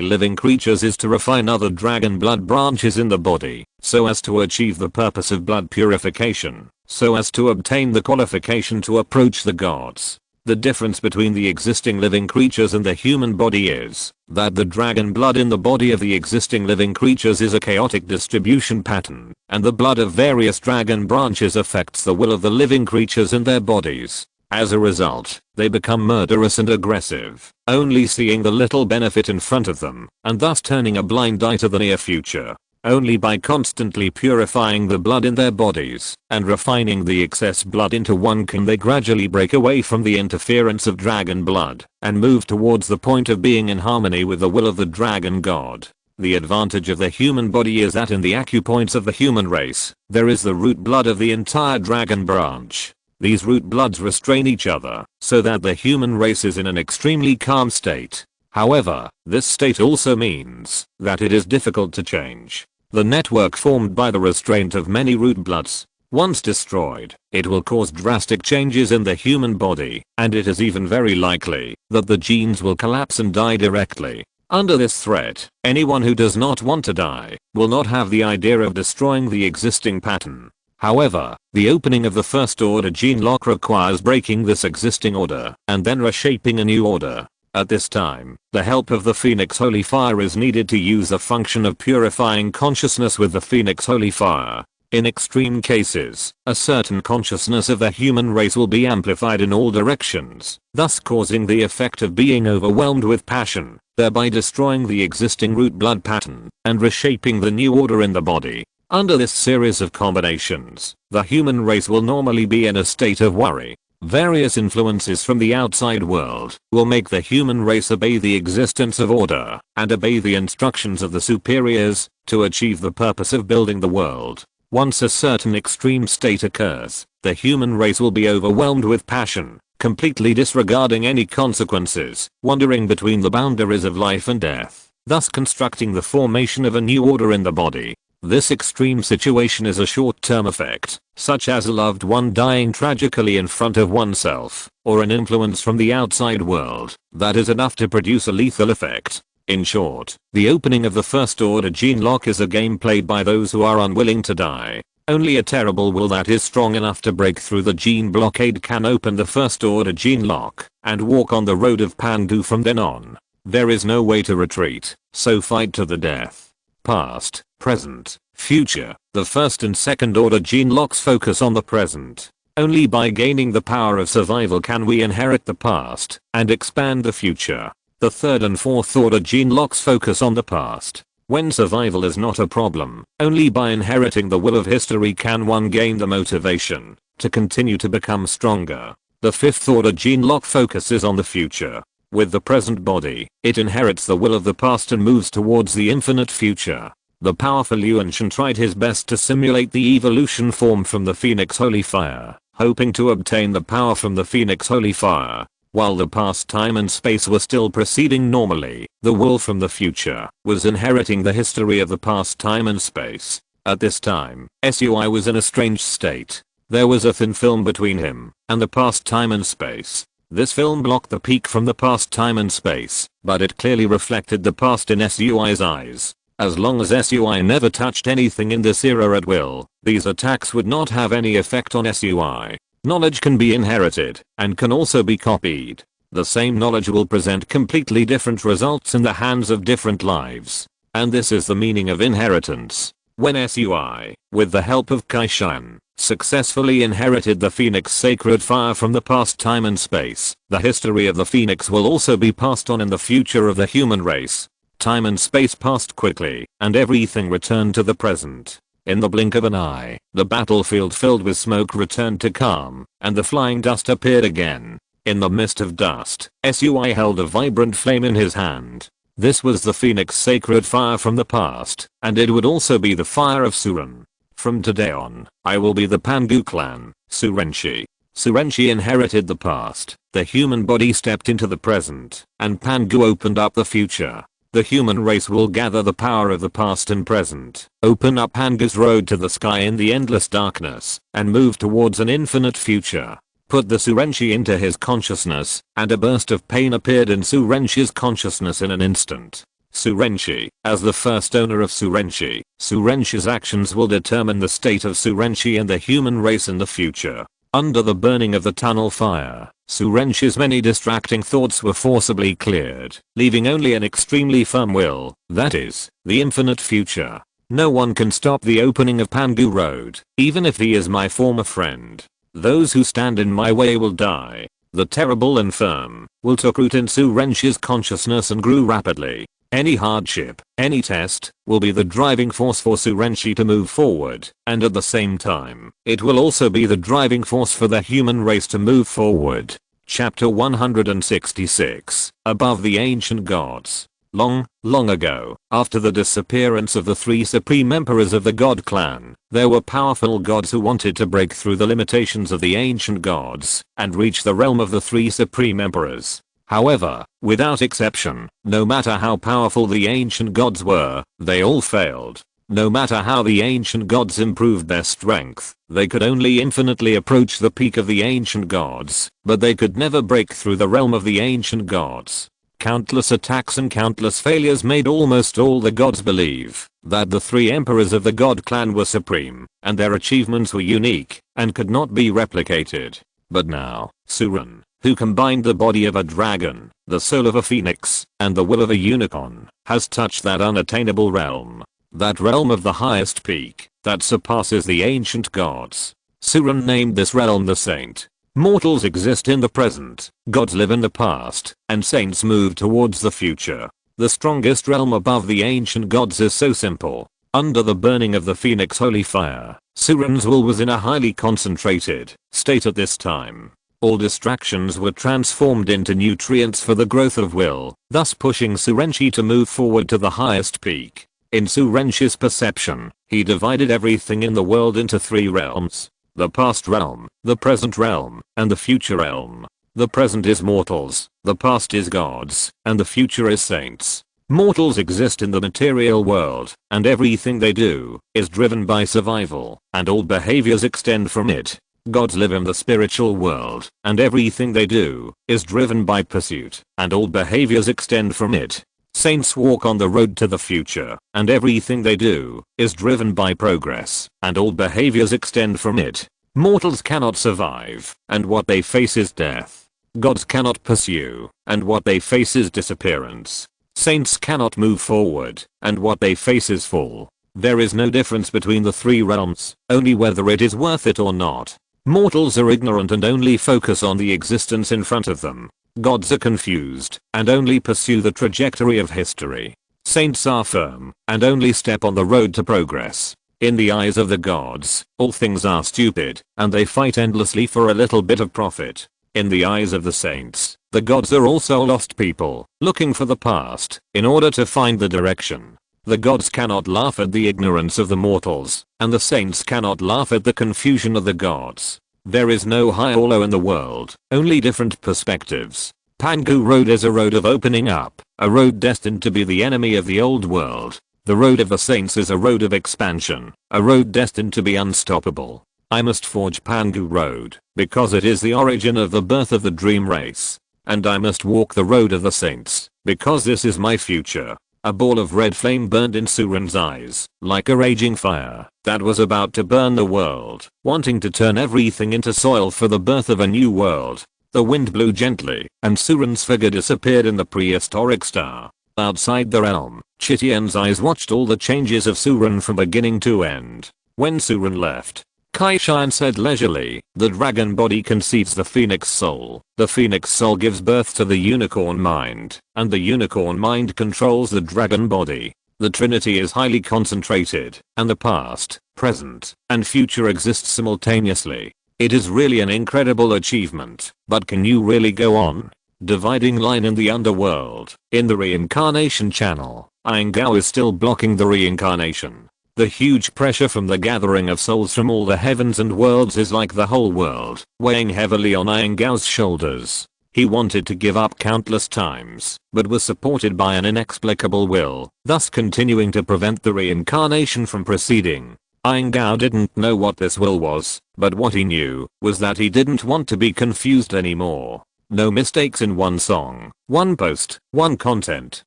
living creatures is to refine other dragon blood branches in the body, so as to achieve the purpose of blood purification, so as to obtain the qualification to approach the gods. The difference between the existing living creatures and the human body is that the dragon blood in the body of the existing living creatures is a chaotic distribution pattern, and the blood of various dragon branches affects the will of the living creatures and their bodies. As a result, they become murderous and aggressive, only seeing the little benefit in front of them, and thus turning a blind eye to the near future. Only by constantly purifying the blood in their bodies and refining the excess blood into one can they gradually break away from the interference of dragon blood and move towards the point of being in harmony with the will of the dragon god. The advantage of the human body is that in the acupoints of the human race, there is the root blood of the entire dragon branch. These root bloods restrain each other, so that the human race is in an extremely calm state. However, this state also means that it is difficult to change. The network formed by the restraint of many root bloods, once destroyed, it will cause drastic changes in the human body, and it is even very likely that the genes will collapse and die directly. Under this threat, anyone who does not want to die will not have the idea of destroying the existing pattern. However, the opening of the first order gene lock requires breaking this existing order and then reshaping a new order. At this time, the help of the Phoenix Holy Fire is needed to use the function of purifying consciousness with the Phoenix Holy Fire. In extreme cases, a certain consciousness of the human race will be amplified in all directions, thus causing the effect of being overwhelmed with passion, thereby destroying the existing root blood pattern and reshaping the new order in the body. Under this series of combinations, the human race will normally be in a state of worry. Various influences from the outside world will make the human race obey the existence of order and obey the instructions of the superiors to achieve the purpose of building the world. Once a certain extreme state occurs, the human race will be overwhelmed with passion, completely disregarding any consequences, wandering between the boundaries of life and death, thus constructing the formation of a new order in the body. This extreme situation is a short-term effect, such as a loved one dying tragically in front of oneself, or an influence from the outside world that is enough to produce a lethal effect. In short, the opening of the first order gene lock is a game played by those who are unwilling to die. Only a terrible will that is strong enough to break through the gene blockade can open the first order gene lock and walk on the road of Pandu from then on. There is no way to retreat, so fight to the death. Past, present, future. The first and second order gene locks focus on the present. Only by gaining the power of survival can we inherit the past and expand the future. The third and fourth order gene locks focus on the past. When survival is not a problem, only by inheriting the will of history can one gain the motivation to continue to become stronger. The fifth order gene lock focuses on the future. With the present body, it inherits the will of the past and moves towards the infinite future. The powerful Yuan Shan tried his best to simulate the evolution formed from the Phoenix Holy Fire, hoping to obtain the power from the Phoenix Holy Fire. While the past time and space were still proceeding normally, the will from the future was inheriting the history of the past time and space. At this time, SUI was in a strange state. There was a thin film between him and the past time and space. This film blocked the peak from the past time and space, but it clearly reflected the past in SUI's eyes. As long as SUI never touched anything in this era at will, these attacks would not have any effect on SUI. Knowledge can be inherited, and can also be copied. The same knowledge will present completely different results in the hands of different lives. And this is the meaning of inheritance. When SUI, with the help of Kaishan, successfully inherited the Phoenix sacred fire from the past time and space, the history of the Phoenix will also be passed on in the future of the human race. Time and space passed quickly, and everything returned to the present. In the blink of an eye, the battlefield filled with smoke returned to calm, and the flying dust appeared again. In the mist of dust, SUI held a vibrant flame in his hand. This was the Phoenix sacred fire from the past, and it would also be the fire of Suren. From today on, I will be the Pangu clan, Surenshi. Surenshi inherited the past, the human body stepped into the present, and Pangu opened up the future. The human race will gather the power of the past and present, open up Pangu's road to the sky in the endless darkness, and move towards an infinite future. Put the Surenshi into his consciousness, and a burst of pain appeared in Surenshi's consciousness in an instant. Surenshi, as the first owner of Surenshi, Surenshi's actions will determine the state of Surenshi and the human race in the future. Under the burning of the tunnel fire, Surenshi's many distracting thoughts were forcibly cleared, leaving only an extremely firm will, that is, the infinite future. No one can stop the opening of Pangu Road, even if he is my former friend. Those who stand in my way will die. The terrible and firm will took root in Surenshi's consciousness and grew rapidly. Any hardship, any test, will be the driving force for Surenshi to move forward, and at the same time, it will also be the driving force for the human race to move forward. Chapter 166, Above the Ancient Gods. Long ago, after the disappearance of the three supreme emperors of the god clan, there were powerful gods who wanted to break through the limitations of the ancient gods and reach the realm of the three supreme emperors. However, without exception, no matter how powerful the ancient gods were, they all failed. No matter how the ancient gods improved their strength, they could only infinitely approach the peak of the ancient gods, but they could never break through the realm of the ancient gods. Countless attacks and countless failures made almost all the gods believe that the three emperors of the god clan were supreme, and their achievements were unique, and could not be replicated. But now, Suren, who combined the body of a dragon, the soul of a phoenix, and the will of a unicorn, has touched that unattainable realm. That realm of the highest peak, that surpasses the ancient gods. Suren named this realm the Saint. Mortals exist in the present, gods live in the past, and saints move towards the future. The strongest realm above the ancient gods is so simple. Under the burning of the Phoenix holy fire, Suren's will was in a highly concentrated state at this time. All distractions were transformed into nutrients for the growth of will, thus pushing Surenshi to move forward to the highest peak. In Surenshi's perception, he divided everything in the world into three realms. The past realm, the present realm, and the future realm. The present is mortals, the past is gods, and the future is saints. Mortals exist in the material world, and everything they do is driven by survival, and all behaviors extend from it. Gods live in the spiritual world, and everything they do is driven by pursuit, and all behaviors extend from it. Saints walk on the road to the future, and everything they do is driven by progress, and all behaviors extend from it. Mortals cannot survive, and what they face is death. Gods cannot pursue, and what they face is disappearance. Saints cannot move forward, and what they face is fall. There is no difference between the three realms, only whether it is worth it or not. Mortals are ignorant and only focus on the existence in front of them. Gods are confused, and only pursue the trajectory of history. Saints are firm, and only step on the road to progress. In the eyes of the gods, all things are stupid, and they fight endlessly for a little bit of profit. In the eyes of the saints, the gods are also lost people, looking for the past, in order to find the direction. The gods cannot laugh at the ignorance of the mortals, and the saints cannot laugh at the confusion of the gods. There is no high or low in the world, only different perspectives. Pangu Road is a road of opening up, a road destined to be the enemy of the old world. The road of the saints is a road of expansion, a road destined to be unstoppable. I must forge Pangu Road, because it is the origin of the birth of the dream race. And I must walk the road of the saints, because this is my future. A ball of red flame burned in Suren's eyes, like a raging fire that was about to burn the world, wanting to turn everything into soil for the birth of a new world. The wind blew gently, and Suren's figure disappeared in the prehistoric star. Outside the realm, Chitian's eyes watched all the changes of Suren from beginning to end. When Suren left, Kaishan said leisurely, the dragon body concedes the phoenix soul. The phoenix soul gives birth to the unicorn mind, and the unicorn mind controls the dragon body. The Trinity is highly concentrated, and the past, present, and future exist simultaneously. It is really an incredible achievement, but can you really go on? Dividing line in the underworld. In the reincarnation channel, Aingao is still blocking the reincarnation. The huge pressure from the gathering of souls from all the heavens and worlds is like the whole world, weighing heavily on Aingao's shoulders. He wanted to give up countless times, but was supported by an inexplicable will, thus continuing to prevent the reincarnation from proceeding. Aingao didn't know what this will was, but what he knew was that he didn't want to be confused anymore. No mistakes in one song, one post, one content,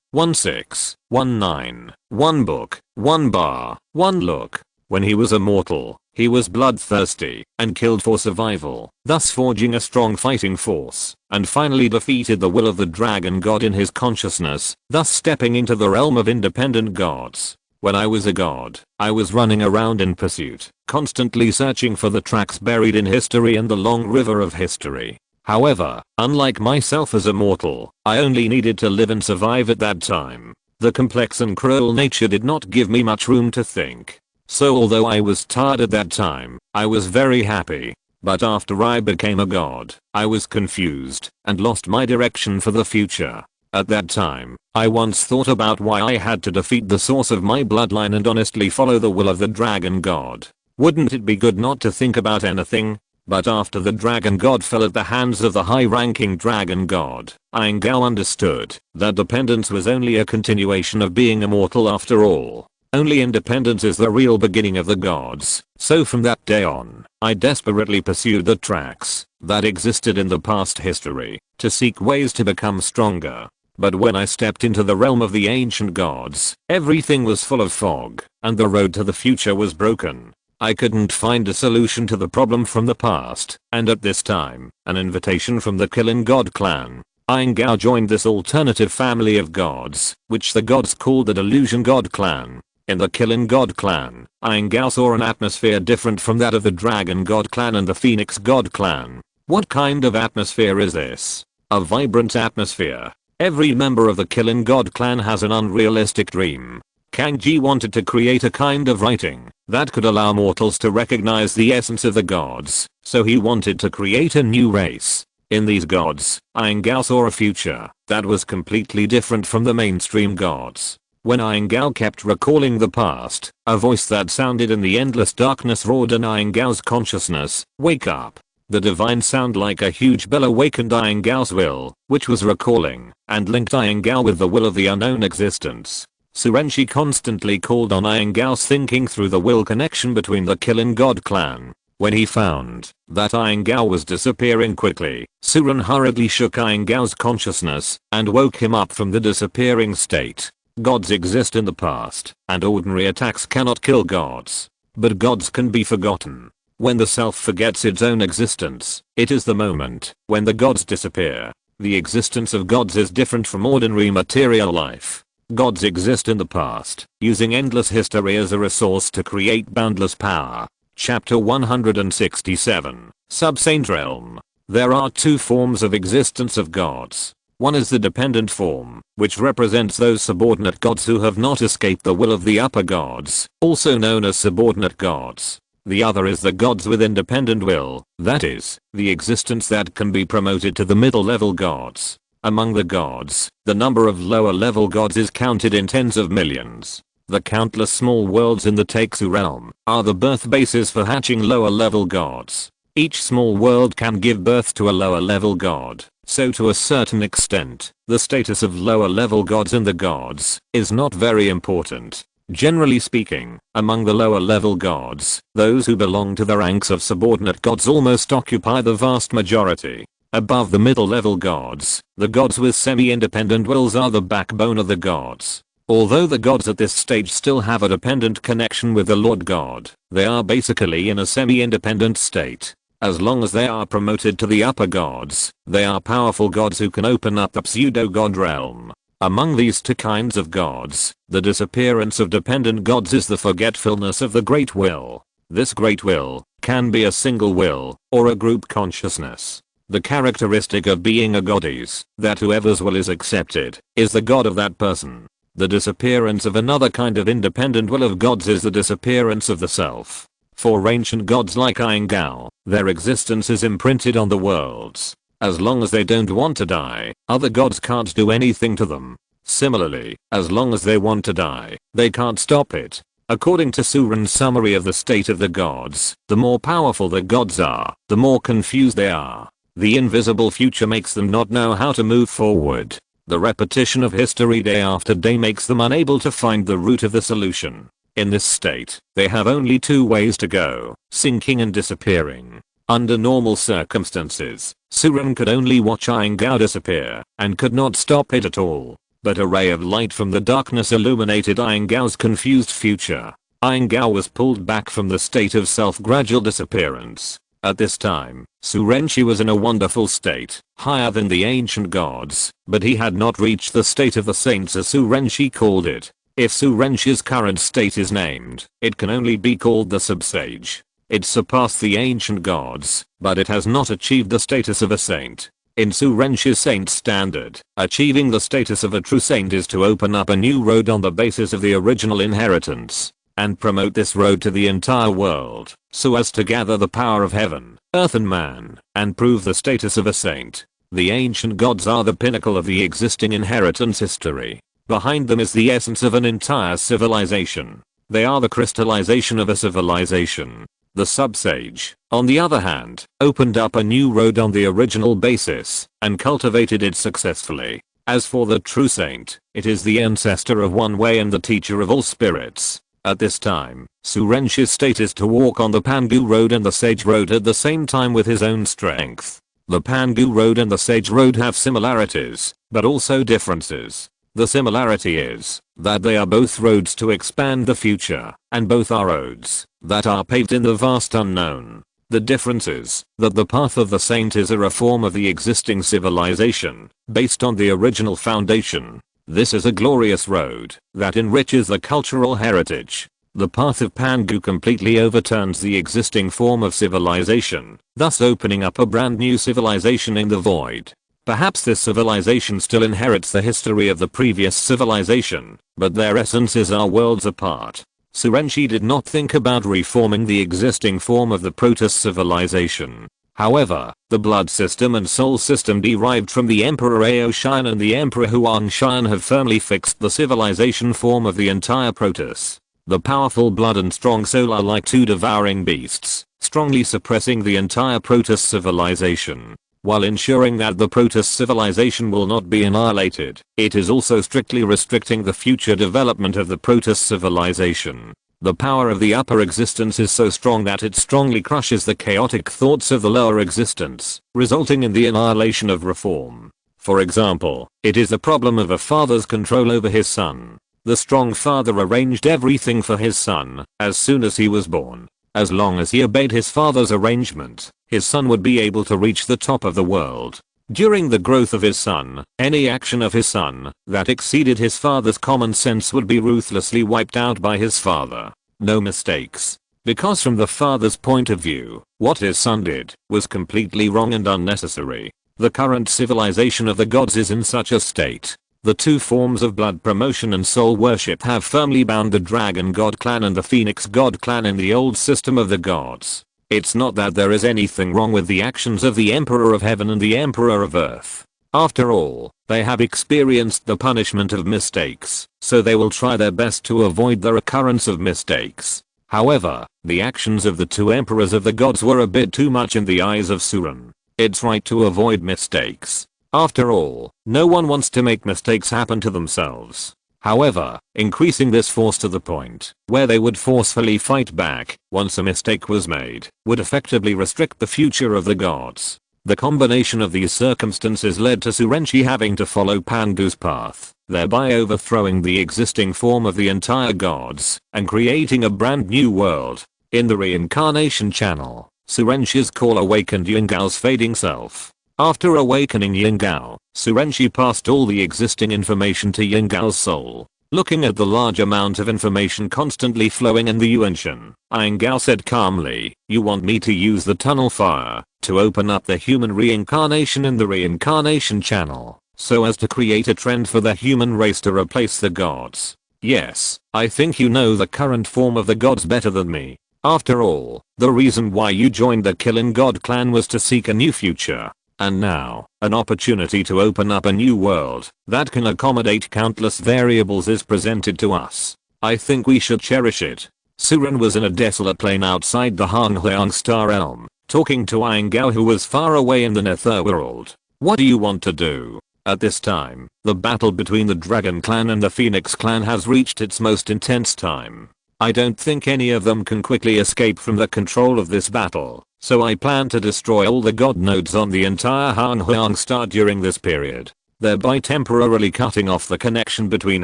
1619, one book, one bar, one look. When he was a mortal, he was bloodthirsty and killed for survival, thus forging a strong fighting force, and finally defeated the will of the dragon god in his consciousness, thus stepping into the realm of independent gods. When I was a god, I was running around in pursuit, constantly searching for the tracks buried in history and the long river of history. However, unlike myself as a mortal, I only needed to live and survive at that time. The complex and cruel nature did not give me much room to think. So although I was tired at that time, I was very happy. But after I became a god, I was confused and lost my direction for the future. At that time, I once thought about why I had to defeat the source of my bloodline and honestly follow the will of the dragon god. Wouldn't it be good not to think about anything? But after the dragon god fell at the hands of the high-ranking dragon god, Aingao understood that dependence was only a continuation of being immortal after all. Only independence is the real beginning of the gods. So from that day on, I desperately pursued the tracks that existed in the past history to seek ways to become stronger. But when I stepped into the realm of the ancient gods, everything was full of fog, and the road to the future was broken. I couldn't find a solution to the problem from the past, and at this time, an invitation from the Killing God clan, Aingao joined this alternative family of gods, which the gods called the Delusion God clan. In the Killing God clan, Aingao saw an atmosphere different from that of the Dragon God clan and the Phoenix God clan. What kind of atmosphere is this? A vibrant atmosphere. Every member of the Killing God clan has an unrealistic dream. Kangji wanted to create a kind of writing that could allow mortals to recognize the essence of the gods, so he wanted to create a new race. In these gods, Aingao saw a future that was completely different from the mainstream gods. When Aingao kept recalling the past, a voice that sounded in the endless darkness roared in Aingao's consciousness, "Wake up." The divine sound like a huge bell awakened Aingao's will, which was recalling, and linked Aingao with the will of the unknown existence. Surenshi constantly called on Aingao's thinking through the will connection between the Killing God clan. When he found that Aingao was disappearing quickly, Suren hurriedly shook Aingao's consciousness and woke him up from the disappearing state. Gods exist in the past, and ordinary attacks cannot kill gods. But gods can be forgotten. When the self forgets its own existence, it is the moment when the gods disappear. The existence of gods is different from ordinary material life. Gods exist in the past, using endless history as a resource to create boundless power. Chapter 167, Subsaint Realm. There are two forms of existence of gods. One is the dependent form, which represents those subordinate gods who have not escaped the will of the upper gods, also known as subordinate gods. The other is the gods with independent will, that is, the existence that can be promoted to the middle level gods. Among the gods, the number of lower level gods is counted in tens of millions. The countless small worlds in the Takesu realm are the birth bases for hatching lower level gods. Each small world can give birth to a lower level god, so to a certain extent, the status of lower level gods in the gods is not very important. Generally speaking, among the lower level gods, those who belong to the ranks of subordinate gods almost occupy the vast majority. Above the middle level gods, the gods with semi-independent wills are the backbone of the gods. Although the gods at this stage still have a dependent connection with the Lord God, they are basically in a semi-independent state. As long as they are promoted to the upper gods, they are powerful gods who can open up the pseudo-god realm. Among these two kinds of gods, the disappearance of dependent gods is the forgetfulness of the great will. This great will can be a single will or a group consciousness. The characteristic of being a god is that whoever's will is accepted is the god of that person. The disappearance of another kind of independent will of gods is the disappearance of the self. For ancient gods like Aingao, their existence is imprinted on the worlds. As long as they don't want to die, other gods can't do anything to them. Similarly, as long as they want to die, they can't stop it. According to Suren's summary of the state of the gods, the more powerful the gods are, the more confused they are. The invisible future makes them not know how to move forward. The repetition of history day after day makes them unable to find the root of the solution. In this state, they have only two ways to go, sinking and disappearing. Under normal circumstances, Suren could only watch Aingao disappear, and could not stop it at all. But a ray of light from the darkness illuminated Aingao's confused future. Aingao was pulled back from the state of self-gradual disappearance. At this time, Surenchi was in a wonderful state, higher than the ancient gods, but he had not reached the state of the saints as Surenchi called it. If Surenchi's current state is named, it can only be called the subsage. It surpassed the ancient gods, but it has not achieved the status of a saint. In Surenchi's saint standard, achieving the status of a true saint is to open up a new road on the basis of the original inheritance, and promote this road to the entire world, so as to gather the power of heaven, earth and man, and prove the status of a saint. The ancient gods are the pinnacle of the existing inheritance history. Behind them is the essence of an entire civilization. They are the crystallization of a civilization. The subsage, on the other hand, opened up a new road on the original basis, and cultivated it successfully. As for the true saint, it is the ancestor of one way and the teacher of all spirits. At this time, Surenchi's state is to walk on the Pangu road and the Sage road at the same time with his own strength. The Pangu road and the Sage road have similarities, but also differences. The similarity is that they are both roads to expand the future, and both are roads that are paved in the vast unknown. The difference is that the path of the saint is a reform of the existing civilization, based on the original foundation. This is a glorious road that enriches the cultural heritage. The path of Pangu completely overturns the existing form of civilization, thus opening up a brand new civilization in the void. Perhaps this civilization still inherits the history of the previous civilization, but their essences are worlds apart. Surenchi did not think about reforming the existing form of the Protoss civilization. However, the blood system and soul system derived from the Emperor Aoshan and the Emperor Huangshan have firmly fixed the civilization form of the entire Protoss. The powerful blood and strong soul are like two devouring beasts, strongly suppressing the entire Protoss civilization. While ensuring that the Protoss civilization will not be annihilated, it is also strictly restricting the future development of the Protoss civilization. The power of the upper existence is so strong that it strongly crushes the chaotic thoughts of the lower existence, resulting in the annihilation of reform. For example, it is the problem of a father's control over his son. The strong father arranged everything for his son as soon as he was born. As long as he obeyed his father's arrangement, his son would be able to reach the top of the world. During the growth of his son, any action of his son that exceeded his father's common sense would be ruthlessly wiped out by his father. No mistakes. Because from the father's point of view, what his son did was completely wrong and unnecessary. The current civilization of the gods is in such a state. The two forms of blood promotion and soul worship have firmly bound the Dragon God clan and the Phoenix God clan in the old system of the gods. It's not that there is anything wrong with the actions of the Emperor of Heaven and the Emperor of Earth. After all, they have experienced the punishment of mistakes, so they will try their best to avoid the recurrence of mistakes. However, the actions of the two emperors of the gods were a bit too much in the eyes of Suren. It's right to avoid mistakes. After all, no one wants to make mistakes happen to themselves. However, increasing this force to the point where they would forcefully fight back once a mistake was made would effectively restrict the future of the gods. The combination of these circumstances led to Surenchi having to follow Pangu's path, thereby overthrowing the existing form of the entire gods and creating a brand new world. In the reincarnation channel, Surenchi's call awakened Yingao's fading self. After awakening Yingao, Surenchi passed all the existing information to Yingao's soul. Looking at the large amount of information constantly flowing in the Yuanshan, Yingao said calmly, "You want me to use the tunnel fire to open up the human reincarnation in the reincarnation channel, so as to create a trend for the human race to replace the gods? Yes, I think you know the current form of the gods better than me. After all, the reason why you joined the Killing God clan was to seek a new future. And now, an opportunity to open up a new world that can accommodate countless variables is presented to us. I think we should cherish it." Suren was in a desolate plain outside the Hangliang Star Realm, talking to Yingao, who was far away in the netherworld. "What do you want to do?" At this time, the battle between the Dragon Clan and the Phoenix Clan has reached its most intense time. I don't think any of them can quickly escape from the control of this battle, so I plan to destroy all the god nodes on the entire Hangliang Star during this period, thereby temporarily cutting off the connection between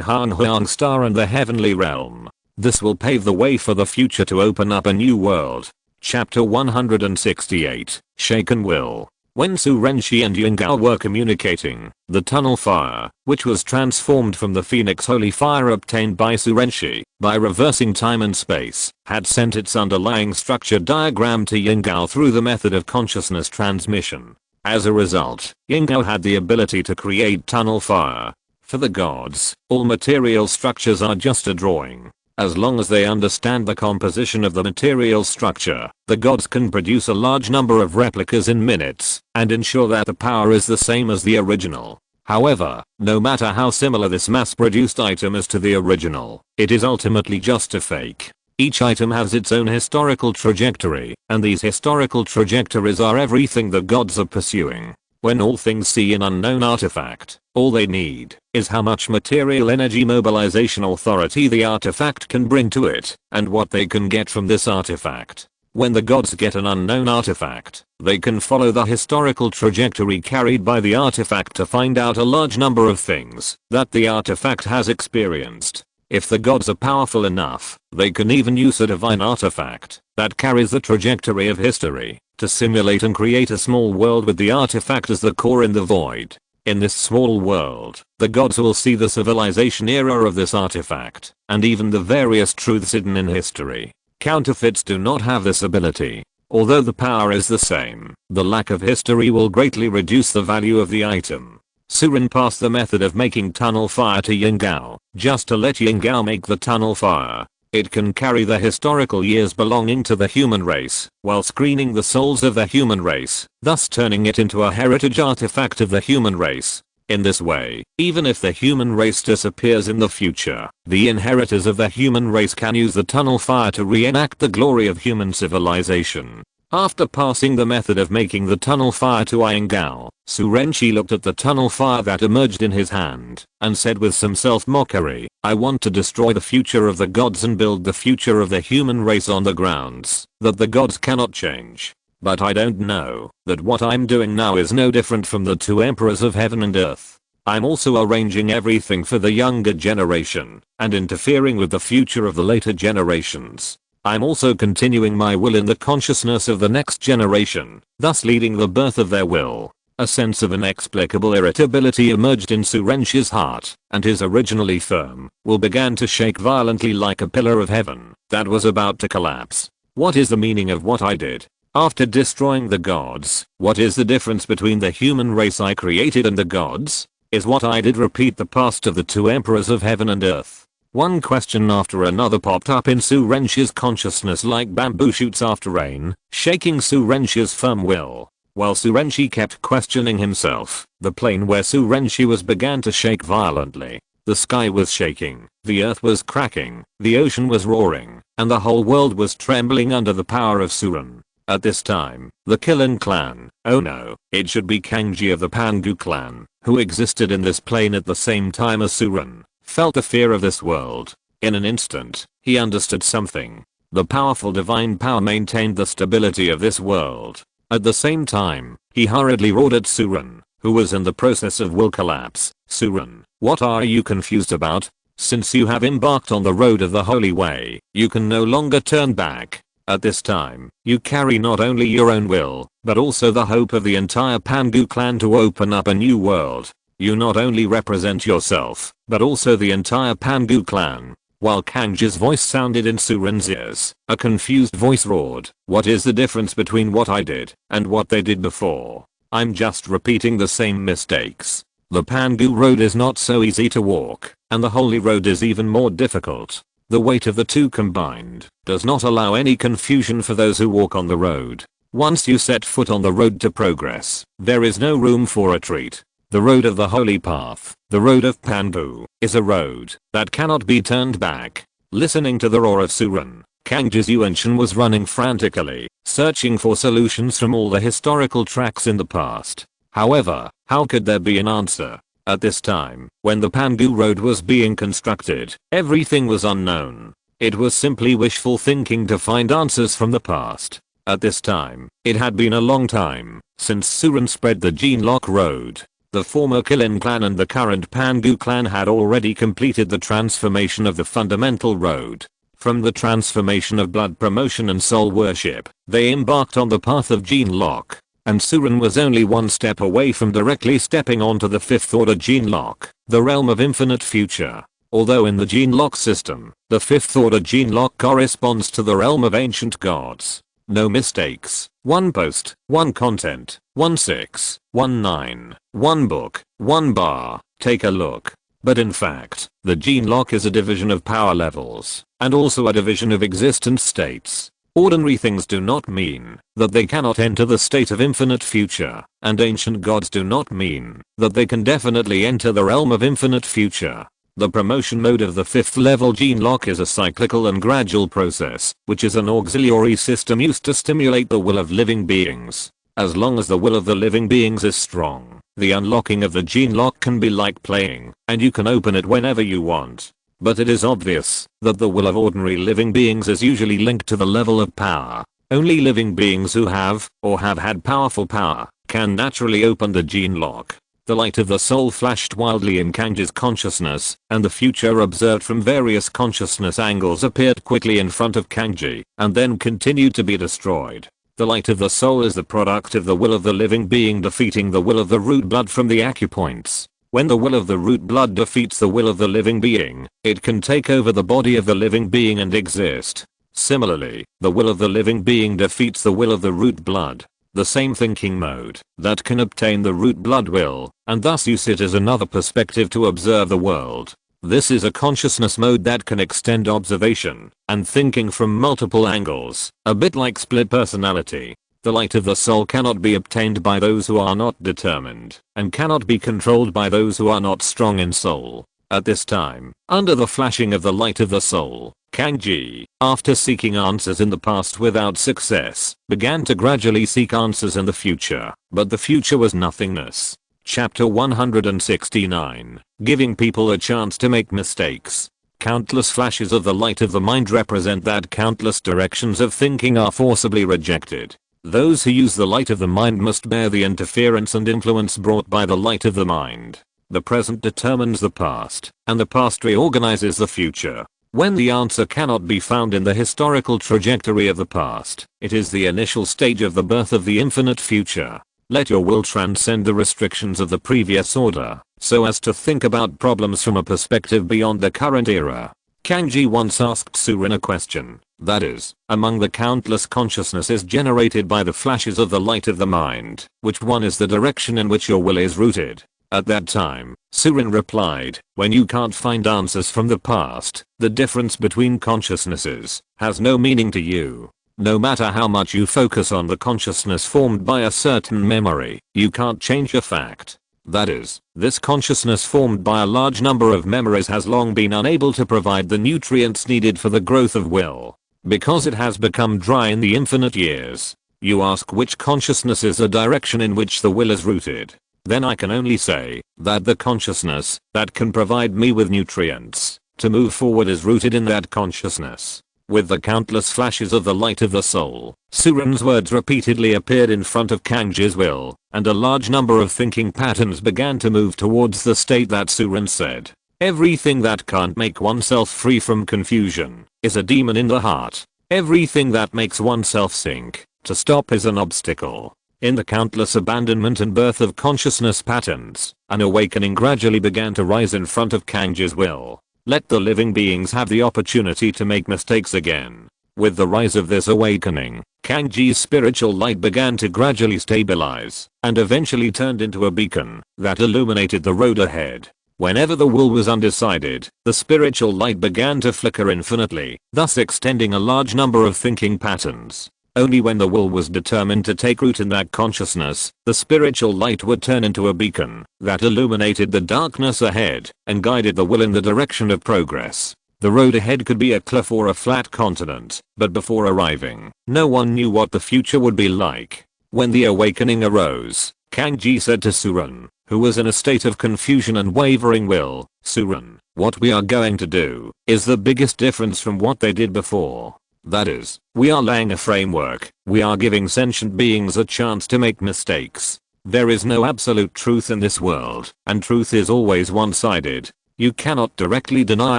Hangliang Star and the heavenly realm. This will pave the way for the future to open up a new world. Chapter 168, Shaken Will. When Surenchi and Yingao were communicating, the tunnel fire, which was transformed from the Phoenix Holy Fire obtained by Surenchi by reversing time and space, had sent its underlying structure diagram to Yingao through the method of consciousness transmission. As a result, Yingao had the ability to create tunnel fire. For the gods, all material structures are just a drawing. As long as they understand the composition of the material structure, the gods can produce a large number of replicas in minutes and ensure that the power is the same as the original. However, no matter how similar this mass-produced item is to the original, it is ultimately just a fake. Each item has its own historical trajectory, and these historical trajectories are everything the gods are pursuing. When all things see an unknown artifact, all they need is how much material energy mobilization authority the artifact can bring to it, and what they can get from this artifact. When the gods get an unknown artifact, they can follow the historical trajectory carried by the artifact to find out a large number of things that the artifact has experienced. If the gods are powerful enough, they can even use a divine artifact that carries the trajectory of history to simulate and create a small world with the artifact as the core in the void. In this small world, the gods will see the civilization era of this artifact, and even the various truths hidden in history. Counterfeits do not have this ability. Although the power is the same, the lack of history will greatly reduce the value of the item. Suren passed the method of making tunnel fire to Yingao, just to let Yingao make the tunnel fire. It can carry the historical years belonging to the human race, while screening the souls of the human race, thus turning it into a heritage artifact of the human race. In this way, even if the human race disappears in the future, the inheritors of the human race can use the tunnel fire to reenact the glory of human civilization. After passing the method of making the tunnel fire to Yingao, Surenchi looked at the tunnel fire that emerged in his hand, and said with some self-mockery, "I want to destroy the future of the gods and build the future of the human race on the grounds that the gods cannot change. But I don't know that what I'm doing now is no different from the two emperors of heaven and earth. I'm also arranging everything for the younger generation, and interfering with the future of the later generations. I'm also continuing my will in the consciousness of the next generation, thus leading the birth of their will." A sense of inexplicable irritability emerged in Surenchi's heart, and his originally firm will began to shake violently like a pillar of heaven that was about to collapse. What is the meaning of what I did? After destroying the gods, what is the difference between the human race I created and the gods? Is what I did repeat the past of the two emperors of heaven and earth? One question after another popped up in Surenchi's consciousness like bamboo shoots after rain, shaking Surenchi's firm will. While Surenchi kept questioning himself, the plane where Surenchi was began to shake violently. The sky was shaking, the earth was cracking, the ocean was roaring, and the whole world was trembling under the power of Suren. At this time, the Killing clan, oh no, it should be Kangji of the Pangu clan, who existed in this plane at the same time as Suren, felt the fear of this world. In an instant, he understood something. The powerful divine power maintained the stability of this world. At the same time, he hurriedly roared at Suren, who was in the process of will collapse. "Suren, what are you confused about? Since you have embarked on the road of the holy way, you can no longer turn back. At this time, you carry not only your own will, but also the hope of the entire Pangu clan to open up a new world. You not only represent yourself, but also the entire Pangu clan. While Kanji's voice sounded in Surin's ears, a confused voice roared, "What is the difference between what I did and what they did before? I'm just repeating the same mistakes. The Pangu road is not so easy to walk, and the Holy Road is even more difficult. The weight of the two combined does not allow any confusion for those who walk on the road. Once you set foot on the road to progress, there is no room for retreat. The road of the holy path, the road of Pangu, is a road that cannot be turned back." Listening to the roar of Surin, Kanji's Yuanshan was running frantically, searching for solutions from all the historical tracks in the past. However, how could there be an answer? At this time, when the Pangu road was being constructed, everything was unknown. It was simply wishful thinking to find answers from the past. At this time, it had been a long time since Surin spread the Genlock road. The former Kilin clan and the current Pangu clan had already completed the transformation of the fundamental road. From the transformation of blood promotion and soul worship, they embarked on the path of Genlock. And Surin was only one step away from directly stepping onto the 5th order Genlock, the realm of infinite future. Although in the Genlock system, the 5th order Genlock corresponds to the realm of ancient gods. No mistakes, one post, one content, 1619, one book, one bar, take a look. But in fact, the Genlock is a division of power levels, and also a division of existence states. Ordinary things do not mean that they cannot enter the state of infinite future, and ancient gods do not mean that they can definitely enter the realm of infinite future. The promotion mode of the 5th level Genlock is a cyclical and gradual process, which is an auxiliary system used to stimulate the will of living beings. As long as the will of the living beings is strong, the unlocking of the Genlock can be like playing, and you can open it whenever you want. But it is obvious that the will of ordinary living beings is usually linked to the level of power. Only living beings who have, or have had powerful power, can naturally open the Genlock. The light of the soul flashed wildly in Kanji's consciousness, and the future observed from various consciousness angles appeared quickly in front of Kanji, and then continued to be destroyed. The light of the soul is the product of the will of the living being defeating the will of the root blood from the acupoints. When the will of the root blood defeats the will of the living being, it can take over the body of the living being and exist. Similarly, the will of the living being defeats the will of the root blood. The same thinking mode that can obtain the root blood will, and thus use it as another perspective to observe the world. This is a consciousness mode that can extend observation and thinking from multiple angles, a bit like split personality. The light of the soul cannot be obtained by those who are not determined, and cannot be controlled by those who are not strong in soul. At this time, under the flashing of the light of the soul, Kanji, after seeking answers in the past without success, began to gradually seek answers in the future, but the future was nothingness. Chapter 169, Giving people a chance to make mistakes. Countless flashes of the light of the mind represent that countless directions of thinking are forcibly rejected. Those who use the light of the mind must bear the interference and influence brought by the light of the mind. The present determines the past, and the past reorganizes the future. When the answer cannot be found in the historical trajectory of the past, it is the initial stage of the birth of the infinite future. Let your will transcend the restrictions of the previous order, so as to think about problems from a perspective beyond the current era. Kanji once asked Surin a question, that is, among the countless consciousnesses generated by the flashes of the light of the mind, which one is the direction in which your will is rooted? At that time, Surin replied, when you can't find answers from the past, the difference between consciousnesses has no meaning to you. No matter how much you focus on the consciousness formed by a certain memory, you can't change a fact. That is, this consciousness formed by a large number of memories has long been unable to provide the nutrients needed for the growth of will, because it has become dry in the infinite years. You ask which consciousness is the direction in which the will is rooted. Then I can only say that the consciousness that can provide me with nutrients to move forward is rooted in that consciousness. With the countless flashes of the light of the soul, Surin's words repeatedly appeared in front of Kanji's will, and a large number of thinking patterns began to move towards the state that Surin said. Everything that can't make oneself free from confusion is a demon in the heart. Everything that makes oneself sink, to stop is an obstacle. In the countless abandonment and birth of consciousness patterns, an awakening gradually began to rise in front of Kangji's will. Let the living beings have the opportunity to make mistakes again. With the rise of this awakening, Kangji's spiritual light began to gradually stabilize, and eventually turned into a beacon that illuminated the road ahead. Whenever the will was undecided, the spiritual light began to flicker infinitely, thus extending a large number of thinking patterns. Only when the will was determined to take root in that consciousness, the spiritual light would turn into a beacon that illuminated the darkness ahead and guided the will in the direction of progress. The road ahead could be a cliff or a flat continent, but before arriving, no one knew what the future would be like. When the awakening arose, Kangji said to Suren, who was in a state of confusion and wavering will, "Suren, what we are going to do is the biggest difference from what they did before. That is, we are laying a framework, we are giving sentient beings a chance to make mistakes. There is no absolute truth in this world, and truth is always one-sided. You cannot directly deny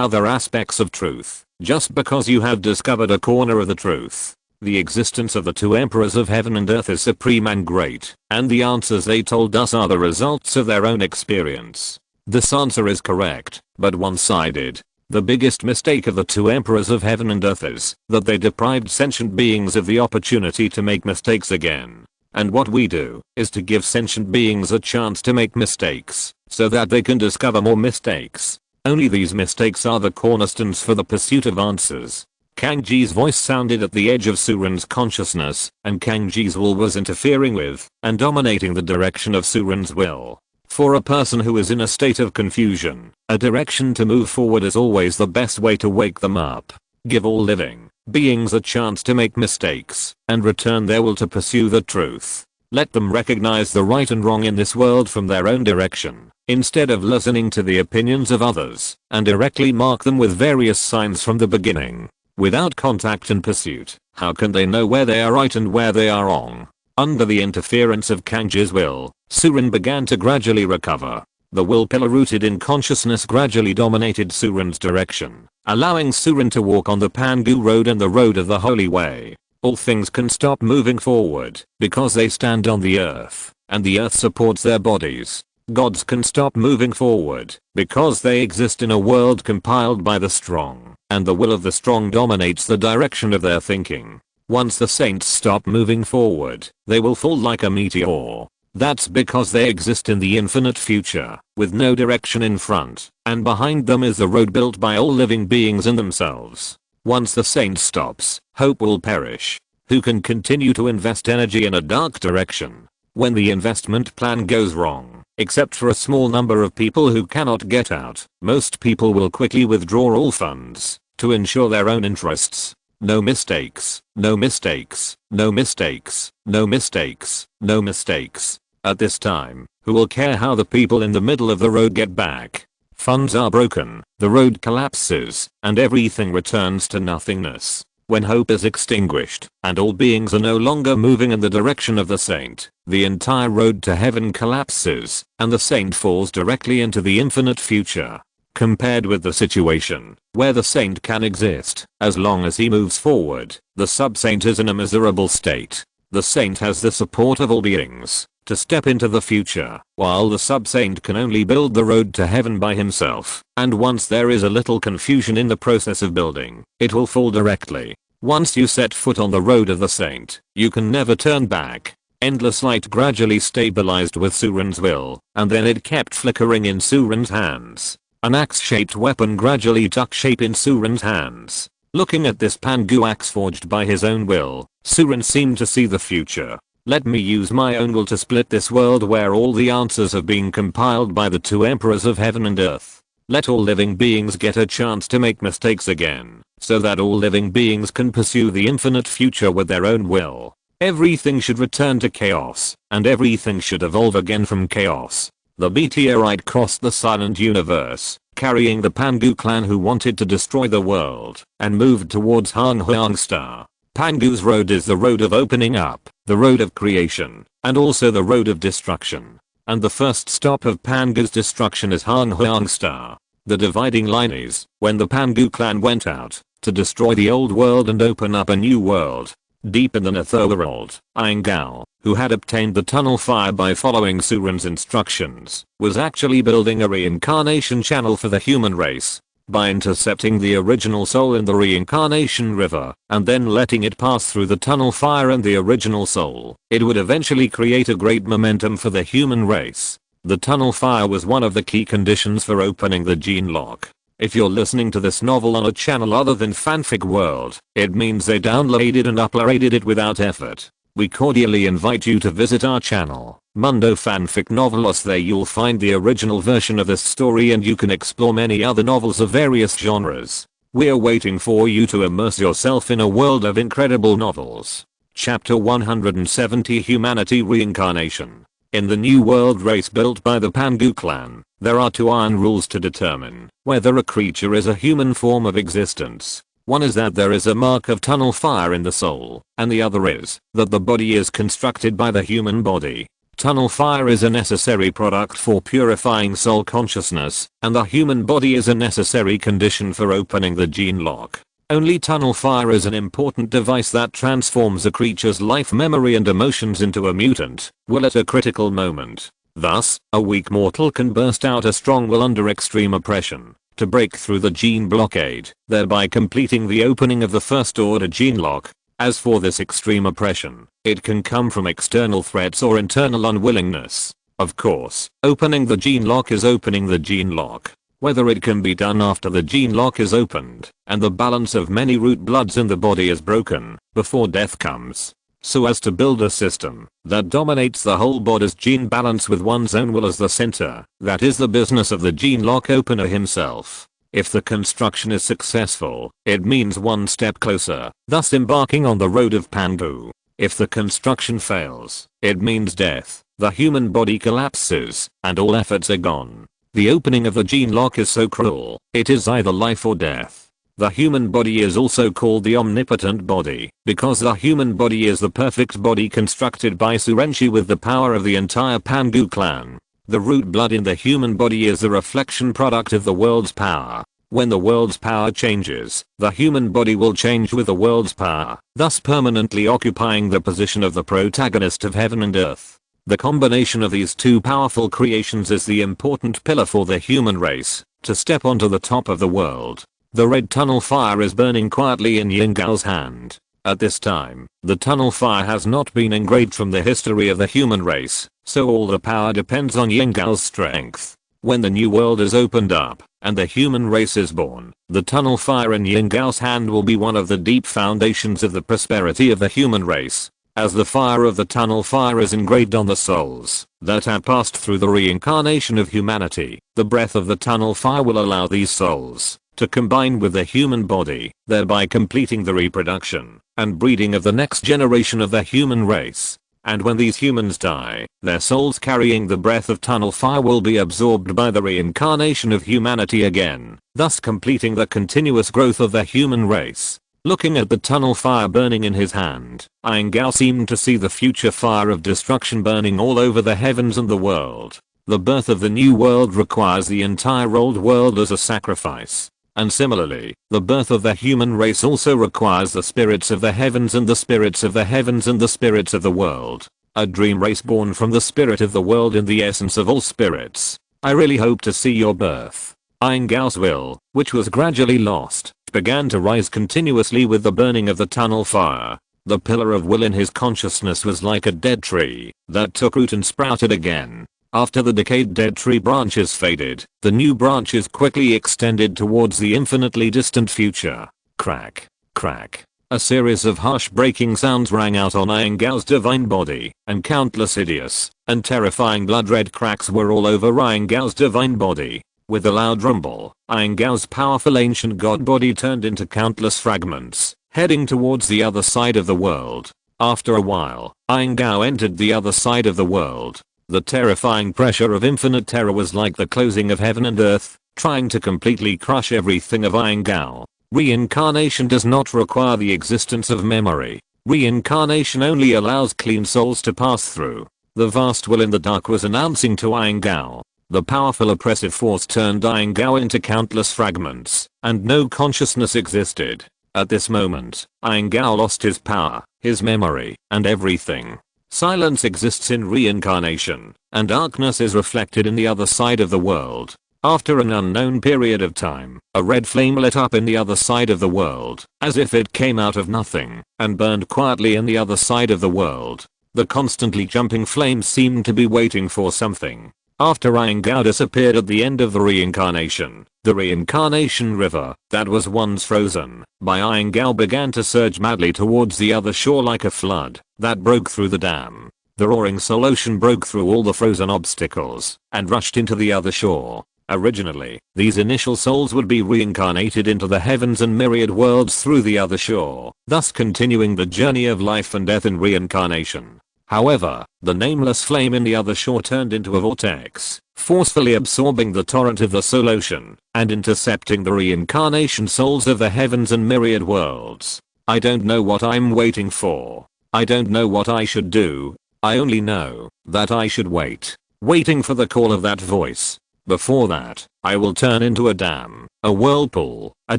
other aspects of truth, just because you have discovered a corner of the truth. The existence of the two emperors of heaven and earth is supreme and great, and the answers they told us are the results of their own experience. This answer is correct, but one-sided. The biggest mistake of the two emperors of heaven and earth is that they deprived sentient beings of the opportunity to make mistakes again. And what we do is to give sentient beings a chance to make mistakes, so that they can discover more mistakes. Only these mistakes are the cornerstones for the pursuit of answers." Kangji's voice sounded at the edge of Suren's consciousness, and Kangji's will was interfering with and dominating the direction of Suren's will. For a person who is in a state of confusion, a direction to move forward is always the best way to wake them up. Give all living beings a chance to make mistakes and return their will to pursue the truth. Let them recognize the right and wrong in this world from their own direction, instead of listening to the opinions of others, and directly mark them with various signs from the beginning. Without contact and pursuit, how can they know where they are right and where they are wrong? Under the interference of Kangji's will, Suren began to gradually recover. The will pillar rooted in consciousness gradually dominated Suren's direction, allowing Suren to walk on the Pangu road and the road of the holy way. All things can stop moving forward because they stand on the earth, and the earth supports their bodies. Gods can stop moving forward because they exist in a world compiled by the strong, and the will of the strong dominates the direction of their thinking. Once the saints stop moving forward, they will fall like a meteor. That's because they exist in the infinite future, with no direction in front, and behind them is the road built by all living beings in themselves. Once the saint stops, hope will perish. Who can continue to invest energy in a dark direction? When the investment plan goes wrong, except for a small number of people who cannot get out, most people will quickly withdraw all funds to ensure their own interests. No mistakes, no mistakes, no mistakes, no mistakes, no mistakes. At this time, who will care how the people in the middle of the road get back? Funds are broken, the road collapses, and everything returns to nothingness. When hope is extinguished, and all beings are no longer moving in the direction of the saint, the entire road to heaven collapses, and the saint falls directly into the infinite future. Compared with the situation where the saint can exist, as long as he moves forward, the sub-saint is in a miserable state. The saint has the support of all beings to step into the future, while the sub-saint can only build the road to heaven by himself, and once there is a little confusion in the process of building, it will fall directly. Once you set foot on the road of the saint, you can never turn back. Endless light gradually stabilized with Suren's will, and then it kept flickering in Suren's hands. An axe-shaped weapon gradually took shape in Suren's hands. Looking at this Pangu axe forged by his own will, Suren seemed to see the future. Let me use my own will to split this world where all the answers have been compiled by the two emperors of heaven and earth. Let all living beings get a chance to make mistakes again, so that all living beings can pursue the infinite future with their own will. Everything should return to chaos, and everything should evolve again from chaos. The meteorite crossed the silent universe, carrying the Pangu clan who wanted to destroy the world, and moved towards Han Huang Star. Pangu's road is the road of opening up, the road of creation, and also the road of destruction. And the first stop of Pangu's destruction is Han Huang Star. The dividing line is when the Pangu clan went out to destroy the old world and open up a new world. Deep in the netherworld, Aingao, who had obtained the tunnel fire by following Suren's instructions, was actually building a reincarnation channel for the human race. By intercepting the original soul in the reincarnation river, and then letting it pass through the tunnel fire and the original soul, it would eventually create a great momentum for the human race. The tunnel fire was one of the key conditions for opening the gene lock. If you're listening to this novel on a channel other than Fanfic World, it means they downloaded and uploaded it without effort. We cordially invite you to visit our channel, Mundo Fanfic Novelos. There you'll find the original version of this story and you can explore many other novels of various genres. We're waiting for you to immerse yourself in a world of incredible novels. Chapter 170 Humanity Reincarnation. In the new world race built by the Pangu clan, there are two iron rules to determine whether a creature is a human form of existence. One is that there is a mark of tunnel fire in the soul, and the other is that the body is constructed by the human body. Tunnel fire is a necessary product for purifying soul consciousness, and the human body is a necessary condition for opening the gene lock. Only tunnel fire is an important device that transforms a creature's life memory and emotions into a mutant will at a critical moment. Thus, a weak mortal can burst out a strong will under extreme oppression to break through the gene blockade, thereby completing the opening of the first order gene lock. As for this extreme oppression, it can come from external threats or internal unwillingness. Of course, opening the gene lock is opening the gene lock. Whether it can be done after the gene lock is opened and the balance of many root bloods in the body is broken before death comes, so as to build a system that dominates the whole body's gene balance with one's own will as the center, that is the business of the gene lock opener himself. If the construction is successful, it means one step closer, thus embarking on the road of Pangu. If the construction fails, it means death. The human body collapses and all efforts are gone. The opening of the gene lock is so cruel, it is either life or death. The human body is also called the omnipotent body, because the human body is the perfect body constructed by Surenchi with the power of the entire Pangu clan. The root blood in the human body is the reflection product of the world's power. When the world's power changes, the human body will change with the world's power, thus permanently occupying the position of the protagonist of heaven and earth. The combination of these two powerful creations is the important pillar for the human race to step onto the top of the world. The red tunnel fire is burning quietly in Yingao's hand. At this time, the tunnel fire has not been engraved from the history of the human race, so all the power depends on Yingao's strength. When the new world is opened up and the human race is born, the tunnel fire in Yingao's hand will be one of the deep foundations of the prosperity of the human race. As the fire of the tunnel fire is engraved on the souls that have passed through the reincarnation of humanity, the breath of the tunnel fire will allow these souls to combine with the human body, thereby completing the reproduction and breeding of the next generation of the human race. And when these humans die, their souls carrying the breath of tunnel fire will be absorbed by the reincarnation of humanity again, thus completing the continuous growth of the human race. Looking at the tunnel fire burning in his hand, Aingao seemed to see the future fire of destruction burning all over the heavens and the world. The birth of the new world requires the entire old world as a sacrifice. And similarly, the birth of the human race also requires the spirits of the heavens and the spirits of the heavens and the spirits of the world. A dream race born from the spirit of the world in the essence of all spirits. I really hope to see your birth. Aingao's will, which was gradually lost, began to rise continuously with the burning of the tunnel fire. The pillar of will in his consciousness was like a dead tree that took root and sprouted again. After the decayed dead tree branches faded, the new branches quickly extended towards the infinitely distant future. Crack, crack. A series of harsh breaking sounds rang out on Aingao's divine body, and countless hideous and terrifying blood-red cracks were all over Aingao's divine body. With a loud rumble, Aingao's powerful ancient god body turned into countless fragments, heading towards the other side of the world. After a while, Aingao entered the other side of the world. The terrifying pressure of infinite terror was like the closing of heaven and earth, trying to completely crush everything of Aingao. Reincarnation does not require the existence of memory. Reincarnation only allows clean souls to pass through. The vast will in the dark was announcing to Aingao. The powerful oppressive force turned Iengao into countless fragments, and no consciousness existed. At this moment, Iengao lost his power, his memory, and everything. Silence exists in reincarnation, and darkness is reflected in the other side of the world. After an unknown period of time, a red flame lit up in the other side of the world, as if it came out of nothing, and burned quietly in the other side of the world. The constantly jumping flame seemed to be waiting for something. After Iengao disappeared at the end of the reincarnation river, that was once frozen by Iengao, began to surge madly towards the other shore like a flood that broke through the dam. The roaring soul ocean broke through all the frozen obstacles and rushed into the other shore. Originally, these initial souls would be reincarnated into the heavens and myriad worlds through the other shore, thus continuing the journey of life and death in reincarnation. However, the nameless flame in the other shore turned into a vortex, forcefully absorbing the torrent of the soul ocean and intercepting the reincarnation souls of the heavens and myriad worlds. I don't know what I'm waiting for. I don't know what I should do. I only know that I should wait. Waiting for the call of that voice. Before that, I will turn into a dam, a whirlpool, a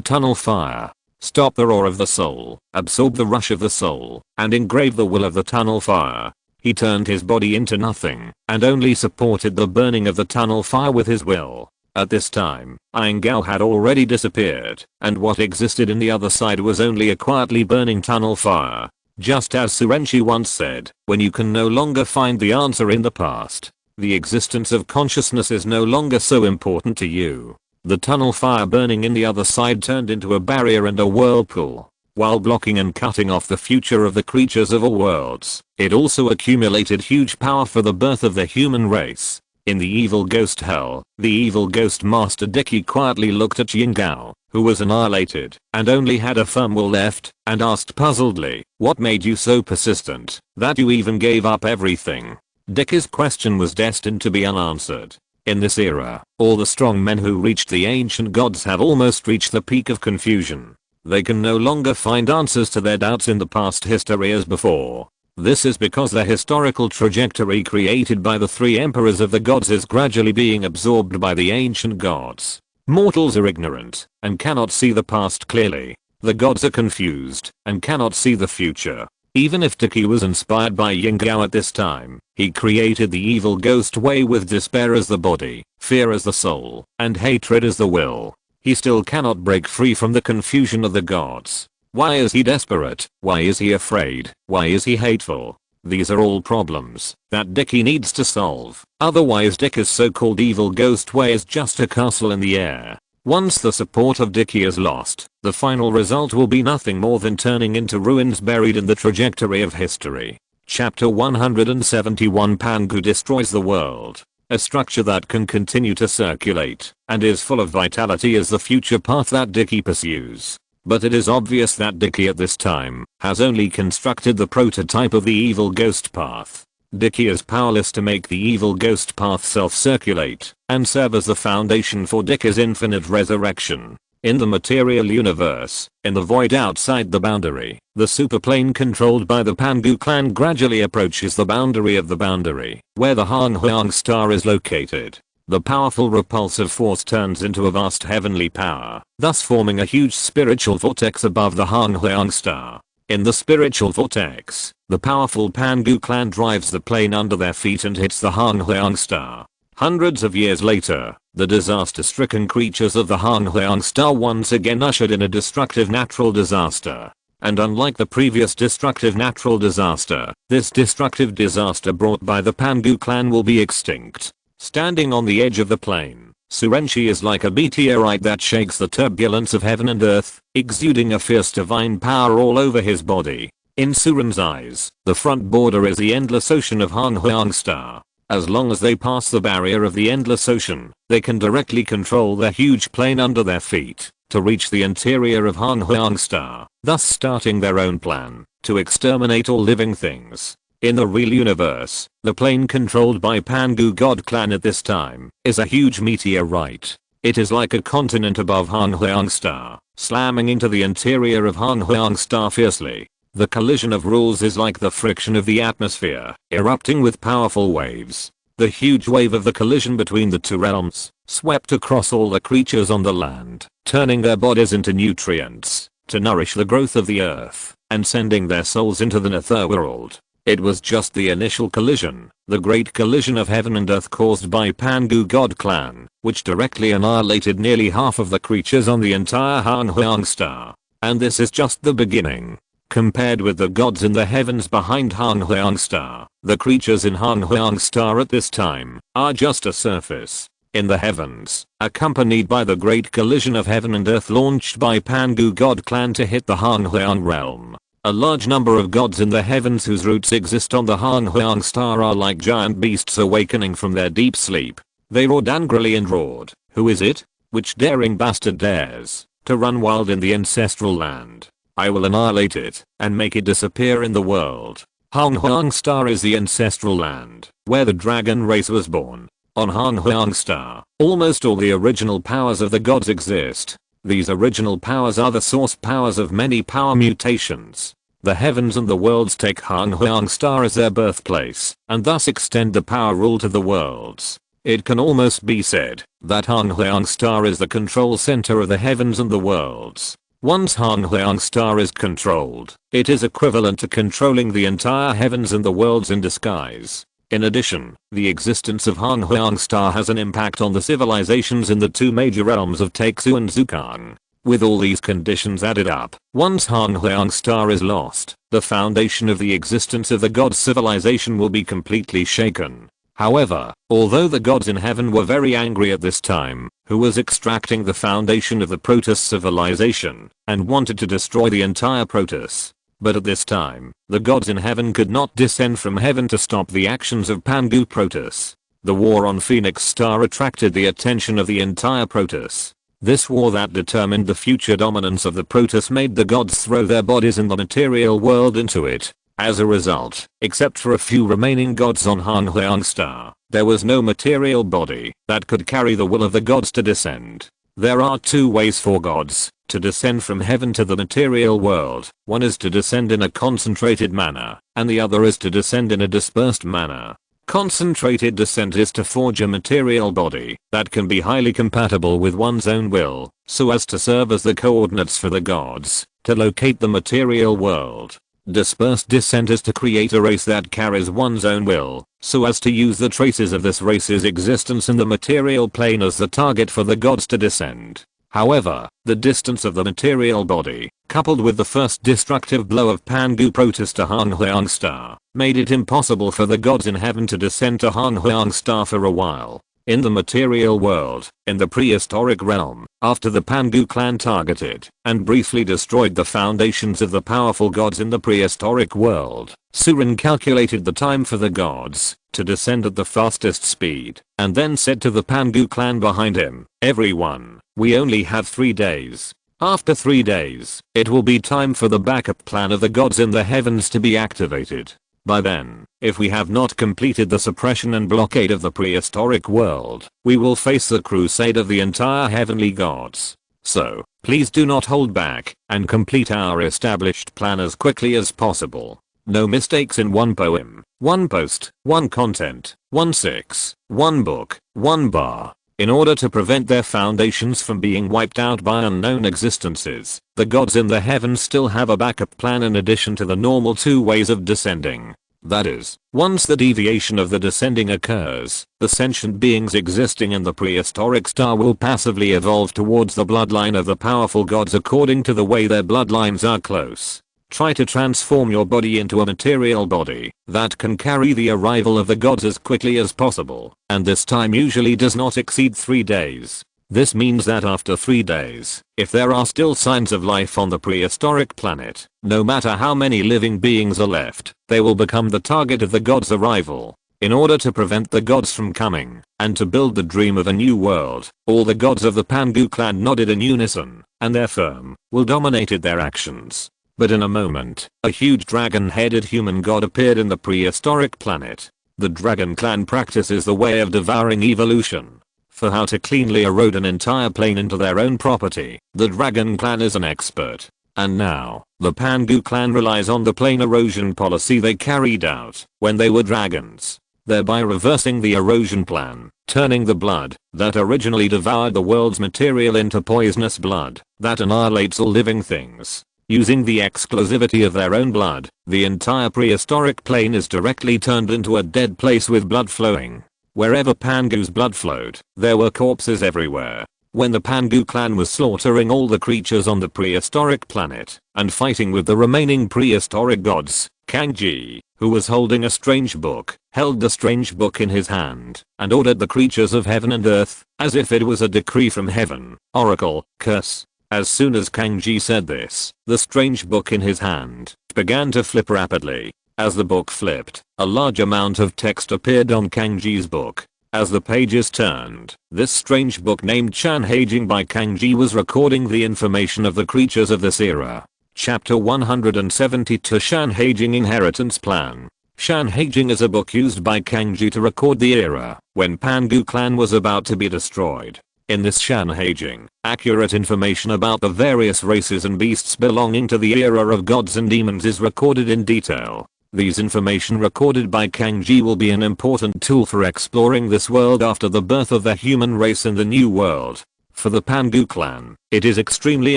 tunnel fire. Stop the roar of the soul, absorb the rush of the soul, and engrave the will of the tunnel fire. He turned his body into nothing, and only supported the burning of the tunnel fire with his will. At this time, Iengao had already disappeared, and what existed in the other side was only a quietly burning tunnel fire. Just as Surenchi once said, when you can no longer find the answer in the past, the existence of consciousness is no longer so important to you. The tunnel fire burning in the other side turned into a barrier and a whirlpool. While blocking and cutting off the future of the creatures of all worlds, it also accumulated huge power for the birth of the human race. In the evil ghost hell, the evil ghost master Dicky quietly looked at Iengao, who was annihilated and only had a firm will left, and asked puzzledly, "What made you so persistent that you even gave up everything?" Dicky's question was destined to be unanswered. In this era, all the strong men who reached the ancient gods have almost reached the peak of confusion. They can no longer find answers to their doubts in the past history as before. This is because the historical trajectory created by the three emperors of the gods is gradually being absorbed by the ancient gods. Mortals are ignorant and cannot see the past clearly. The gods are confused and cannot see the future. Even if Dicky was inspired by Iengao at this time, he created the evil ghost way with despair as the body, fear as the soul, and hatred as the will. He still cannot break free from the confusion of the gods. Why is he desperate? Why is he afraid? Why is he hateful? These are all problems that Dicky needs to solve. Otherwise Dicky's so-called evil ghost way is just a castle in the air. Once the support of Dicky is lost, the final result will be nothing more than turning into ruins buried in the trajectory of history. Chapter 171 Pangu destroys the world. A structure that can continue to circulate and is full of vitality is the future path that Dicky pursues. But it is obvious that Dicky at this time has only constructed the prototype of the evil ghost path. Dicky is powerless to make the evil ghost path self-circulate and serve as the foundation for Dicky's infinite resurrection. In the material universe, in the void outside the boundary, the superplane controlled by the Pangu clan gradually approaches the boundary of the boundary, where the Hang Huang star is located. The powerful repulsive force turns into a vast heavenly power, thus forming a huge spiritual vortex above the Hang Huang star. In the spiritual vortex, the powerful Pangu clan drives the plane under their feet and hits the Hang Huang star. Hundreds of years later, the disaster-stricken creatures of the Hang Huang star once again ushered in a destructive natural disaster. And unlike the previous destructive natural disaster, this destructive disaster brought by the Pangu clan will be extinct. Standing on the edge of the plane, Surenchi is like a meteorite that shakes the turbulence of heaven and earth, exuding a fierce divine power all over his body. In Suren's eyes, the front border is the endless ocean of Hang Huang star. As long as they pass the barrier of the endless ocean, they can directly control their huge plane under their feet to reach the interior of Hang Huang star, thus starting their own plan to exterminate all living things. In the real universe, the plane controlled by Pangu God clan at this time is a huge meteorite. It is like a continent above Hang Huang star, slamming into the interior of Hang Huang star fiercely. The collision of rules is like the friction of the atmosphere, erupting with powerful waves. The huge wave of the collision between the two realms swept across all the creatures on the land, turning their bodies into nutrients to nourish the growth of the earth and sending their souls into the netherworld. It was just the initial collision, the great collision of heaven and earth caused by Pangu god clan, which directly annihilated nearly half of the creatures on the entire Han Huang star. And this is just the beginning. Compared with the gods in the heavens behind Han Huang star, the creatures in Han Huang star at this time are just a surface. In the heavens, accompanied by the great collision of heaven and earth launched by Pangu god clan to hit the Han Huang realm. A large number of gods in the heavens whose roots exist on the Han Huang star are like giant beasts awakening from their deep sleep. They roared angrily and roared, "Who is it? Which daring bastard dares to run wild in the ancestral land? I will annihilate it and make it disappear in the world." Han Huang star is the ancestral land where the dragon race was born. On Han Huang star, almost all the original powers of the gods exist. These original powers are the source powers of many power mutations. The heavens and the worlds take Han Huang star as their birthplace, and thus extend the power rule to the worlds. It can almost be said that Han Huang star is the control center of the heavens and the worlds. Once Han Huang star is controlled, it is equivalent to controlling the entire heavens and the worlds in disguise. In addition, the existence of Han Huang star has an impact on the civilizations in the two major realms of Taixu and Zukang. With all these conditions added up, once Han Huang star is lost, the foundation of the existence of the gods' civilization will be completely shaken. However, although the gods in heaven were very angry at this time, who was extracting the foundation of the Protoss civilization and wanted to destroy the entire Protoss. But at this time, the gods in heaven could not descend from heaven to stop the actions of Pangu Protoss. The war on Phoenix Star attracted the attention of the entire Protoss. This war that determined the future dominance of the Protoss made the gods throw their bodies in the material world into it. As a result, except for a few remaining gods on Han Huang star, there was no material body that could carry the will of the gods to descend. There are two ways for gods to descend from heaven to the material world. One is to descend in a concentrated manner, and the other is to descend in a dispersed manner. Concentrated descent is to forge a material body that can be highly compatible with one's own will, so as to serve as the coordinates for the gods to locate the material world. Dispersed descent is to create a race that carries one's own will, so as to use the traces of this race's existence in the material plane as the target for the gods to descend. However, the distance of the material body, coupled with the first destructive blow of Pangu Protoss to Han Huang star, made it impossible for the gods in heaven to descend to Han Huang star for a while. In the material world, in the prehistoric realm, after the Pangu clan targeted and briefly destroyed the foundations of the powerful gods in the prehistoric world, Surin calculated the time for the gods to descend at the fastest speed, and then said to the Pangu clan behind him, "Everyone, we only have 3 days. After 3 days, it will be time for the backup plan of the gods in the heavens to be activated. By then, if we have not completed the suppression and blockade of the prehistoric world, we will face the crusade of the entire heavenly gods. So, please do not hold back and complete our established plan as quickly as possible. No mistakes in one poem, one post, one content, one six, one book, one bar. In order to prevent their foundations from being wiped out by unknown existences, the gods in the heavens still have a backup plan in addition to the normal 2 ways of descending. That is, once the deviation of the descending occurs, the sentient beings existing in the prehistoric star will passively evolve towards the bloodline of the powerful gods according to the way their bloodlines are close. Try to transform your body into a material body that can carry the arrival of the gods as quickly as possible, and this time usually does not exceed 3 days. This means that after 3 days, if there are still signs of life on the prehistoric planet, no matter how many living beings are left, they will become the target of the gods' arrival. In order to prevent the gods from coming, and to build the dream of a new world, all the gods of the Pangu clan nodded in unison, and their firm will dominated their actions. But in a moment, a huge dragon-headed human god appeared in the prehistoric planet. The dragon clan practices the way of devouring evolution. For how to cleanly erode an entire plane into their own property, the dragon clan is an expert. And now, the Pangu clan relies on the plane erosion policy they carried out when they were dragons. thereby reversing the erosion plan, turning the blood that originally devoured the world's material into poisonous blood that annihilates all living things. Using the exclusivity of their own blood, the entire prehistoric plane is directly turned into a dead place with blood flowing. Wherever Pangu's blood flowed, there were corpses everywhere. When the Pangu clan was slaughtering all the creatures on the prehistoric planet and fighting with the remaining prehistoric gods, Kangji, who was holding a strange book, held the strange book in his hand and ordered the creatures of heaven and earth, as if it was a decree from heaven, oracle, curse. As soon as Kangji said this, the strange book in his hand began to flip rapidly. As the book flipped, a large amount of text appeared on Kangji's book. As the pages turned, this strange book named Shan Heijing by Kangji was recording the information of the creatures of this era. Chapter 172 Shan Heijing Inheritance Plan. Shan Heijing is a book used by Kangji to record the era when Pangu clan was about to be destroyed. In this Shan Heijing, accurate information about the various races and beasts belonging to the era of gods and demons is recorded in detail. These information recorded by Kangji will be an important tool for exploring this world after the birth of the human race in the new world. For the Pangu clan, it is extremely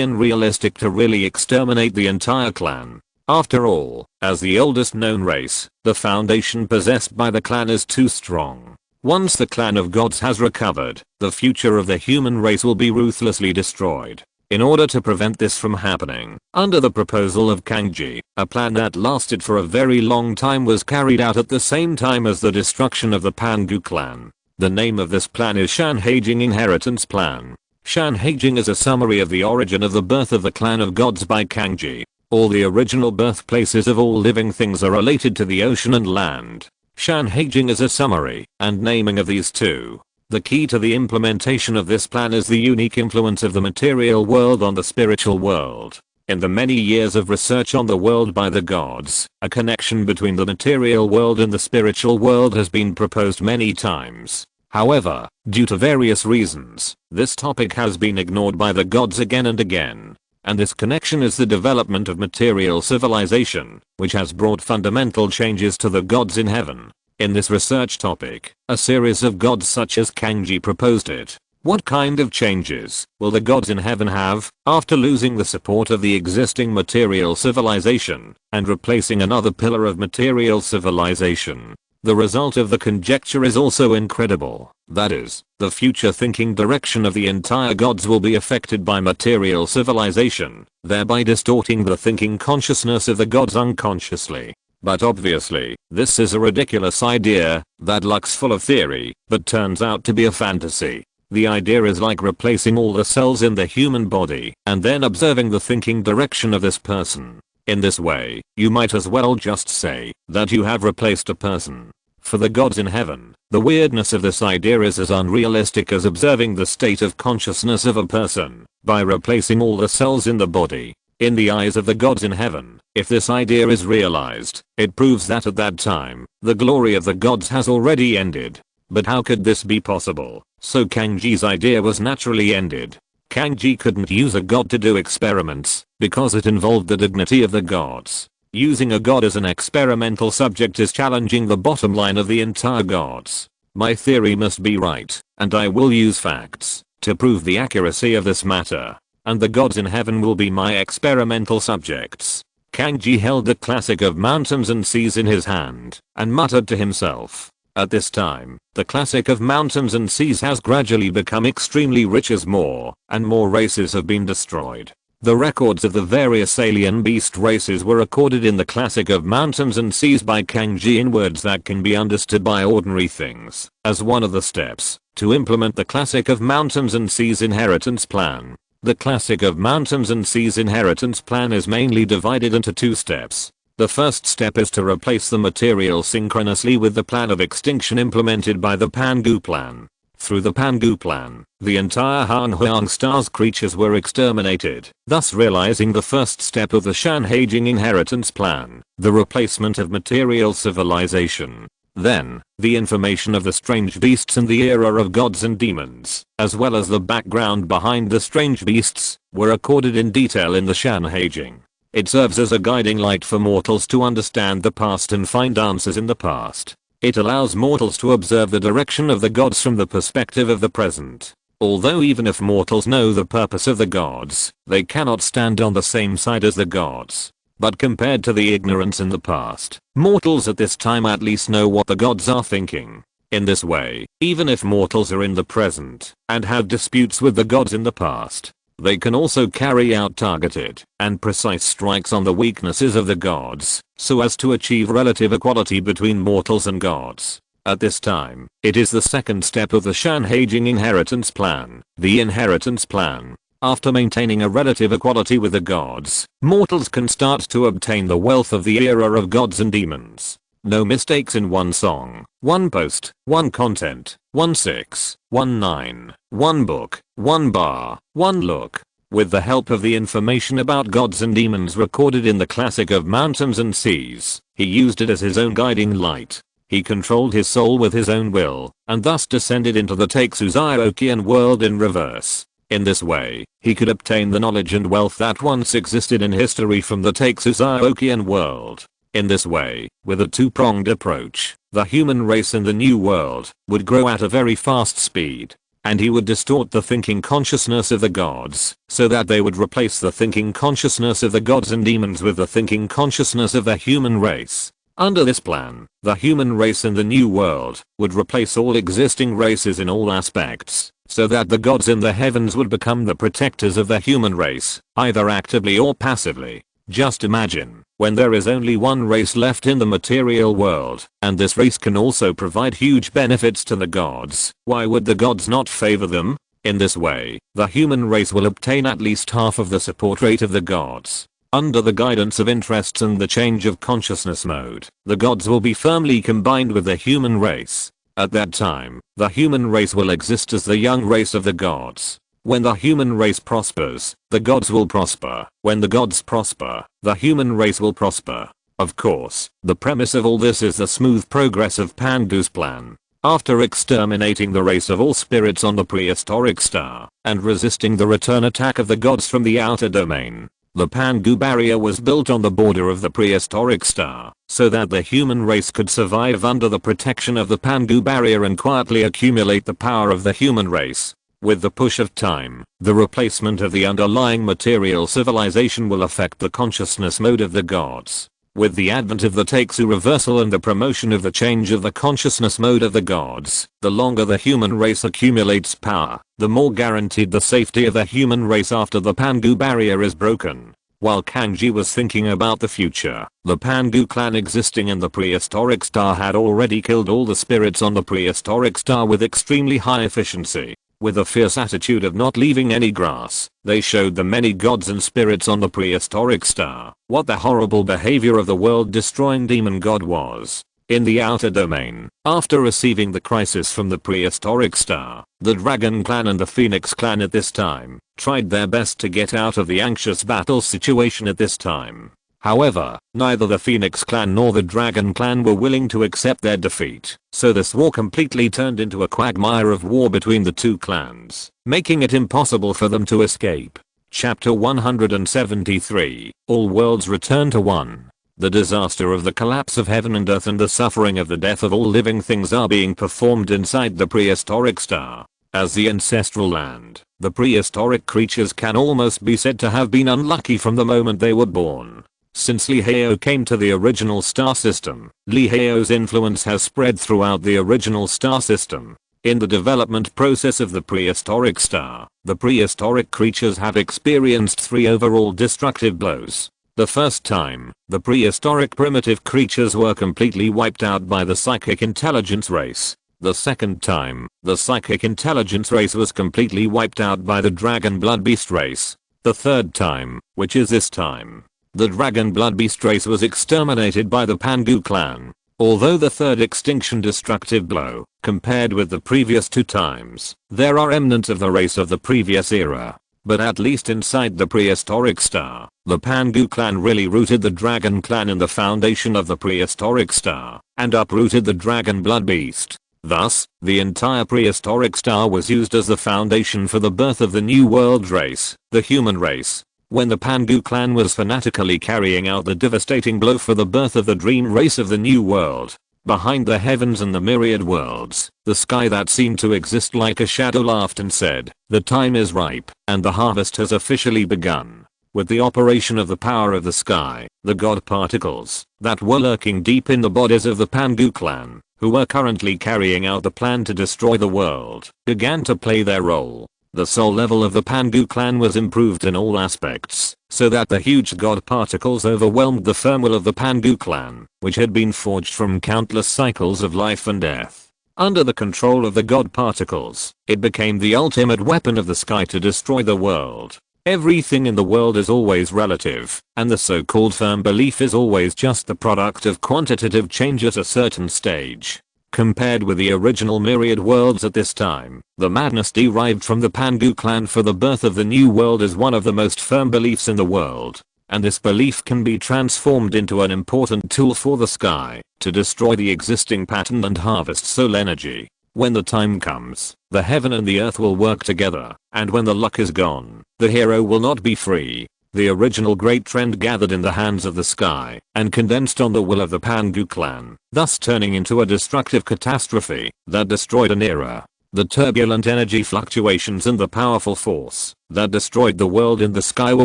unrealistic to really exterminate the entire clan. After all, as the oldest known race, the foundation possessed by the clan is too strong. Once the clan of gods has recovered, the future of the human race will be ruthlessly destroyed. In order to prevent this from happening, under the proposal of Kangji, a plan that lasted for a very long time was carried out at the same time as the destruction of the Pangu clan. The name of this plan is Shan Heijing Inheritance Plan. Shan Heijing is a summary of the origin of the birth of the clan of gods by Kangji. All the original birthplaces of all living things are related to the ocean and land. Shan Heijing is a summary and naming of these two. The key to the implementation of this plan is the unique influence of the material world on the spiritual world. In the many years of research on the world by the gods, a connection between the material world and the spiritual world has been proposed many times. However, due to various reasons, this topic has been ignored by the gods again and again. And this connection is the development of material civilization, which has brought fundamental changes to the gods in heaven. In this research topic, a series of gods such as Kangji proposed it. What kind of changes will the gods in heaven have after losing the support of the existing material civilization and replacing another pillar of material civilization? The result of the conjecture is also incredible. That is, the future thinking direction of the entire gods will be affected by material civilization, thereby distorting the thinking consciousness of the gods unconsciously. But obviously, this is a ridiculous idea that looks full of theory, but turns out to be a fantasy. The idea is like replacing all the cells in the human body and then observing the thinking direction of this person. In this way, you might as well just say that you have replaced a person. For the gods in heaven, the weirdness of this idea is as unrealistic as observing the state of consciousness of a person by replacing all the cells in the body. In the eyes of the gods in heaven, if this idea is realized, it proves that at that time, the glory of the gods has already ended. But how could this be possible? So Kangji's idea was naturally ended. Kangji couldn't use a god to do experiments, because it involved the dignity of the gods. Using a god as an experimental subject is challenging the bottom line of the entire gods. My theory must be right, and I will use facts to prove the accuracy of this matter. And the gods in heaven will be my experimental subjects. Kangji held the classic of mountains and seas in his hand, and muttered to himself. At this time, the classic of mountains and seas has gradually become extremely rich as more and more races have been destroyed. The records of the various alien beast races were recorded in the classic of mountains and seas by Kangji in words that can be understood by ordinary things. As one of the steps to implement the classic of mountains and seas inheritance plan. The classic of mountains and seas inheritance plan is mainly divided into two steps. The first step is to replace the material synchronously with the plan of extinction implemented by the Pangu plan. Through the Pangu plan, the entire Han Huang star's creatures were exterminated, thus realizing the first step of the Shan Heijing inheritance plan, the replacement of material civilization. Then, the information of the strange beasts and the era of gods and demons, as well as the background behind the strange beasts, were recorded in detail in the Shan Heijing. It serves as a guiding light for mortals to understand the past and find answers in the past. It allows mortals to observe the direction of the gods from the perspective of the present. Although even if mortals know the purpose of the gods, they cannot stand on the same side as the gods. But compared to the ignorance in the past, mortals at this time at least know what the gods are thinking. In this way, even if mortals are in the present and had disputes with the gods in the past, they can also carry out targeted and precise strikes on the weaknesses of the gods, so as to achieve relative equality between mortals and gods. At this time, it is the second step of the Sanhedrin inheritance plan. The inheritance plan. After maintaining a relative equality with the gods, mortals can start to obtain the wealth of the era of gods and demons. No mistakes in one song, one post, one content, 1619, one book, one bar, one look. With the help of the information about gods and demons recorded in the classic of mountains and seas, he used it as his own guiding light. He controlled his soul with his own will, and thus descended into the Texusaiokian world in reverse. In this way, he could obtain the knowledge and wealth that once existed in history from the Texusaiokian world. In this way, with a two-pronged approach, the human race in the new world would grow at a very fast speed, and he would distort the thinking consciousness of the gods, so that they would replace the thinking consciousness of the gods and demons with the thinking consciousness of the human race. Under this plan, the human race in the new world would replace all existing races in all aspects, so that the gods in the heavens would become the protectors of the human race, either actively or passively. Just imagine, when there is only one race left in the material world, and this race can also provide huge benefits to the gods, why would the gods not favor them? In this way, the human race will obtain at least half of the support rate of the gods. Under the guidance of interests and the change of consciousness mode, the gods will be firmly combined with the human race. At that time, the human race will exist as the young race of the gods. When the human race prospers, the gods will prosper. When the gods prosper, the human race will prosper. Of course, the premise of all this is the smooth progress of Pandu's plan. After exterminating the race of all spirits on the prehistoric star, and resisting the return attack of the gods from the outer domain, the Pangu barrier was built on the border of the prehistoric star, so that the human race could survive under the protection of the Pangu barrier and quietly accumulate the power of the human race. With the push of time, the replacement of the underlying material civilization will affect the consciousness mode of the gods. With the advent of the Texu reversal and the promotion of the change of the consciousness mode of the gods, the longer the human race accumulates power, the more guaranteed the safety of the human race after the Pangu barrier is broken. While Kanji was thinking about the future, the Pangu clan existing in the prehistoric star had already killed all the spirits on the prehistoric star with extremely high efficiency. With a fierce attitude of not leaving any grass, they showed the many gods and spirits on the prehistoric star what the horrible behavior of the world-destroying demon god was. In the outer domain, after receiving the crisis from the prehistoric star, the Dragon Clan and the Phoenix Clan at this time tried their best to get out of the anxious battle situation at this time. However, neither the Phoenix Clan nor the Dragon Clan were willing to accept their defeat, so this war completely turned into a quagmire of war between the two clans, making it impossible for them to escape. Chapter 173, All Worlds Return to One. The disaster of the collapse of heaven and earth and the suffering of the death of all living things are being performed inside the prehistoric star. As the ancestral land, the prehistoric creatures can almost be said to have been unlucky from the moment they were born. Since Lihao came to the original star system, Lihao's influence has spread throughout the original star system. In the development process of the prehistoric star, the prehistoric creatures have experienced 3 overall destructive blows. The first time, the prehistoric primitive creatures were completely wiped out by the psychic intelligence race. The second time, the psychic intelligence race was completely wiped out by the dragon blood beast race. The third time, which is this time, the dragon blood beast race was exterminated by the Pangu clan. Although the third extinction destructive blow, compared with the previous 2 times, there are remnants of the race of the previous era. But at least inside the prehistoric star, the Pangu clan really rooted the dragon clan in the foundation of the prehistoric star, and uprooted the dragon blood beast. Thus, the entire prehistoric star was used as the foundation for the birth of the new world race, the human race. When the Pangu clan was fanatically carrying out the devastating blow for the birth of the dream race of the new world, Behind the heavens and the myriad worlds, the sky that seemed to exist like a shadow laughed and said, "The time is ripe, and the harvest has officially begun." With the operation of the power of the sky, the god particles, that were lurking deep in the bodies of the Pangu clan, who were currently carrying out the plan to destroy the world, began to play their role. The soul level of the Pangu clan was improved in all aspects, so that the huge god particles overwhelmed the firm will of the Pangu clan, which had been forged from countless cycles of life and death. Under the control of the god particles, it became the ultimate weapon of the sky to destroy the world. Everything in the world is always relative, and the so-called firm belief is always just the product of quantitative change at a certain stage. Compared with the original myriad worlds at this time, the madness derived from the Pangu clan for the birth of the new world is one of the most firm beliefs in the world, and this belief can be transformed into an important tool for the sky to destroy the existing pattern and harvest soul energy. When the time comes, the heaven and the earth will work together, and when the luck is gone, the hero will not be free. The original great trend gathered in the hands of the sky and condensed on the will of the Pangu clan, thus turning into a destructive catastrophe that destroyed an era. The turbulent energy fluctuations and the powerful force that destroyed the world in the sky were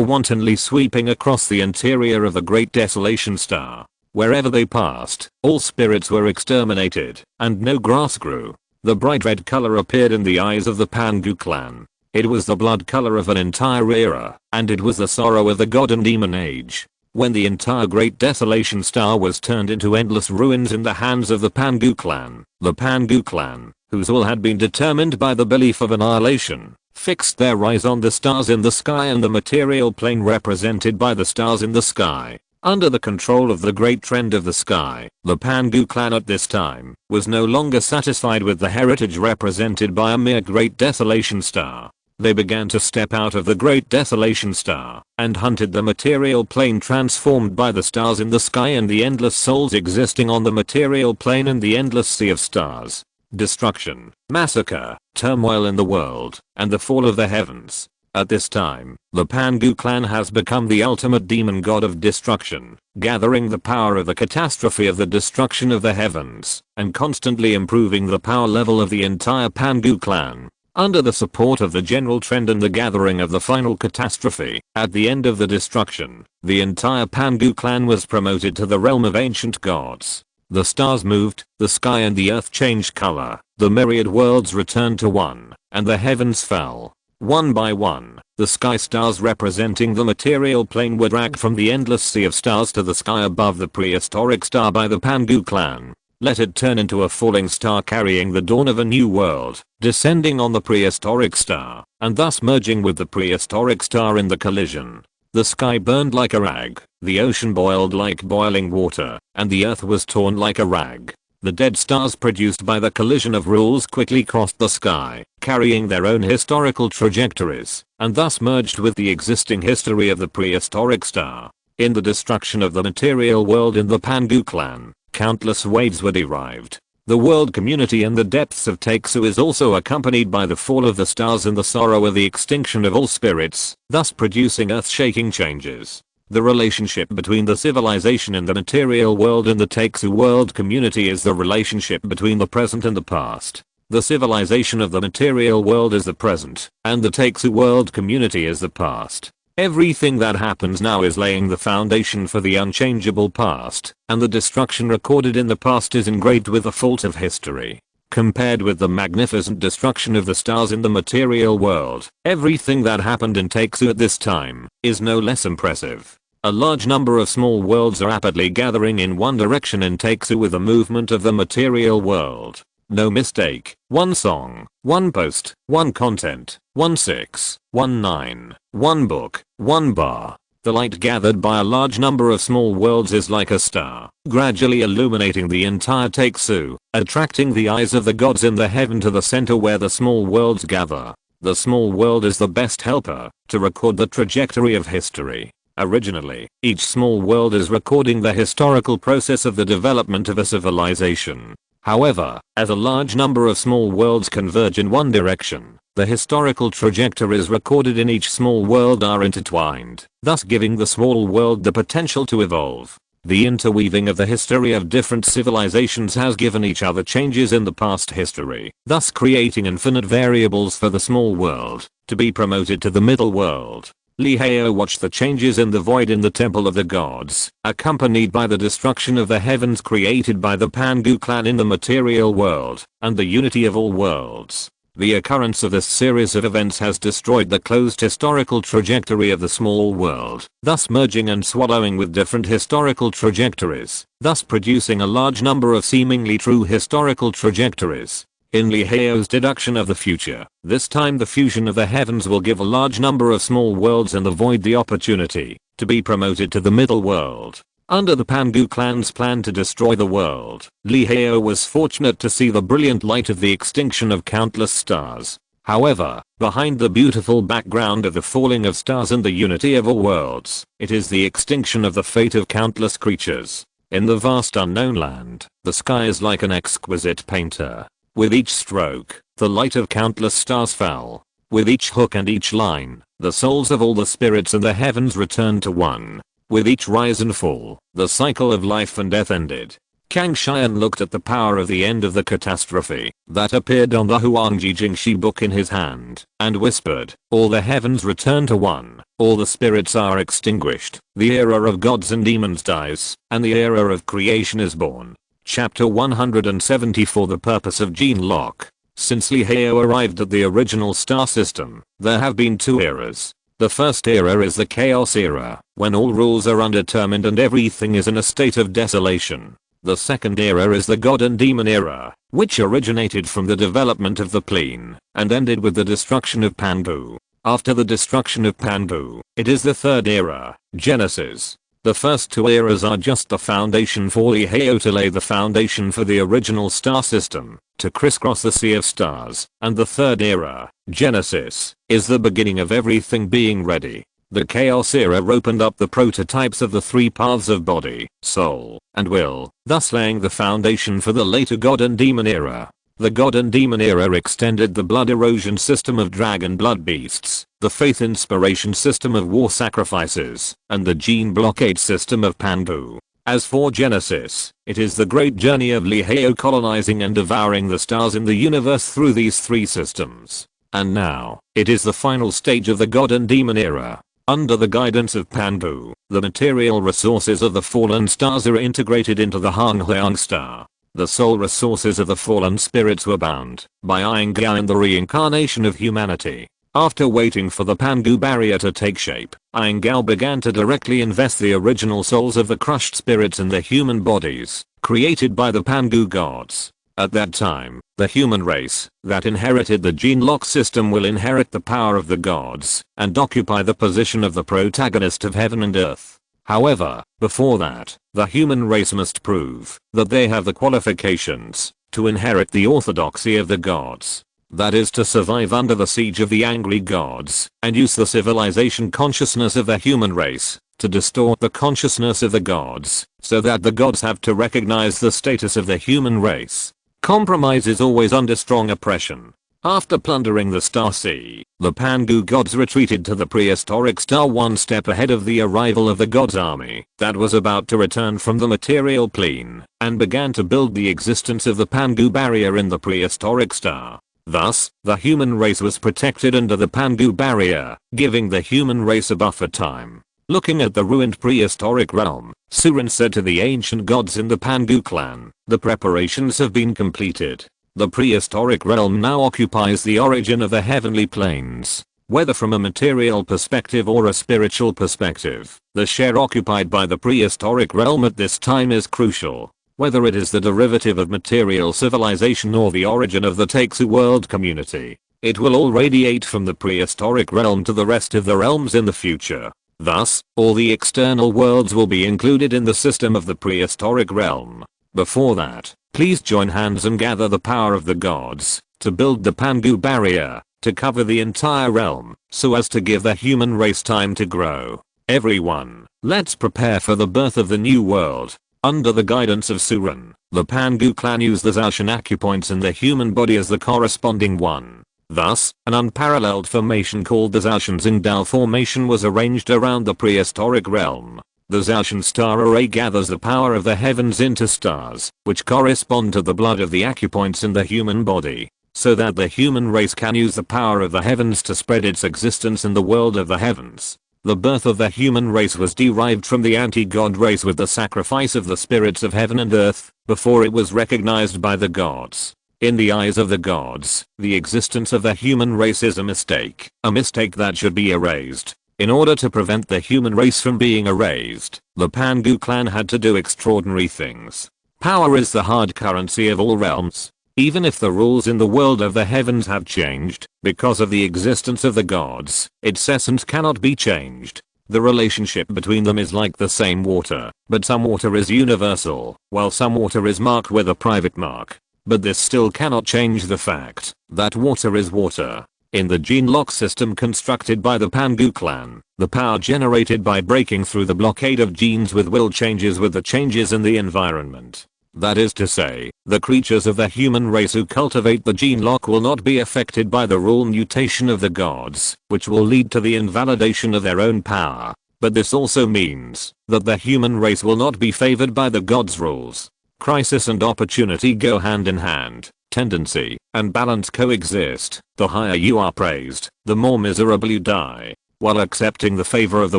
wantonly sweeping across the interior of the Great Desolation Star. Wherever they passed, all spirits were exterminated, and no grass grew. The bright red color appeared in the eyes of the Pangu clan. It was the blood color of an entire era, and it was the sorrow of the god and demon age. When the entire Great Desolation Star was turned into endless ruins in the hands of the Pangu clan, whose will had been determined by the belief of annihilation, fixed their eyes on the stars in the sky and the material plane represented by the stars in the sky. Under the control of the great trend of the sky, the Pangu clan at this time was no longer satisfied with the heritage represented by a mere Great Desolation Star. They began to step out of the Great Desolation Star and hunted the material plane transformed by the stars in the sky and the endless souls existing on the material plane and the endless sea of stars. Destruction, massacre, turmoil in the world, and the fall of the heavens. At this time, the Pangu clan has become the ultimate demon god of destruction, gathering the power of the catastrophe of the destruction of the heavens, and constantly improving the power level of the entire Pangu clan. Under the support of the general trend and the gathering of the final catastrophe, at the end of the destruction, the entire Pangu clan was promoted to the realm of ancient gods. The stars moved, the sky and the earth changed color, the myriad worlds returned to one, and the heavens fell. One by one, the sky stars representing the material plane were dragged from the endless sea of stars to the sky above the prehistoric star by the Pangu clan. Let it turn into a falling star carrying the dawn of a new world, descending on the prehistoric star, and thus merging with the prehistoric star in the collision. The sky burned like a rag, the ocean boiled like boiling water, and the earth was torn like a rag. The dead stars produced by the collision of rules quickly crossed the sky, carrying their own historical trajectories, and thus merged with the existing history of the prehistoric star. In the destruction of the material world in the Pangu clan, countless waves were derived. The world community in the depths of Takesu is also accompanied by the fall of the stars and the sorrow of the extinction of all spirits, thus producing earth-shaking changes. The relationship between the civilization in the material world and the Takesu world community is the relationship between the present and the past. The civilization of the material world is the present, and the Takesu world community is the past. Everything that happens now is laying the foundation for the unchangeable past, and the destruction recorded in the past is engraved with the fault of history. Compared with the magnificent destruction of the stars in the material world, everything that happened in Takesu at this time is no less impressive. A large number of small worlds are rapidly gathering in one direction in Takesu with the movement of the material world. No mistake, one song, one post, one content, 1619, one book, one bar. The light gathered by a large number of small worlds is like a star, gradually illuminating the entire Takesu, attracting the eyes of the gods in the heaven to the center where the small worlds gather. The small world is the best helper to record the trajectory of history. Originally, each small world is recording the historical process of the development of a civilization. However, as a large number of small worlds converge in one direction, the historical trajectories recorded in each small world are intertwined, thus giving the small world the potential to evolve. The interweaving of the history of different civilizations has given each other changes in the past history, thus creating infinite variables for the small world to be promoted to the middle world. Lihao watched the changes in the void in the temple of the gods, accompanied by the destruction of the heavens created by the Pangu clan in the material world, and the unity of all worlds. The occurrence of this series of events has destroyed the closed historical trajectory of the small world, thus merging and swallowing with different historical trajectories, thus producing a large number of seemingly true historical trajectories. In Lihao's deduction of the future, this time the fusion of the heavens will give a large number of small worlds in the void the opportunity to be promoted to the middle world. Under the Pangu clan's plan to destroy the world, Lihao was fortunate to see the brilliant light of the extinction of countless stars. However, behind the beautiful background of the falling of stars and the unity of all worlds, it is the extinction of the fate of countless creatures. In the vast unknown land, the sky is like an exquisite painter. With each stroke, the light of countless stars fell. With each hook and each line, the souls of all the spirits in the heavens returned to one. With each rise and fall, the cycle of life and death ended. Kang Xian looked at the power of the end of the catastrophe that appeared on the Huangji Jingxi book in his hand, and whispered, "All the heavens return to one, all the spirits are extinguished, the era of gods and demons dies, and the era of creation is born." Chapter 170 For the purpose of gene lock. Since Lihao arrived at the original star system, there have been two eras. The first era is the chaos era, when all rules are undetermined and everything is in a state of desolation. The second era is the god and demon era, which originated from the development of the plane, and ended with the destruction of Pangu. After the destruction of Pangu, it is the third era, Genesis. The first two eras are just the foundation for Lihao to lay the foundation for the original star system, to crisscross the sea of stars, and the third era, Genesis, is the beginning of everything being ready. The Chaos era opened up the prototypes of the three paths of body, soul, and will, thus laying the foundation for the later God and Demon era. The God and Demon era extended the blood erosion system of dragon blood beasts, the faith inspiration system of war sacrifices, and the gene blockade system of Pangu. As for Genesis, it is the great journey of Lihao colonizing and devouring the stars in the universe through these three systems. And now, it is the final stage of the God and Demon era. Under the guidance of Pangu, the material resources of the fallen stars are integrated into the Honghuang star. The soul resources of the fallen spirits were bound by Aingao in the reincarnation of humanity. After waiting for the Pangu barrier to take shape, Aingao began to directly invest the original souls of the crushed spirits in the human bodies, created by the Pangu gods. At that time, the human race that inherited the gene lock system will inherit the power of the gods and occupy the position of the protagonist of heaven and earth. However, before that, the human race must prove that they have the qualifications to inherit the orthodoxy of the gods. That is to survive under the siege of the angry gods and use the civilization consciousness of the human race to distort the consciousness of the gods so that the gods have to recognize the status of the human race. Compromise is always under strong oppression. After plundering the star sea, the Pangu gods retreated to the prehistoric star one step ahead of the arrival of the gods' army that was about to return from the material plane, and began to build the existence of the Pangu barrier in the prehistoric star. Thus, the human race was protected under the Pangu barrier, giving the human race a buffer time. Looking at the ruined prehistoric realm, Surin said to the ancient gods in the Pangu clan, "The preparations have been completed. The prehistoric realm now occupies the origin of the heavenly planes. Whether from a material perspective or a spiritual perspective, the share occupied by the prehistoric realm at this time is crucial. Whether it is the derivative of material civilization or the origin of the Texu world community, it will all radiate from the prehistoric realm to the rest of the realms in the future. Thus, all the external worlds will be included in the system of the prehistoric realm. Before that, please join hands and gather the power of the gods to build the Pangu barrier to cover the entire realm so as to give the human race time to grow. Everyone, let's prepare for the birth of the new world." Under the guidance of Surin, the Pangu clan used the Zaoshan acupoints in the human body as the corresponding one. Thus, an unparalleled formation called the Zaoshan Xingdao formation was arranged around the prehistoric realm. The Zaoshan star array gathers the power of the heavens into stars, which correspond to the blood of the acupoints in the human body, so that the human race can use the power of the heavens to spread its existence in the world of the heavens. The birth of the human race was derived from the anti-god race with the sacrifice of the spirits of heaven and earth, before it was recognized by the gods. In the eyes of the gods, the existence of the human race is a mistake that should be erased. In order to prevent the human race from being erased, the Pangu clan had to do extraordinary things. Power is the hard currency of all realms. Even if the rules in the world of the heavens have changed, because of the existence of the gods, its essence cannot be changed. The relationship between them is like the same water, but some water is universal, while some water is marked with a private mark. But this still cannot change the fact that water is water. In the gene lock system constructed by the Pangu clan, the power generated by breaking through the blockade of genes with will changes with the changes in the environment. That is to say, the creatures of the human race who cultivate the gene lock will not be affected by the rule mutation of the gods, which will lead to the invalidation of their own power. But this also means that the human race will not be favored by the gods' rules. Crisis and opportunity go hand in hand. Tendency and balance coexist. The higher you are praised, the more miserable you die. While accepting the favor of the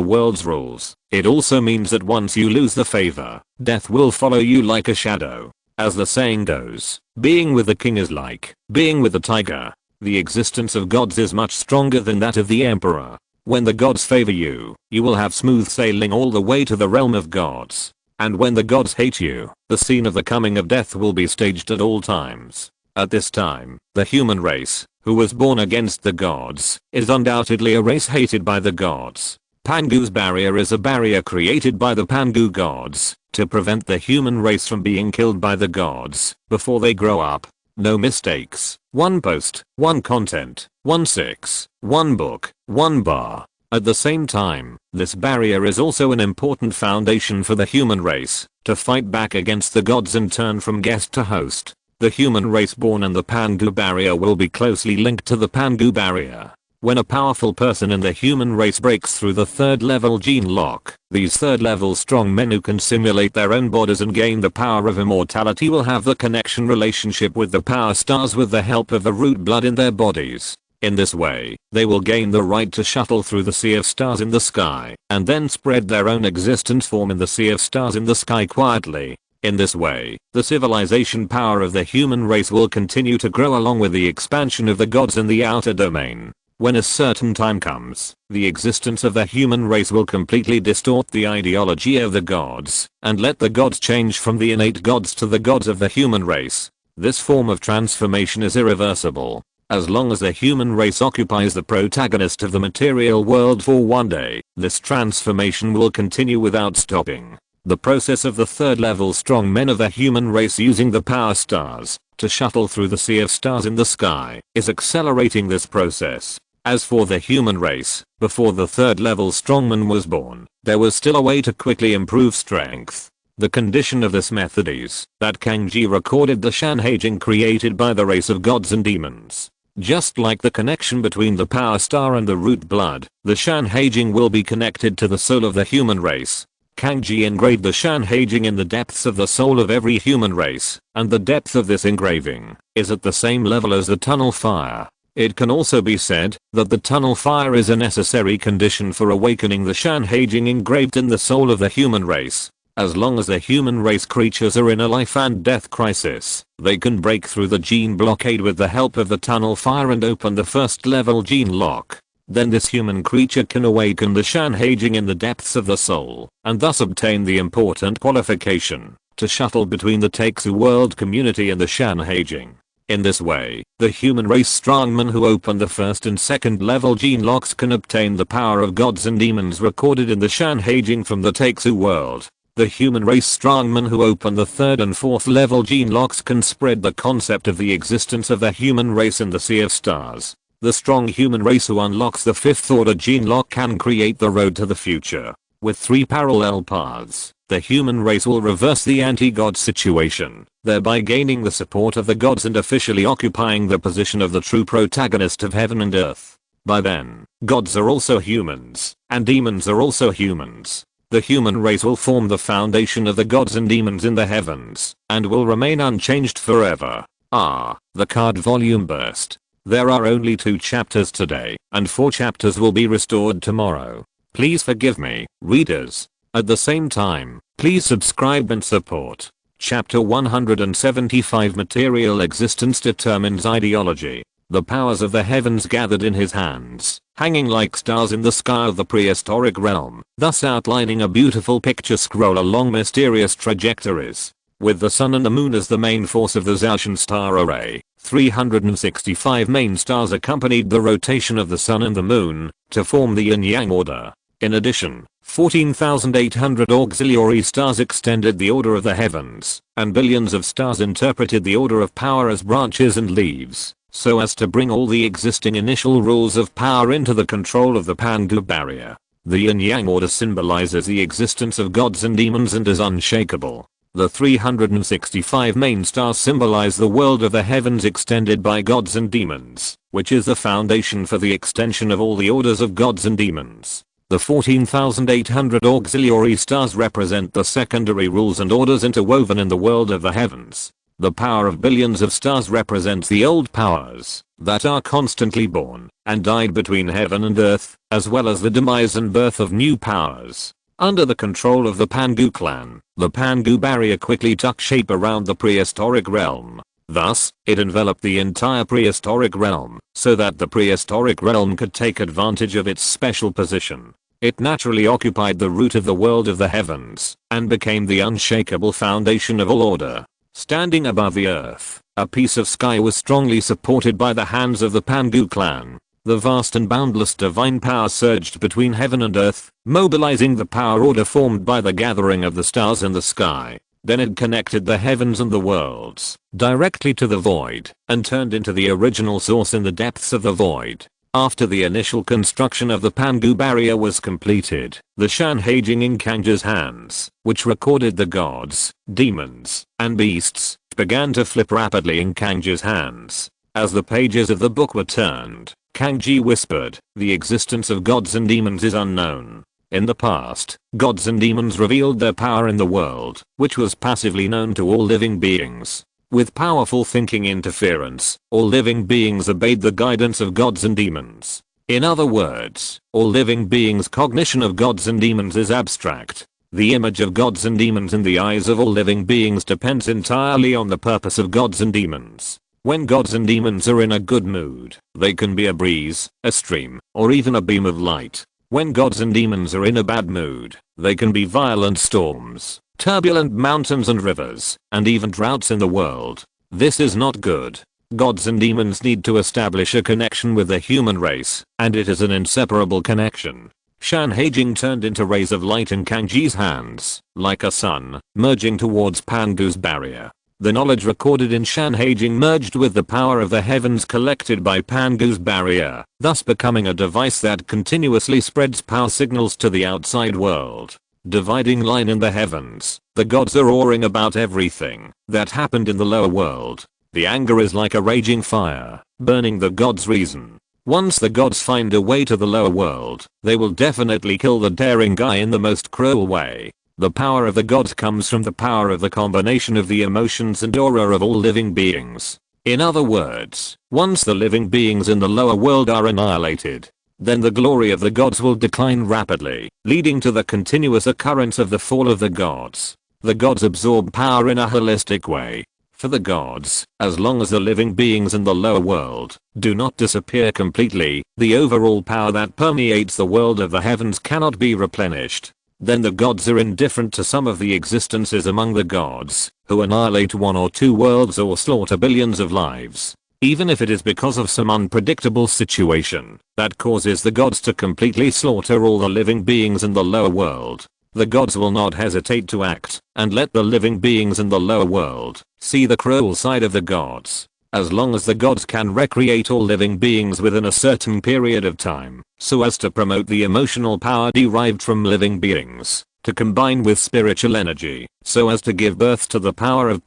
world's rules, it also means that once you lose the favor, death will follow you like a shadow. As the saying goes, being with the king is like being with the tiger. The existence of gods is much stronger than that of the emperor. When the gods favor you, you will have smooth sailing all the way to the realm of gods. And when the gods hate you, the scene of the coming of death will be staged at all times. At this time, the human race, who was born against the gods, is undoubtedly a race hated by the gods. Pangu's barrier is a barrier created by the Pangu gods, to prevent the human race from being killed by the gods, before they grow up. No mistakes. One post, one content, 1/6, one book, one bar. At the same time, this barrier is also an important foundation for the human race, to fight back against the gods and turn from guest to host. The human race born in the Pangu barrier will be closely linked to the Pangu barrier. When a powerful person in the human race breaks through the third level gene lock, these third level strong men who can simulate their own bodies and gain the power of immortality will have the connection relationship with the power stars with the help of the root blood in their bodies. In this way, they will gain the right to shuttle through the sea of stars in the sky, and then spread their own existence form in the sea of stars in the sky quietly. In this way, the civilization power of the human race will continue to grow along with the expansion of the gods in the outer domain. When a certain time comes, the existence of the human race will completely distort the ideology of the gods, and let the gods change from the innate gods to the gods of the human race. This form of transformation is irreversible. As long as the human race occupies the protagonist of the material world for one day, this transformation will continue without stopping. The process of the third level strong men of the human race using the power stars to shuttle through the sea of stars in the sky is accelerating this process. As for the human race, before the third level strongman was born, there was still a way to quickly improve strength. The condition of this method is that Kangji recorded the Shanhaijing created by the race of gods and demons. Just like the connection between the power star and the root blood, the Shanhaijing will be connected to the soul of the human race. Kangji engraved the Shanhaijing in the depths of the soul of every human race, and the depth of this engraving is at the same level as the tunnel fire. It can also be said that the tunnel fire is a necessary condition for awakening the Shanhaijing engraved in the soul of the human race. As long as the human race creatures are in a life and death crisis, they can break through the gene blockade with the help of the tunnel fire and open the first level gene lock. Then this human creature can awaken the Shanhaijing in the depths of the soul, and thus obtain the important qualification to shuttle between the Texu world community and the Shanhaijing. In this way, the human race strongmen who open the first and second level gene locks can obtain the power of gods and demons recorded in the Shanhaijing from the Texu world. The human race strongmen who open the third and fourth level gene locks can spread the concept of the existence of the human race in the sea of stars. The strong human race who unlocks the fifth order gene lock can create the road to the future. With 3 parallel paths, the human race will reverse the anti-god situation, thereby gaining the support of the gods and officially occupying the position of the true protagonist of heaven and earth. By then, gods are also humans, and demons are also humans. The human race will form the foundation of the gods and demons in the heavens, and will remain unchanged forever. The card volume burst. There are only 2 chapters today, and 4 chapters will be restored tomorrow. Please forgive me, readers. At the same time, please subscribe and support. Chapter 175 Material Existence Determines Ideology. The powers of the heavens gathered in his hands, hanging like stars in the sky of the prehistoric realm, thus outlining a beautiful picture scroll along mysterious trajectories. With the sun and the moon as the main force of the Zhaoshan star array, 365 main stars accompanied the rotation of the sun and the moon to form the yin-yang order. In addition, 14,800 auxiliary stars extended the order of the heavens, and billions of stars interpreted the order of power as branches and leaves, so as to bring all the existing initial rules of power into the control of the Pangu barrier. The yin-yang order symbolizes the existence of gods and demons and is unshakable. The 365 main stars symbolize the world of the heavens extended by gods and demons, which is the foundation for the extension of all the orders of gods and demons. The 14,800 auxiliary stars represent the secondary rules and orders interwoven in the world of the heavens. The power of billions of stars represents the old powers that are constantly born and died between heaven and earth, as well as the demise and birth of new powers. Under the control of the Pangu clan, the Pangu barrier quickly took shape around the prehistoric realm. Thus, it enveloped the entire prehistoric realm, so that the prehistoric realm could take advantage of its special position. It naturally occupied the root of the world of the heavens, and became the unshakable foundation of all order. Standing above the earth, a piece of sky was strongly supported by the hands of the Pangu clan. The vast and boundless divine power surged between heaven and earth, mobilizing the power order formed by the gathering of the stars in the sky. Then it connected the heavens and the worlds directly to the void, and turned into the original source in the depths of the void. After the initial construction of the Pangu barrier was completed, the Shanhaijing in Kanga's hands, which recorded the gods, demons, and beasts, began to flip rapidly in Kanga's hands. As the pages of the book were turned, Kangji whispered, "The existence of gods and demons is unknown. In the past, gods and demons revealed their power in the world, which was passively known to all living beings. With powerful thinking interference, all living beings obeyed the guidance of gods and demons. In other words, all living beings' cognition of gods and demons is abstract. The image of gods and demons in the eyes of all living beings depends entirely on the purpose of gods and demons. When gods and demons are in a good mood, they can be a breeze, a stream, or even a beam of light. When gods and demons are in a bad mood, they can be violent storms, turbulent mountains and rivers, and even droughts in the world. This is not good. Gods and demons need to establish a connection with the human race, and it is an inseparable connection. Shanhaijing turned into rays of light in Kangji's hands, like a sun, merging towards Pangu's barrier. The knowledge recorded in Shanhaijing merged with the power of the heavens collected by Pangu's barrier, thus becoming a device that continuously spreads power signals to the outside world. Dividing line in the heavens, the gods are roaring about everything that happened in the lower world. The anger is like a raging fire, burning the gods' reason. Once the gods find a way to the lower world, they will definitely kill the daring guy in the most cruel way. The power of the gods comes from the power of the combination of the emotions and aura of all living beings. In other words, once the living beings in the lower world are annihilated, then the glory of the gods will decline rapidly, leading to the continuous occurrence of the fall of the gods. The gods absorb power in a holistic way. For the gods, as long as the living beings in the lower world do not disappear completely, the overall power that permeates the world of the heavens cannot be replenished. Then the gods are indifferent to some of the existences among the gods, who annihilate one or two worlds or slaughter billions of lives. Even if it is because of some unpredictable situation that causes the gods to completely slaughter all the living beings in the lower world, the gods will not hesitate to act and let the living beings in the lower world see the cruel side of the gods. As long as the gods can recreate all living beings within a certain period of time, so as to promote the emotional power derived from living beings, to combine with spiritual energy, so as to give birth to the power,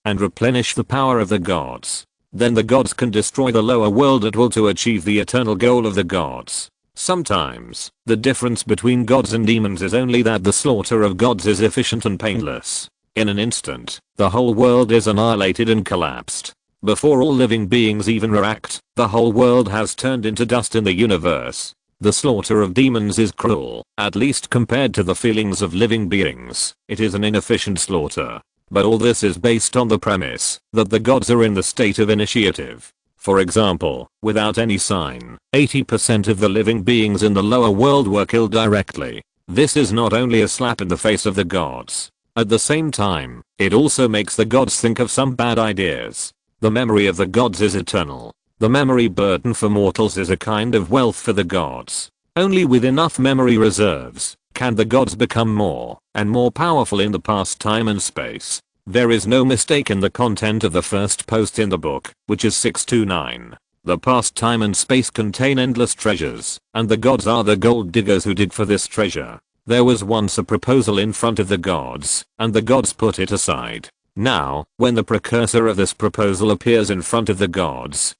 and replenish the power of the gods, then the gods can destroy the lower world at will to achieve the eternal goal of the gods. Sometimes, the difference between gods and demons is only that the slaughter of gods is efficient and painless. In an instant, the whole world is annihilated and collapsed. Before all living beings even react, the whole world has turned into dust in the universe. The slaughter of demons is cruel, at least compared to the feelings of living beings. It is an inefficient slaughter. But all this is based on the premise that the gods are in the state of initiative. For example, without any sign, 80% of the living beings in the lower world were killed directly. This is not only a slap in the face of the gods. At the same time, it also makes the gods think of some bad ideas. The memory of the gods is eternal. The memory burden for mortals is a kind of wealth for the gods. Only with enough memory reserves can the gods become more and more powerful in the past time and space. There is no mistake in the content of the first post in the book, which is 629. The past time and space contain endless treasures, and the gods are the gold diggers who dig for this treasure. There was once a proposal in front of the gods, and the gods put it aside. Now, when the precursor of this proposal appears in front of the gods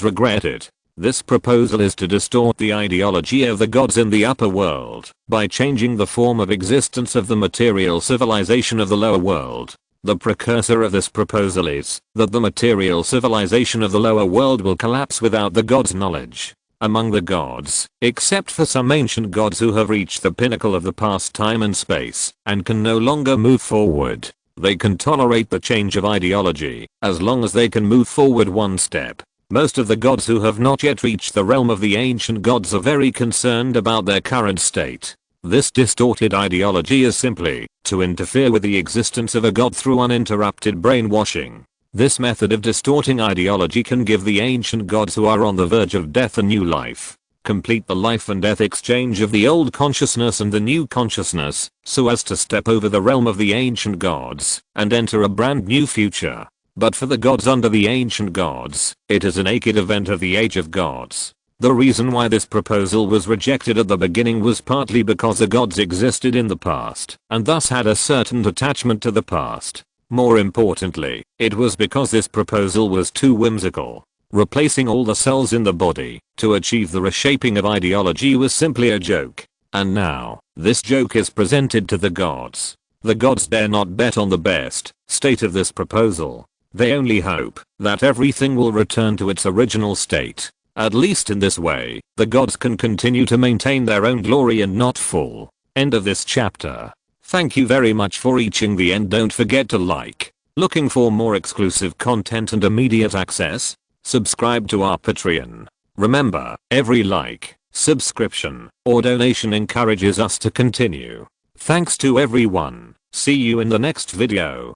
regret it. This proposal is to distort the ideology of the gods in the upper world by changing the form of existence of the material civilization of the lower world. The precursor of this proposal is that the material civilization of the lower world will collapse without the gods' knowledge. Among the gods, except for some ancient gods who have reached the pinnacle of the past time and space and can no longer move forward, they can tolerate the change of ideology as long as they can move forward one step. Most of the gods who have not yet reached the realm of the ancient gods are very concerned about their current state. This distorted ideology is simply to interfere with the existence of a god through uninterrupted brainwashing. This method of distorting ideology can give the ancient gods who are on the verge of death a new life. Complete the life and death exchange of the old consciousness and the new consciousness, so as to step over the realm of the ancient gods and enter a brand new future. But for the gods under the ancient gods, it is a naked event of the age of gods. The reason why this proposal was rejected at the beginning was partly because the gods existed in the past and thus had a certain attachment to the past. More importantly, it was because this proposal was too whimsical. Replacing all the cells in the body to achieve the reshaping of ideology was simply a joke. And now, this joke is presented to the gods. The gods dare not bet on the best state of this proposal. They only hope that everything will return to its original state. At least in this way, the gods can continue to maintain their own glory and not fall. End of this chapter. Thank you very much for reaching the end. Don't forget to like. Looking for more exclusive content and immediate access? Subscribe to our Patreon. Remember, every like, subscription, or donation encourages us to continue. Thanks to everyone. See you in the next video.